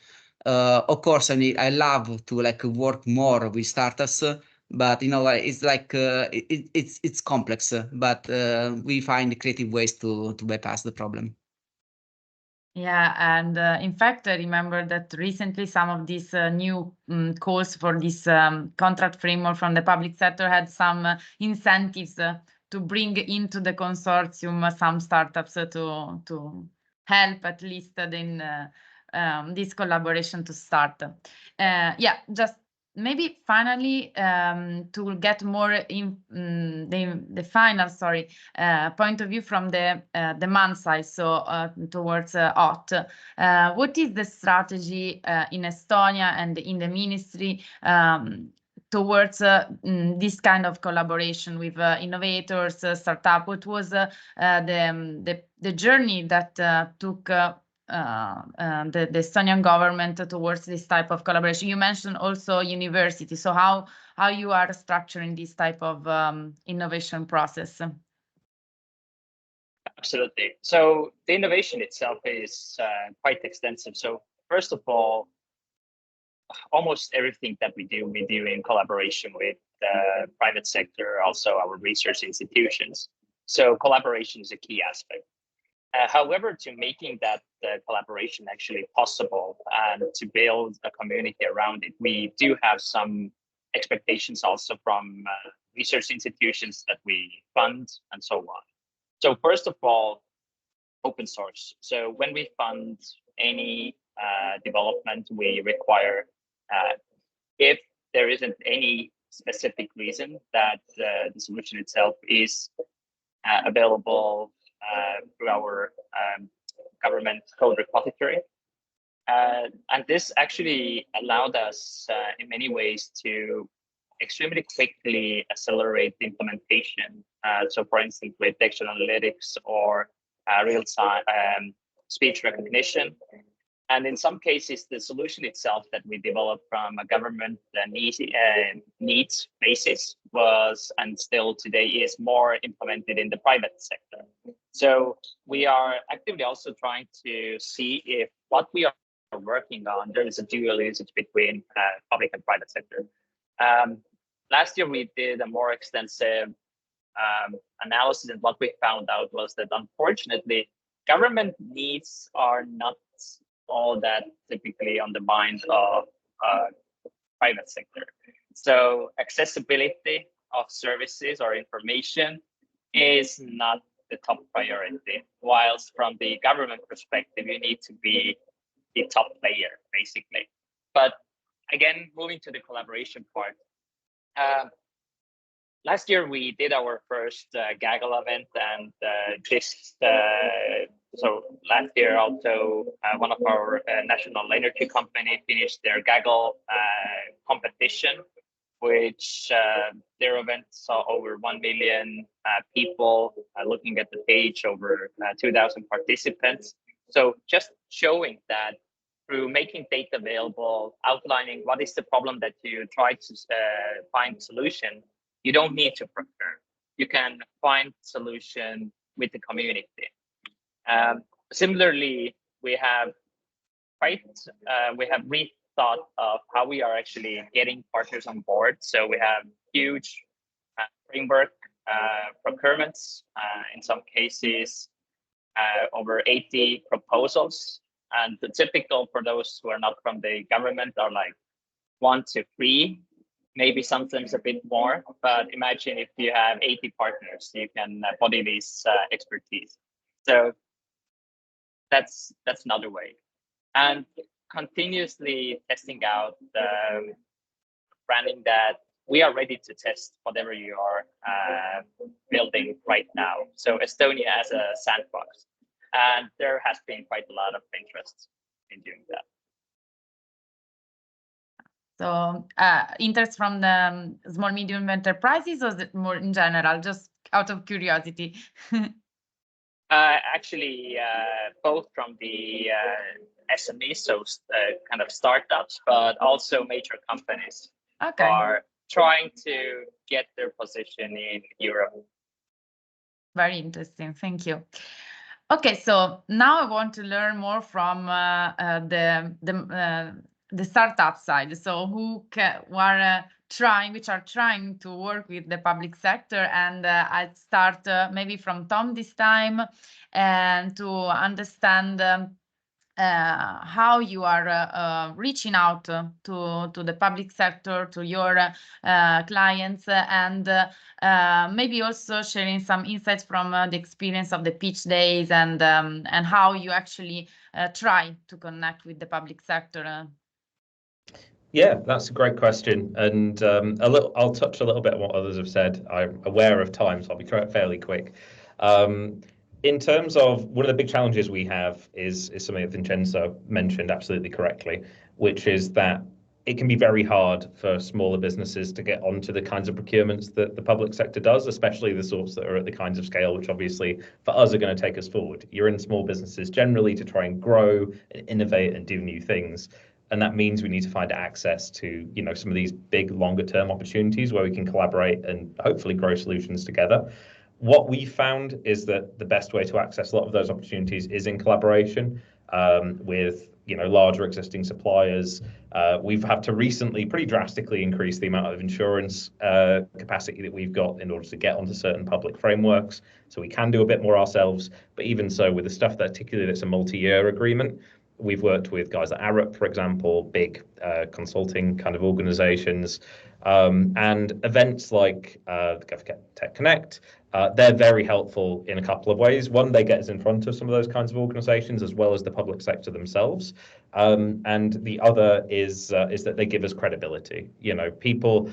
Of course, I mean, I love to work more with startups, but you know, it's like it's complex, but we find creative ways to bypass the problem. Yeah, and in fact, I remember that recently some of these new calls for this contract framework from the public sector had some incentives to bring into the consortium some startups to help at least in this collaboration to start. Yeah, just maybe finally to get more in the final point of view from the demand side, so towards OT. What is the strategy in Estonia and in the ministry towards this kind of collaboration with innovators, startup? What was the journey that took the Estonian government towards this type of collaboration? You mentioned also university. So how you are structuring this type of innovation process? Absolutely. So the innovation itself is quite extensive. So first of all, almost everything that we do in collaboration with the private sector, also our research institutions. So collaboration is a key aspect. However, to making that collaboration actually possible and to build a community around it, we do have some expectations also from research institutions that we fund and so on. So first of all, open source. So when we fund any development, we require, if there isn't any specific reason that the solution itself is available through our government code repository. And this actually allowed us in many ways to extremely quickly accelerate the implementation. So for instance, with text analytics or real-time speech recognition. And in some cases, the solution itself that we developed from a government needs basis was, and still today is, more implemented in the private sector. So we are actively also trying to see if what we are working on, there is a dual usage between public and private sector. Last year, we did a more extensive analysis, and what we found out was that unfortunately, government needs are not all that typically on the mind of private sector. So accessibility of services or information is not the top priority, whilst from the government perspective, you need to be the top player, basically. But again, moving to the collaboration part, last year we did our first Gaggle event, and so last year also one of our national energy company finished their Gaggle competition, which their event saw over 1 million people looking at the page, over 2,000 participants. So just showing that through making data available, outlining what is the problem that you try to find solution, you don't need to procure. You can find solution with the community. Similarly, we have rethought of how we are actually getting partners on board. So we have huge framework procurements, in some cases over 80 proposals. And the typical for those who are not from the government are like 1 to 3, maybe sometimes a bit more. But imagine if you have 80 partners, you can body this expertise. So that's another way. And continuously testing out the branding that we are ready to test whatever you are building right now. So Estonia as a sandbox. And there has been quite a lot of interest in doing that. So interest from the small, medium enterprises, or is it more in general, just out of curiosity? Actually, both from the SMEs, so kind of startups, but also major companies are trying to get their position in Europe. Very interesting, thank you. Okay, so now I want to learn more from the startup side. So which are trying to work with the public sector, and I'll start maybe from Tom this time, and to understand how you are reaching out to the public sector, to your clients, and maybe also sharing some insights from the experience of the pitch days, and how you actually try to connect with the public sector. Yeah, that's a great question, and I'll touch a little bit on what others have said. I'm aware of time, so I'll be fairly quick. In terms of one of the big challenges we have is something that Vincenzo mentioned absolutely correctly, which is that it can be very hard for smaller businesses to get onto the kinds of procurements that the public sector does, especially the sorts that are at the kinds of scale which obviously for us are going to take us forward. You're in small businesses generally to try and grow and innovate and do new things. And that means we need to find access to, some of these big longer term opportunities where we can collaborate and hopefully grow solutions together. What we found is that the best way to access a lot of those opportunities is in collaboration with larger existing suppliers. We've had to recently pretty drastically increase the amount of insurance capacity that we've got in order to get onto certain public frameworks. So we can do a bit more ourselves. But even so, with the stuff that particularly that's a multi-year agreement, we've worked with guys like Arup, for example, big consulting kind of organizations, and events like the GovTech Connect. They're very helpful in a couple of ways. One, they get us in front of some of those kinds of organizations as well as the public sector themselves. And the other is that they give us credibility. People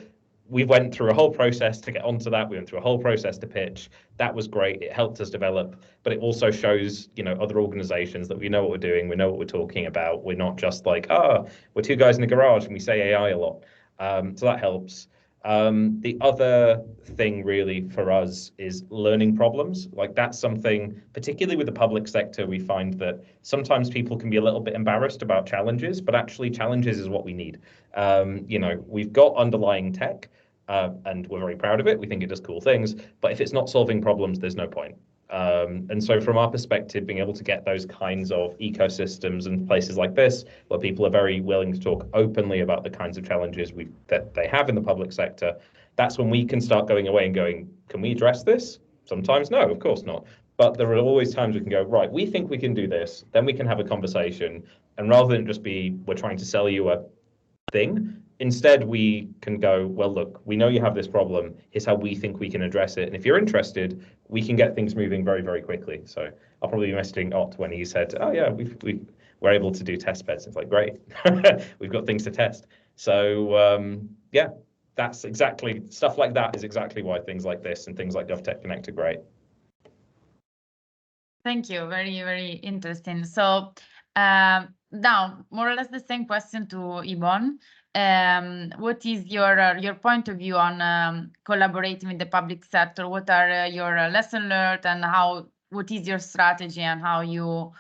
we went through a whole process to get onto that. We went through a whole process to pitch. That was great. It helped us develop, but it also shows, other organizations that we know what we're doing. We know what we're talking about. We're not just like, we're two guys in a garage and we say AI a lot. So that helps. The other thing really for us is learning problems. Like that's something, particularly with the public sector, we find that sometimes people can be a little bit embarrassed about challenges, but actually challenges is what we need. We've got underlying tech and we're very proud of it. We think it does cool things, but if it's not solving problems, there's no point. And so from our perspective, being able to get those kinds of ecosystems and places like this, where people are very willing to talk openly about the kinds of challenges that they have in the public sector, that's when we can start going away and going, can we address this? Sometimes no, of course not. But there are always times we can go, right, we think we can do this, then we can have a conversation. And rather than just be, we're trying to sell you a thing, instead we can go, well, look, we know you have this problem. Here's how we think we can address it. And if you're interested, we can get things moving very, very quickly. So I'll probably be messaging Ott when he said, oh yeah, we're able to do test beds. It's like, great, we've got things to test. So yeah, that's exactly, stuff like that is exactly why things like this and things like GovTech Connect are great. Thank you. Very, very interesting. So now, more or less the same question to Yvonne. What is your point of view on collaborating with the public sector? What are your lessons learned, and what is your strategy, and how you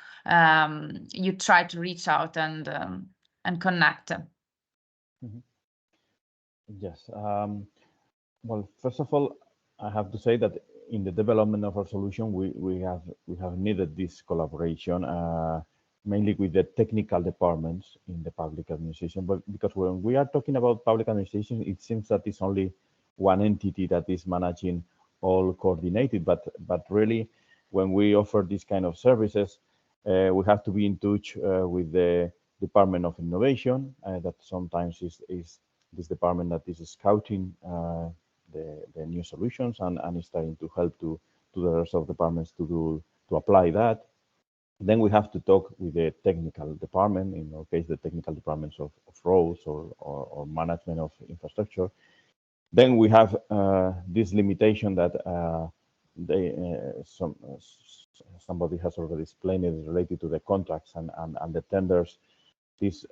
try to reach out and connect? Mm-hmm. Yes. Well, first of all, I have to say that in the development of our solution, we have needed this collaboration, mainly with the technical departments in the public administration. But because when we are talking about public administration, it seems that it's only one entity that is managing all coordinated. But really, when we offer this kind of services, we have to be in touch with the Department of Innovation, that sometimes is this department that is scouting the new solutions and is trying to help to the rest of departments to apply that. Then we have to talk with the technical department, in our case, the technical departments of roads or management of infrastructure. Then we have this limitation that somebody has already explained it, related to the contracts and the tenders, these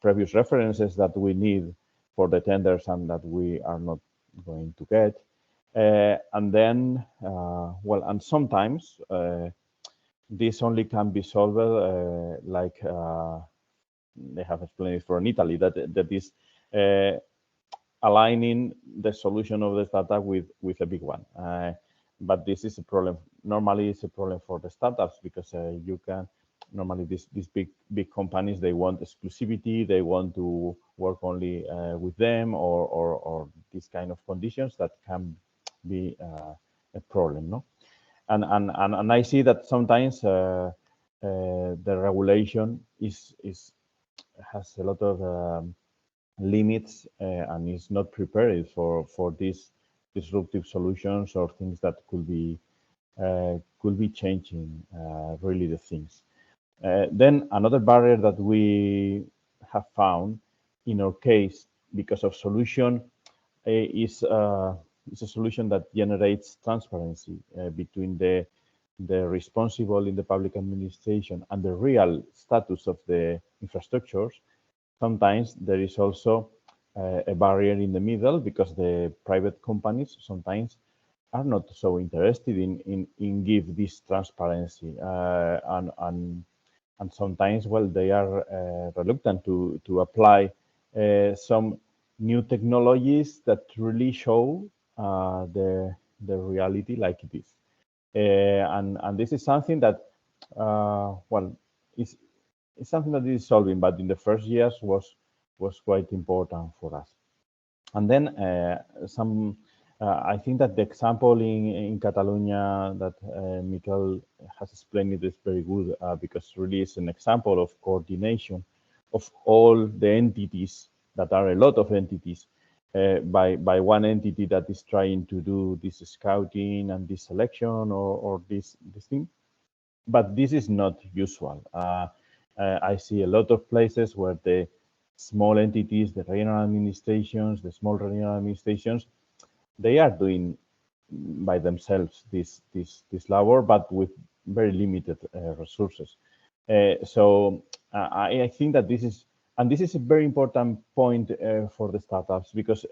previous references that we need for the tenders and that we are not going to get. And then, and sometimes this only can be solved like they have explained it for in Italy, that is aligning the solution of the startup with a big one. But this is a problem. Normally, it's a problem for the startups because you can normally these big companies, they want exclusivity, they want to work only with them, or these kind of conditions that can be a problem, no? And I see that sometimes the regulation has a lot of limits and is not prepared for these disruptive solutions or things that could be changing really the things. Then another barrier that we have found in our case, because of solution, is a solution that generates transparency between the responsible in the public administration and the real status of the infrastructures. Sometimes there is also a barrier in the middle because the private companies sometimes are not so interested in give this transparency and sometimes, well, they are reluctant to apply some new technologies that really show the reality like it is. And this is something that, it's something that is solving, but in the first years was quite important for us. And then I think that the example in Catalonia that Miquel has explained it is very good because really it's an example of coordination of all the entities that are a lot of entities by one entity that is trying to do this scouting and this selection or this thing. But this is not usual. I see a lot of places where the small entities, the regional administrations, the small regional administrations, they are doing by themselves this labor, but with very limited resources. So I think that this is a very important point for the startups, because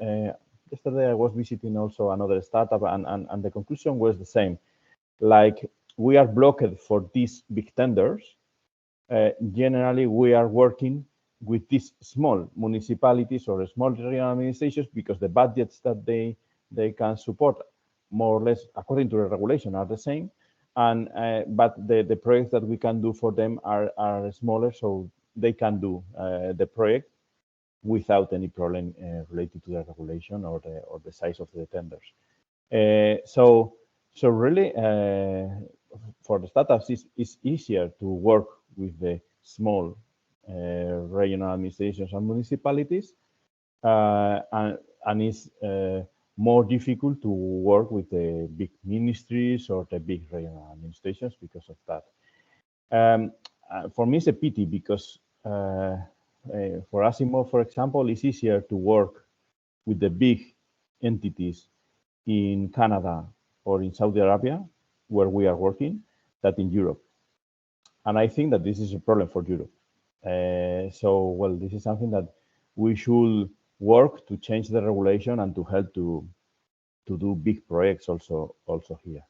yesterday I was visiting also another startup, and the conclusion was the same. Like, we are blocked for these big tenders. Generally, we are working with these small municipalities or small regional administrations, because the budgets that they can support, more or less according to the regulation, are the same. And but the projects that we can do for them are smaller, so they can do the project without any problem related to the regulation or the size of the tenders. So really, for the startups, it's easier to work with the small regional administrations and municipalities, and it's more difficult to work with the big ministries or the big regional administrations because of that. For me, it's a pity, because for Asimov, for example, it's easier to work with the big entities in Canada or in Saudi Arabia, where we are working, than in Europe. And I think that this is a problem for Europe. So, well, this is something that we should work to change the regulation and to help to do big projects also here.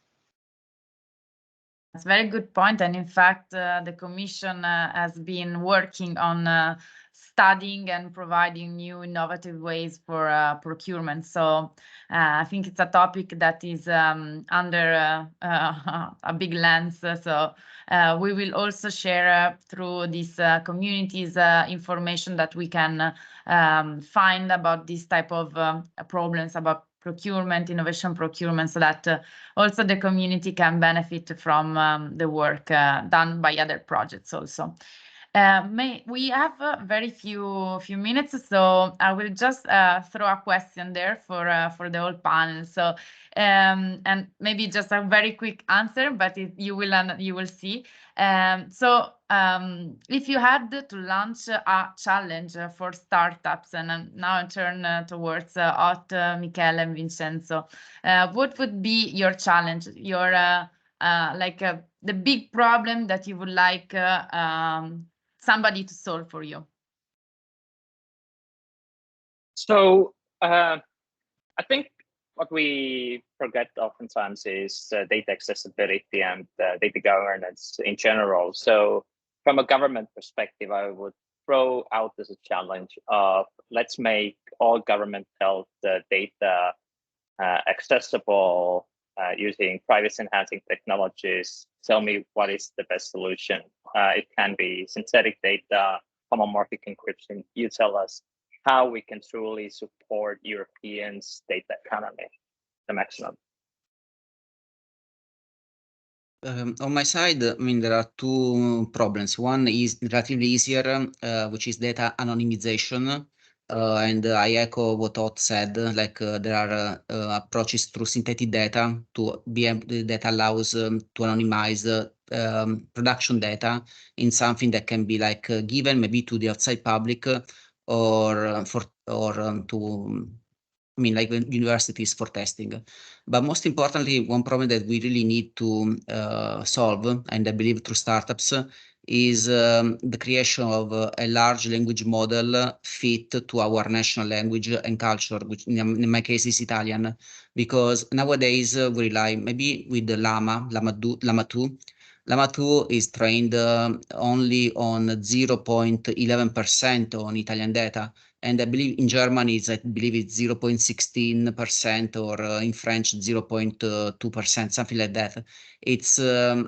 That's a very good point. And in fact, the Commission has been working on studying and providing new innovative ways for procurement. So I think it's a topic that is under a big lens. So we will also share through these communities information that we can find about this type of problems, about procurement, innovation procurement, so that also the community can benefit from the work done by other projects also. We have very few minutes, so I will just throw a question there for the whole panel. So and maybe just a very quick answer, but you will see. So if you had to launch a challenge for startups, and now I turn towards Ott, Michele, and Vincenzo, what would be your challenge? Your the big problem that you would like somebody to solve for you? So I think what we forget oftentimes is data accessibility and data governance in general. So from a government perspective, I would throw out as a challenge of, let's make all government health data accessible using privacy enhancing technologies. Tell me what is the best solution. It can be synthetic data, homomorphic encryption. You tell us how we can truly support Europeans' data economy the maximum. On my side, I mean, there are two problems. One is relatively easier, which is data anonymization. And I echo what Ott said, like there are approaches through synthetic data to be able, that allows to anonymize production data in something that can be like given maybe to the outside public or to, I mean, like universities for testing. But most importantly, one problem that we really need to solve, and I believe through startups, is the creation of a large language model fit to our national language and culture, which in my case is Italian, because nowadays we rely maybe with the Llama 2. Llama 2 is trained only on 0.11% on Italian data. And I believe in Germany, I believe it's 0.16%, or in French, 0.2%, something like that. It's, I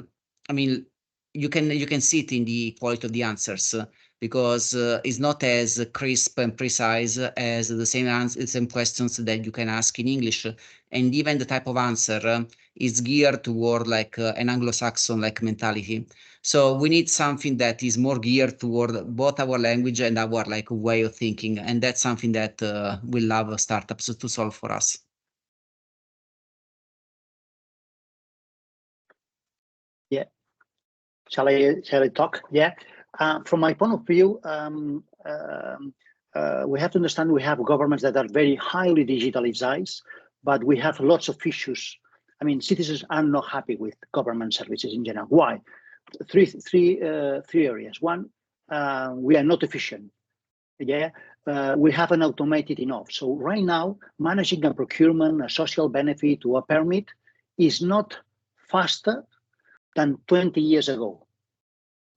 mean, you can see it in the quality of the answers, because it's not as crisp and precise as the same questions that you can ask in English. And even the type of answer is geared toward like an Anglo-Saxon like mentality. So we need something that is more geared toward both our language and our like way of thinking. And that's something that we love startups to solve for us. Yeah. Shall I talk? Yeah. From my point of view, we have to understand we have governments that are very highly digitalized, but we have lots of issues. I mean, citizens are not happy with government services in general. Why? Three areas. One, we are not efficient. Yeah, we haven't automated enough. So right now, managing a procurement, a social benefit, or a permit is not faster than 20 years ago.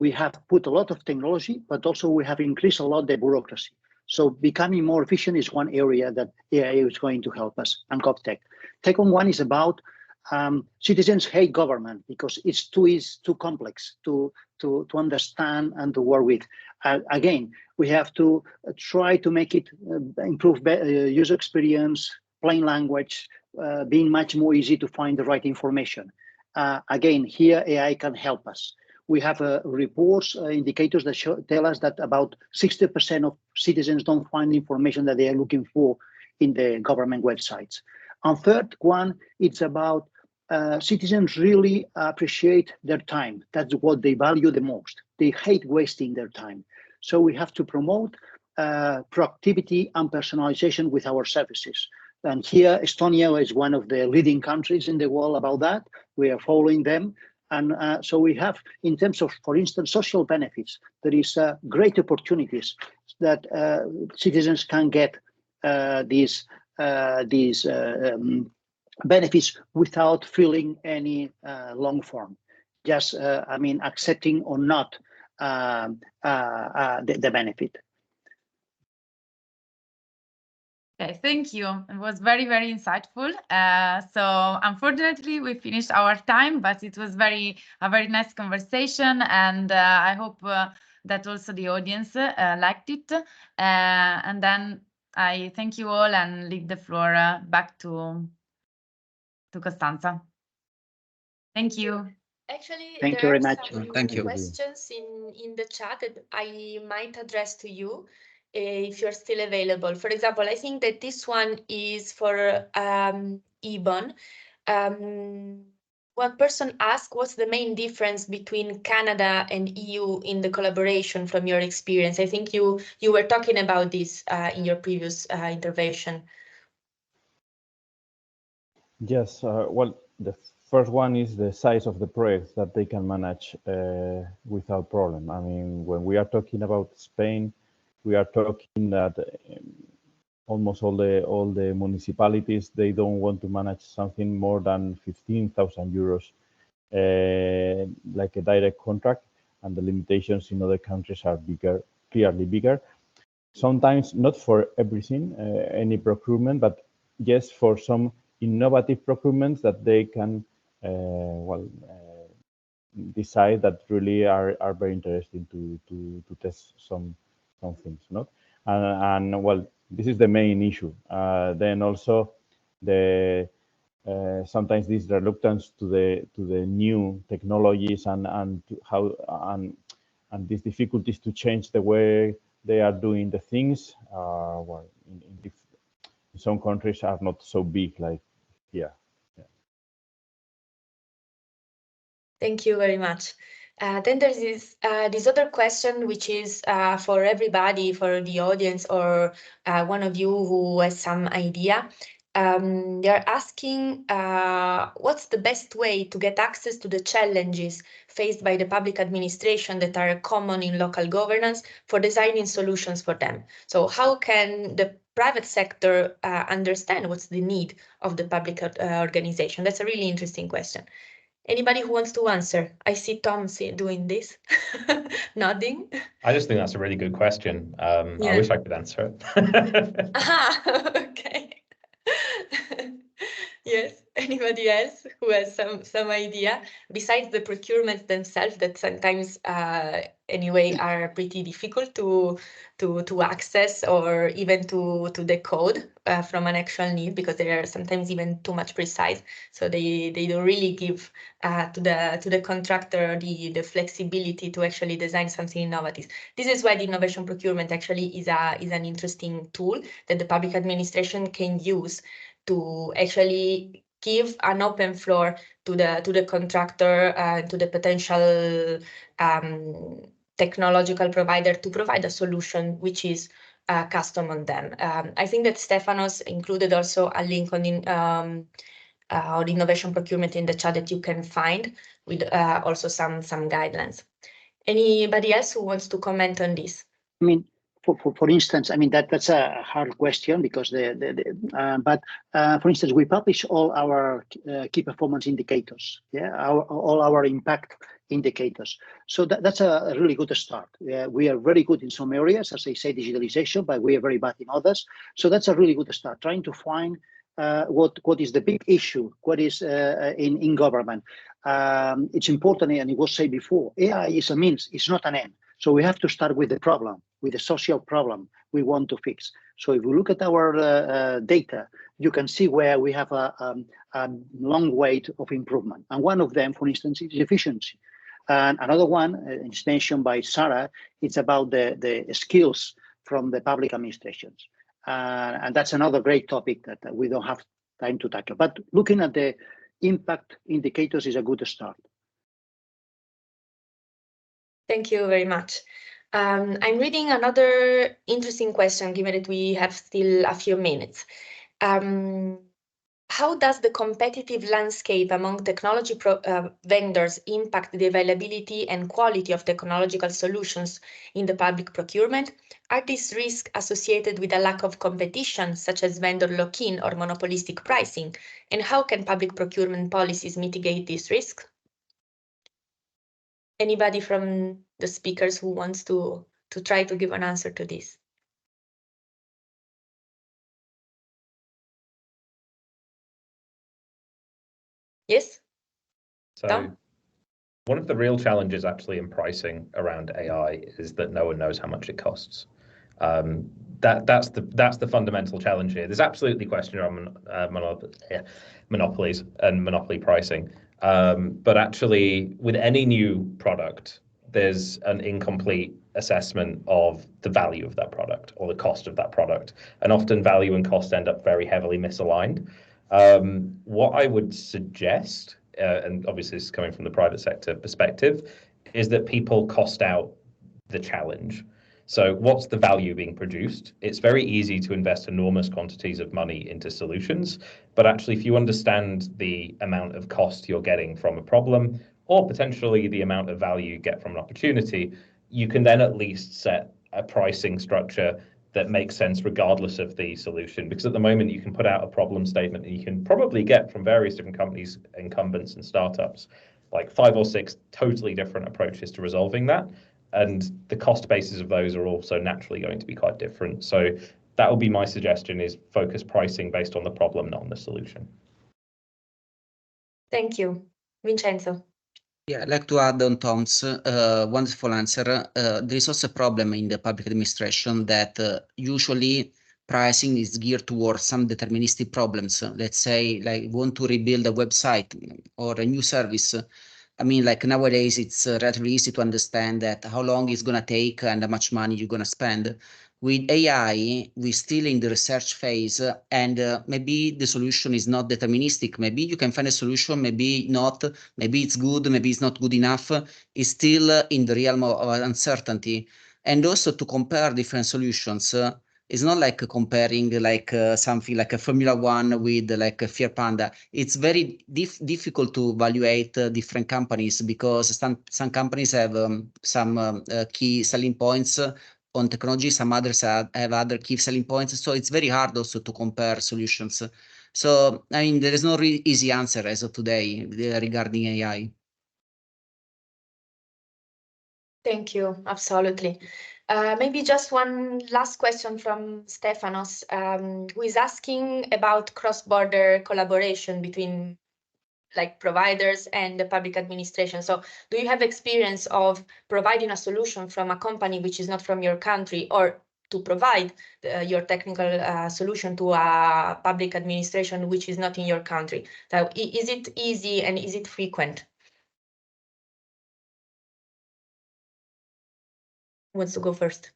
We have put a lot of technology, but also we have increased a lot the bureaucracy. So becoming more efficient is one area that AI is going to help us, and GovTech. Second one is about citizens hate government because it's too complex to understand and to work with. Again, we have to try to make it improve user experience, plain language, being much more easy to find the right information. Again, here AI can help us. We have reports, indicators that tell us that about 60% of citizens don't find the information that they are looking for in the government websites. And third one, it's about citizens really appreciate their time. That's what they value the most. They hate wasting their time. So we have to promote proactivity and personalization with our services. And here, Estonia is one of the leading countries in the world about that. We are following them. And so we have, in terms of, for instance, social benefits, there is great opportunities that citizens can get these benefits without filling any long form. Just, I mean, accepting or not the benefit. Okay, thank you. It was very, very insightful. So unfortunately, we finished our time, but it was a very nice conversation, and I hope that also the audience liked it. And then I thank you all and leave the floor back to Costanza. Thank you. Actually, Thank you there very are much. some Thank you. questions in the chat that I might address to you if you're still available. For example, I think that this one is for Ibon. One person asked, what's the main difference between Canada and EU in the collaboration from your experience? I think you were talking about this in your previous intervention. Yes, well, the first one is the size of the projects that they can manage without problem. I mean, when we are talking about Spain, we are talking that almost all the municipalities, they don't want to manage something more than 15,000 euros like a direct contract, and the limitations in other countries are bigger, clearly bigger. Sometimes not for everything, any procurement, but yes, for some innovative procurements that they can decide that really are very interesting to test some things, not? And well, this is the main issue. Then also the sometimes this reluctance to the new technologies and these difficulties to change the way they are doing the things. Well, in some countries are not so big like here. Yeah. Thank you very much. Then there's this other question, which is for everybody, for the audience, or one of you who has some idea. They're asking what's the best way to get access to the challenges faced by the public administration that are common in local governance for designing solutions for them. So how can the private sector understand what's the need of the public organization? That's a really interesting question. Anybody who wants to answer? I see Tom doing this, nodding. I just think that's a really good question. Yeah. I wish I could answer it. Aha, okay. Yes, anybody else who has some idea besides the procurements themselves that sometimes anyway are pretty difficult to access or even to decode from an actual need, because they are sometimes even too much precise, so they don't really give to the contractor the flexibility to actually design something innovative. This is why the innovation procurement actually is an interesting tool that the public administration can use to actually give an open floor to the contractor, to the potential technological provider, to provide a solution which is custom on them. I think that Stefanos included also a link on innovation procurement in the chat that you can find with also some guidelines. Anybody else who wants to comment on this? I mean, for instance, I mean that's a hard question because but for instance, we publish all our key performance indicators, all our impact indicators. So that's a really good start. We are very good in some areas, as I say, digitalization, but we are very bad in others. So that's a really good start. Trying to find what is the big issue, what is in government. It's important, and it was said before, AI is a means, it's not an end. So we have to start with the problem, with the social problem we want to fix. So if we look at our data, you can see where we have a long way of improvement. And one of them, for instance, is efficiency. And another one, it's mentioned by Sarah, it's about the skills from the public administrations. And that's another great topic that we don't have time to tackle. But looking at the impact indicators is a good start. Thank you very much. I'm reading another interesting question, given that we have still a few minutes. How does the competitive landscape among technology vendors impact the availability and quality of technological solutions in the public procurement? Are these risks associated with a lack of competition, such as vendor lock-in or monopolistic pricing? And how can public procurement policies mitigate these risks? Anybody from the speakers who wants to try to give an answer to this? Yes? So Tom? one of the real challenges actually in pricing around AI is that no one knows how much it costs. That's the fundamental challenge here. There's absolutely question around monopolies and monopoly pricing. But actually, with any new product, there's an incomplete assessment of the value of that product or the cost of that product. And often value and cost end up very heavily misaligned. What I would suggest, and obviously this is coming from the private sector perspective, is that people cost out the challenge. So what's the value being produced? It's very easy to invest enormous quantities of money into solutions, but actually if you understand the amount of cost you're getting from a problem, or potentially the amount of value you get from an opportunity, you can then at least set a pricing structure that makes sense regardless of the solution. Because at the moment you can put out a problem statement and you can probably get from various different companies, incumbents and startups, like 5 or 6 totally different approaches to resolving that. And the cost bases of those are also naturally going to be quite different. So that would be my suggestion, is focus pricing based on the problem, not on the solution. Thank you. Vincenzo. Yeah, I'd like to add on Tom's wonderful answer. There is also a problem in the public administration that usually pricing is geared towards some deterministic problems. Let's say, like, want to rebuild a website or a new service. I mean, like nowadays, it's relatively easy to understand that how long it's going to take and how much money you're going to spend. With AI, we're still in the research phase, and maybe the solution is not deterministic. Maybe you can find a solution, maybe not. Maybe it's good, maybe it's not good enough. It's still in the realm of uncertainty. And also to compare different solutions, it's not like comparing like something like a Formula One with like a Fear Panda. It's very difficult to evaluate different companies because some companies have some key selling points on technology, some others have other key selling points. So it's very hard also to compare solutions. So, I mean, there is no easy answer as of today regarding AI. Thank you. Absolutely. Maybe just one last question from Stefanos, who is asking about cross-border collaboration between like providers and the public administration. So do you have experience of providing a solution from a company which is not from your country, or to provide your technical solution to a public administration which is not in your country? So is it easy and is it frequent? Who wants to go first?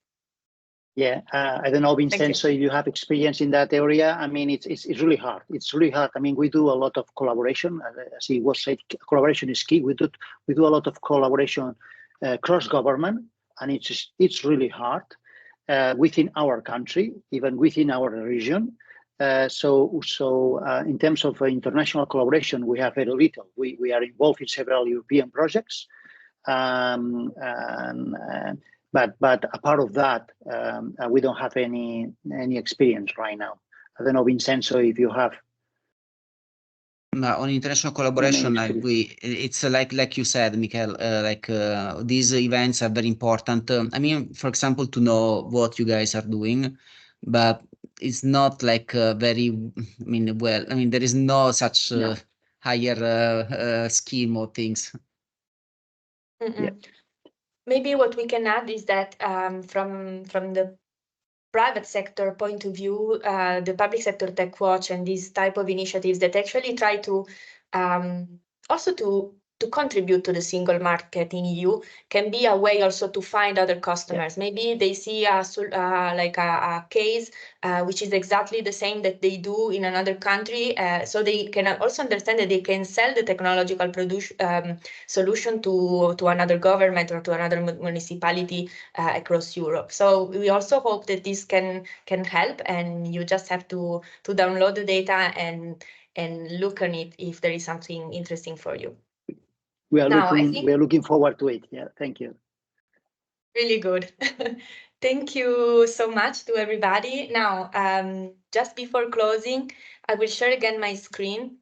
Yeah, I don't know, Vincenzo, if you have experience in that area. I mean, it's really hard. It's really hard. I mean, we do a lot of collaboration. As it was said, collaboration is key. We do a lot of collaboration cross government, and it's really hard. within our country, even within our region. So in terms of international collaboration, we have very little. We are involved in several European projects, but apart of that, we don't have any experience right now. I don't know, Vincenzo, if you have. On international collaboration, it's like you said, Michael, these events are very important. I mean, for example, to know what you guys are doing, but it's not like very, there is no such higher scheme or things. Yeah. Maybe what we can add is that from the private sector point of view, the public sector tech watch and these type of initiatives that actually try to also to contribute to the single market in EU can be a way also to find other customers. Yeah. Maybe they see a case which is exactly the same that they do in another country, so they can also understand that they can sell the technological solution to another government or to another municipality across Europe. So we also hope that this can help, and you just have to download the data and look on it if there is something interesting for you. We are looking forward to it. Yeah, thank you. Really good. Thank you so much to everybody. Now, just before closing, I will share again my screen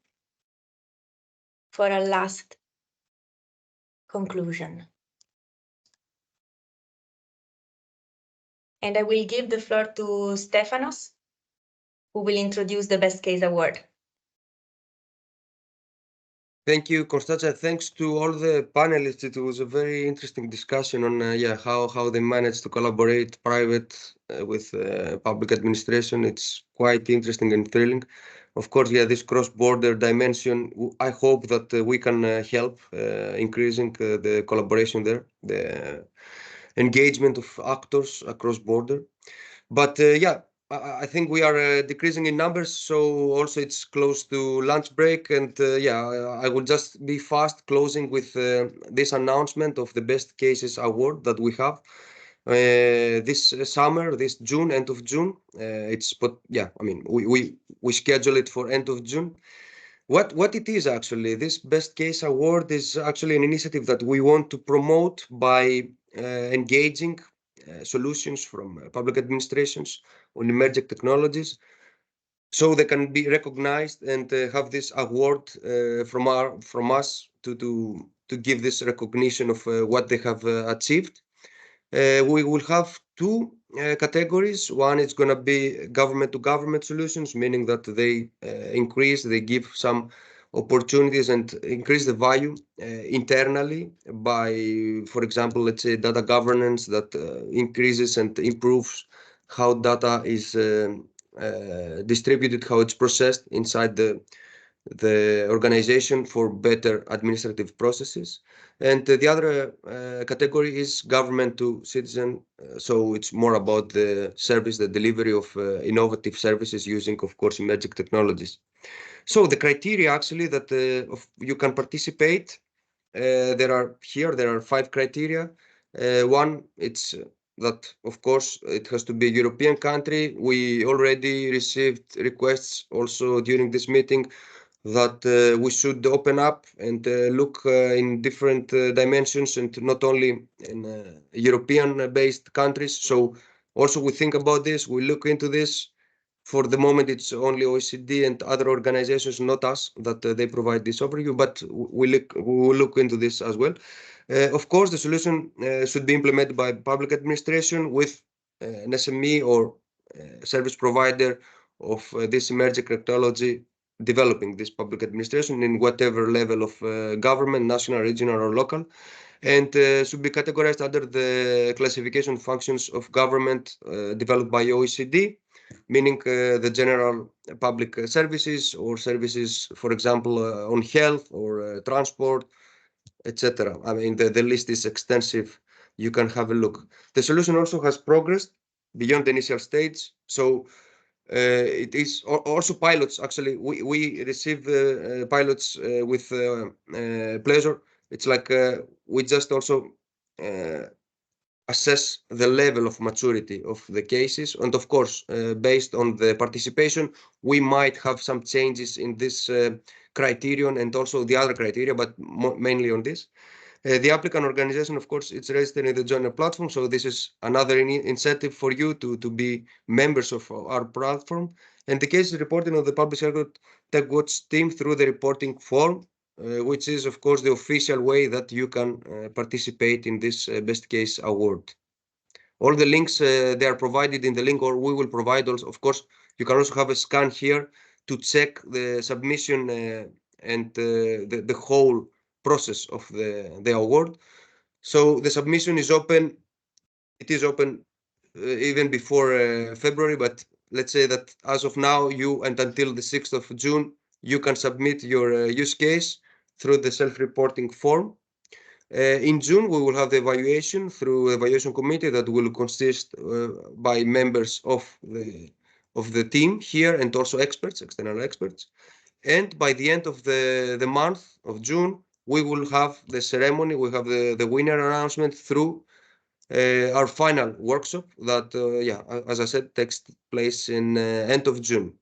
for a last conclusion. And I will give the floor to Stefanos, who will introduce the Best Case Award. Thank you, Constanza. Thanks to all the panelists. It was a very interesting discussion on how they managed to collaborate private with public administration. It's quite interesting and thrilling. Of course, this cross-border dimension, I hope that we can help increasing the collaboration there, the engagement of actors across border. But I think we are decreasing in numbers, so also it's close to lunch break, and I will just be fast closing with this announcement of the Best Cases Award that we have this summer, this June, end of June. We schedule it for end of June. What it is actually, this Best Case Award is actually an initiative that we want to promote by engaging solutions from public administrations on emerging technologies, so they can be recognized and have this award from us to give this recognition of what they have achieved. We will have two categories. One is going to be government-to-government solutions, meaning that they they give some opportunities and increase the value internally by, for example, let's say data governance that increases and improves how data is distributed, how it's processed inside the organization for better administrative processes. And the other category is government to citizen. So it's more about the service, the delivery of innovative services using, of course, emerging technologies. So the criteria actually that you can participate, there are 5 criteria. One, it's that, of course, it has to be a European country. We already received requests also during this meeting that we should open up and look in different dimensions and not only in European-based countries. So also we think about this, we look into this. For the moment, it's only OECD and other organizations, not us, that they provide this overview, but we will look into this as well. Of course, the solution should be implemented by public administration with an SME or service provider of this emerging technology developing this public administration in whatever level of government, national, regional, or local, and should be categorized under the classification functions of government developed by OECD, meaning the general public services or services, for example, on health or transport, etc. I mean, the list is extensive. You can have a look. The solution also has progressed beyond the initial stage. So it is also pilots. Actually, we receive pilots with pleasure. It's like we just also assess the level of maturity of the cases. And of course, based on the participation, we might have some changes in this criterion and also the other criteria, but mainly on this. The applicant organization, of course, it's registered in the joiner platform. So this is another incentive for you to be members of our platform. And the case is reported on the Public Sector Tech Watch team through the reporting form, which is, of course, the official way that you can participate in this best case award. All the links, they are provided in the link, or we will provide also. Of course, you can also have a scan here to check the submission and the whole process of the award. So the submission is open. It is open even before February, but let's say that as of now, you and until the 6th of June, you can submit your use case through the self-reporting form. In June, we will have the evaluation through the evaluation committee that will consist by members of the team here and also experts, external experts. And by the end of the month of June, we will have the ceremony. We have the winner announcement through our final workshop that, yeah, as I said, takes place in end of June.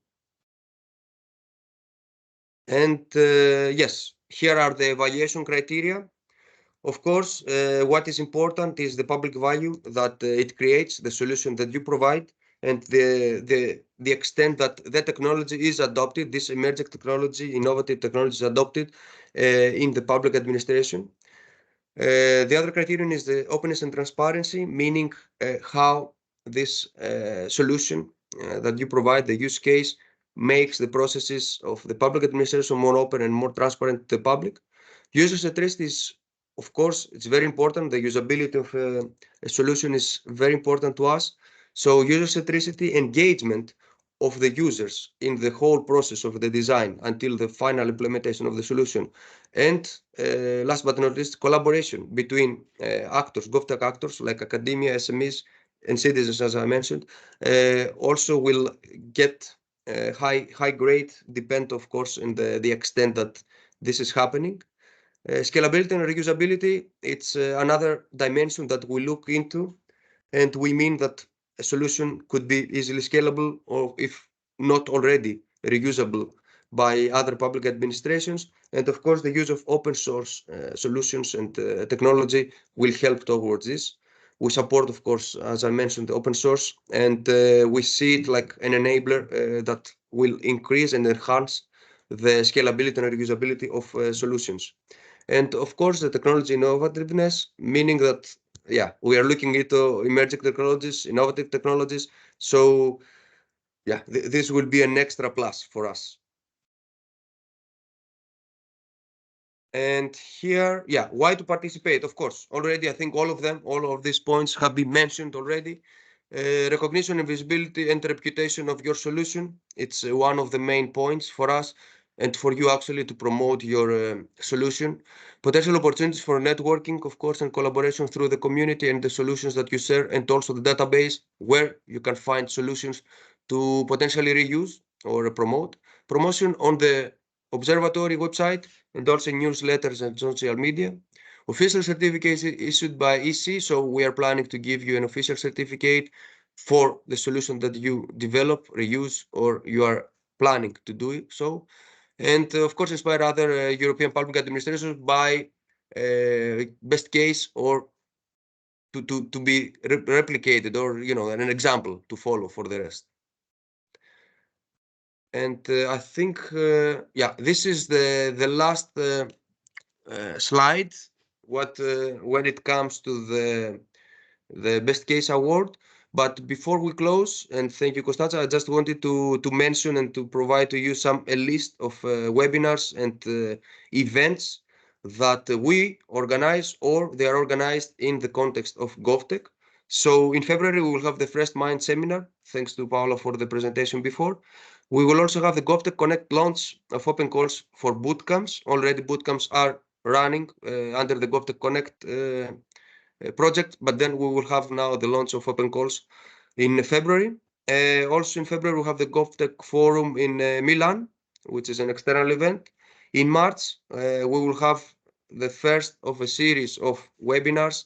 And yes, here are the evaluation criteria. Of course, what is important is the public value that it creates, the solution that you provide, and the extent that the technology is adopted, this emerging technology, innovative technology is adopted in the public administration. The other criterion is the openness and transparency, meaning how this solution that you provide, the use case, makes the processes of the public administration more open and more transparent to the public. User centricity is, of course, it's very important. The usability of a solution is very important to us. So user centricity, engagement of the users in the whole process of the design until the final implementation of the solution. And last but not least, collaboration between actors, GovTech actors like academia, SMEs, and citizens, as I mentioned, also will get high grade, depend, of course, in the extent that this is happening. Scalability and reusability, it's another dimension that we look into, and we mean that a solution could be easily scalable, or if not already reusable by other public administrations. And of course, the use of open source solutions and technology will help towards this. We support, of course, as I mentioned, the open source, and we see it like an enabler that will increase and enhance the scalability and reusability of solutions. And of course, the technology innovativeness, meaning that, yeah, we are looking into emerging technologies, innovative technologies. So, yeah, this will be an extra plus for us. And here, yeah, why to participate? Of course, already I think all of these points have been mentioned already. Recognition and visibility and reputation of your solution. It's one of the main points for us and for you actually to promote your solution. Potential opportunities for networking, of course, and collaboration through the community and the solutions that you share, and also the database where you can find solutions to potentially reuse or promote. Promotion on the Observatory website and also newsletters and social media. Official certificates issued by EC, so we are planning to give you an official certificate for the solution that you develop, reuse, or you are planning to do so. And of course, inspire other European public administrations by best case or to be replicated, or, you know, an example to follow for the rest. And I think, yeah, this is the last slide. When it comes to the best case award. But before we close, and thank you, Constanza, I just wanted to mention and to provide to you a list of webinars and events that we organize, or they are organized in the context of GovTech. So in February, we will have the First Mind seminar, thanks to Paolo for the presentation before. We will also have the GovTech Connect launch of open calls for bootcamps. Already bootcamps are running under the GovTech Connect project, but then we will have now the launch of open calls in February. Also in February, we have the GovTech Forum in Milan, which is an external event. In March, we will have the first of a series of webinars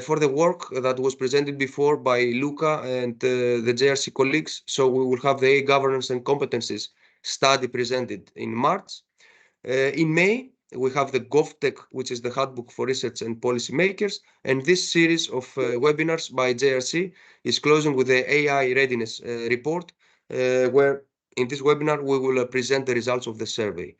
for the work that was presented before by Luca and the JRC colleagues. So we will have the governance and competencies study presented in March. In May, we have the GovTech, which is the handbook for research and policymakers. And this series of webinars by JRC is closing with the AI readiness report, where in this webinar, we will present the results of the survey.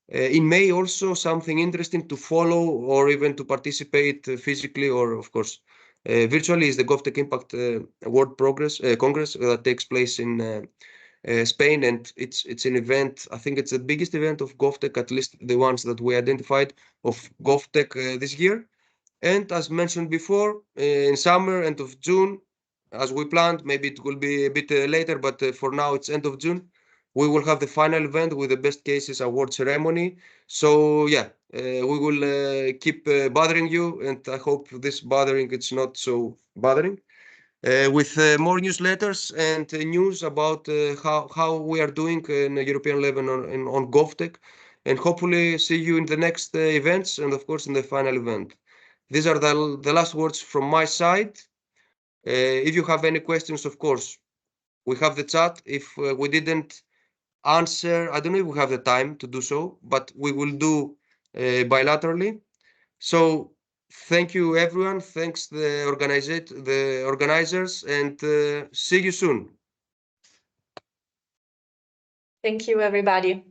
In May, also something interesting to follow or even to participate physically or, of course, virtually is the GovTech Impact World Congress that takes place in Spain, and it's an event. I think it's the biggest event of GovTech, at least the ones that we identified of GovTech this year. And as mentioned before, in summer, end of June, as we planned, maybe it will be a bit later, but for now it's end of June. We will have the final event with the best cases award ceremony. So yeah, we will keep bothering you, and I hope this bothering it's not so bothering. With more newsletters and news about how we are doing in a European level on GovTech, and hopefully see you in the next events and of course in the final event. These are the last words from my side. If you have any questions, of course, we have the chat. If we didn't answer, I don't know if we have the time to do so, but we will do bilaterally. So thank you, everyone. Thanks the organizers, and see you soon. Thank you, everybody.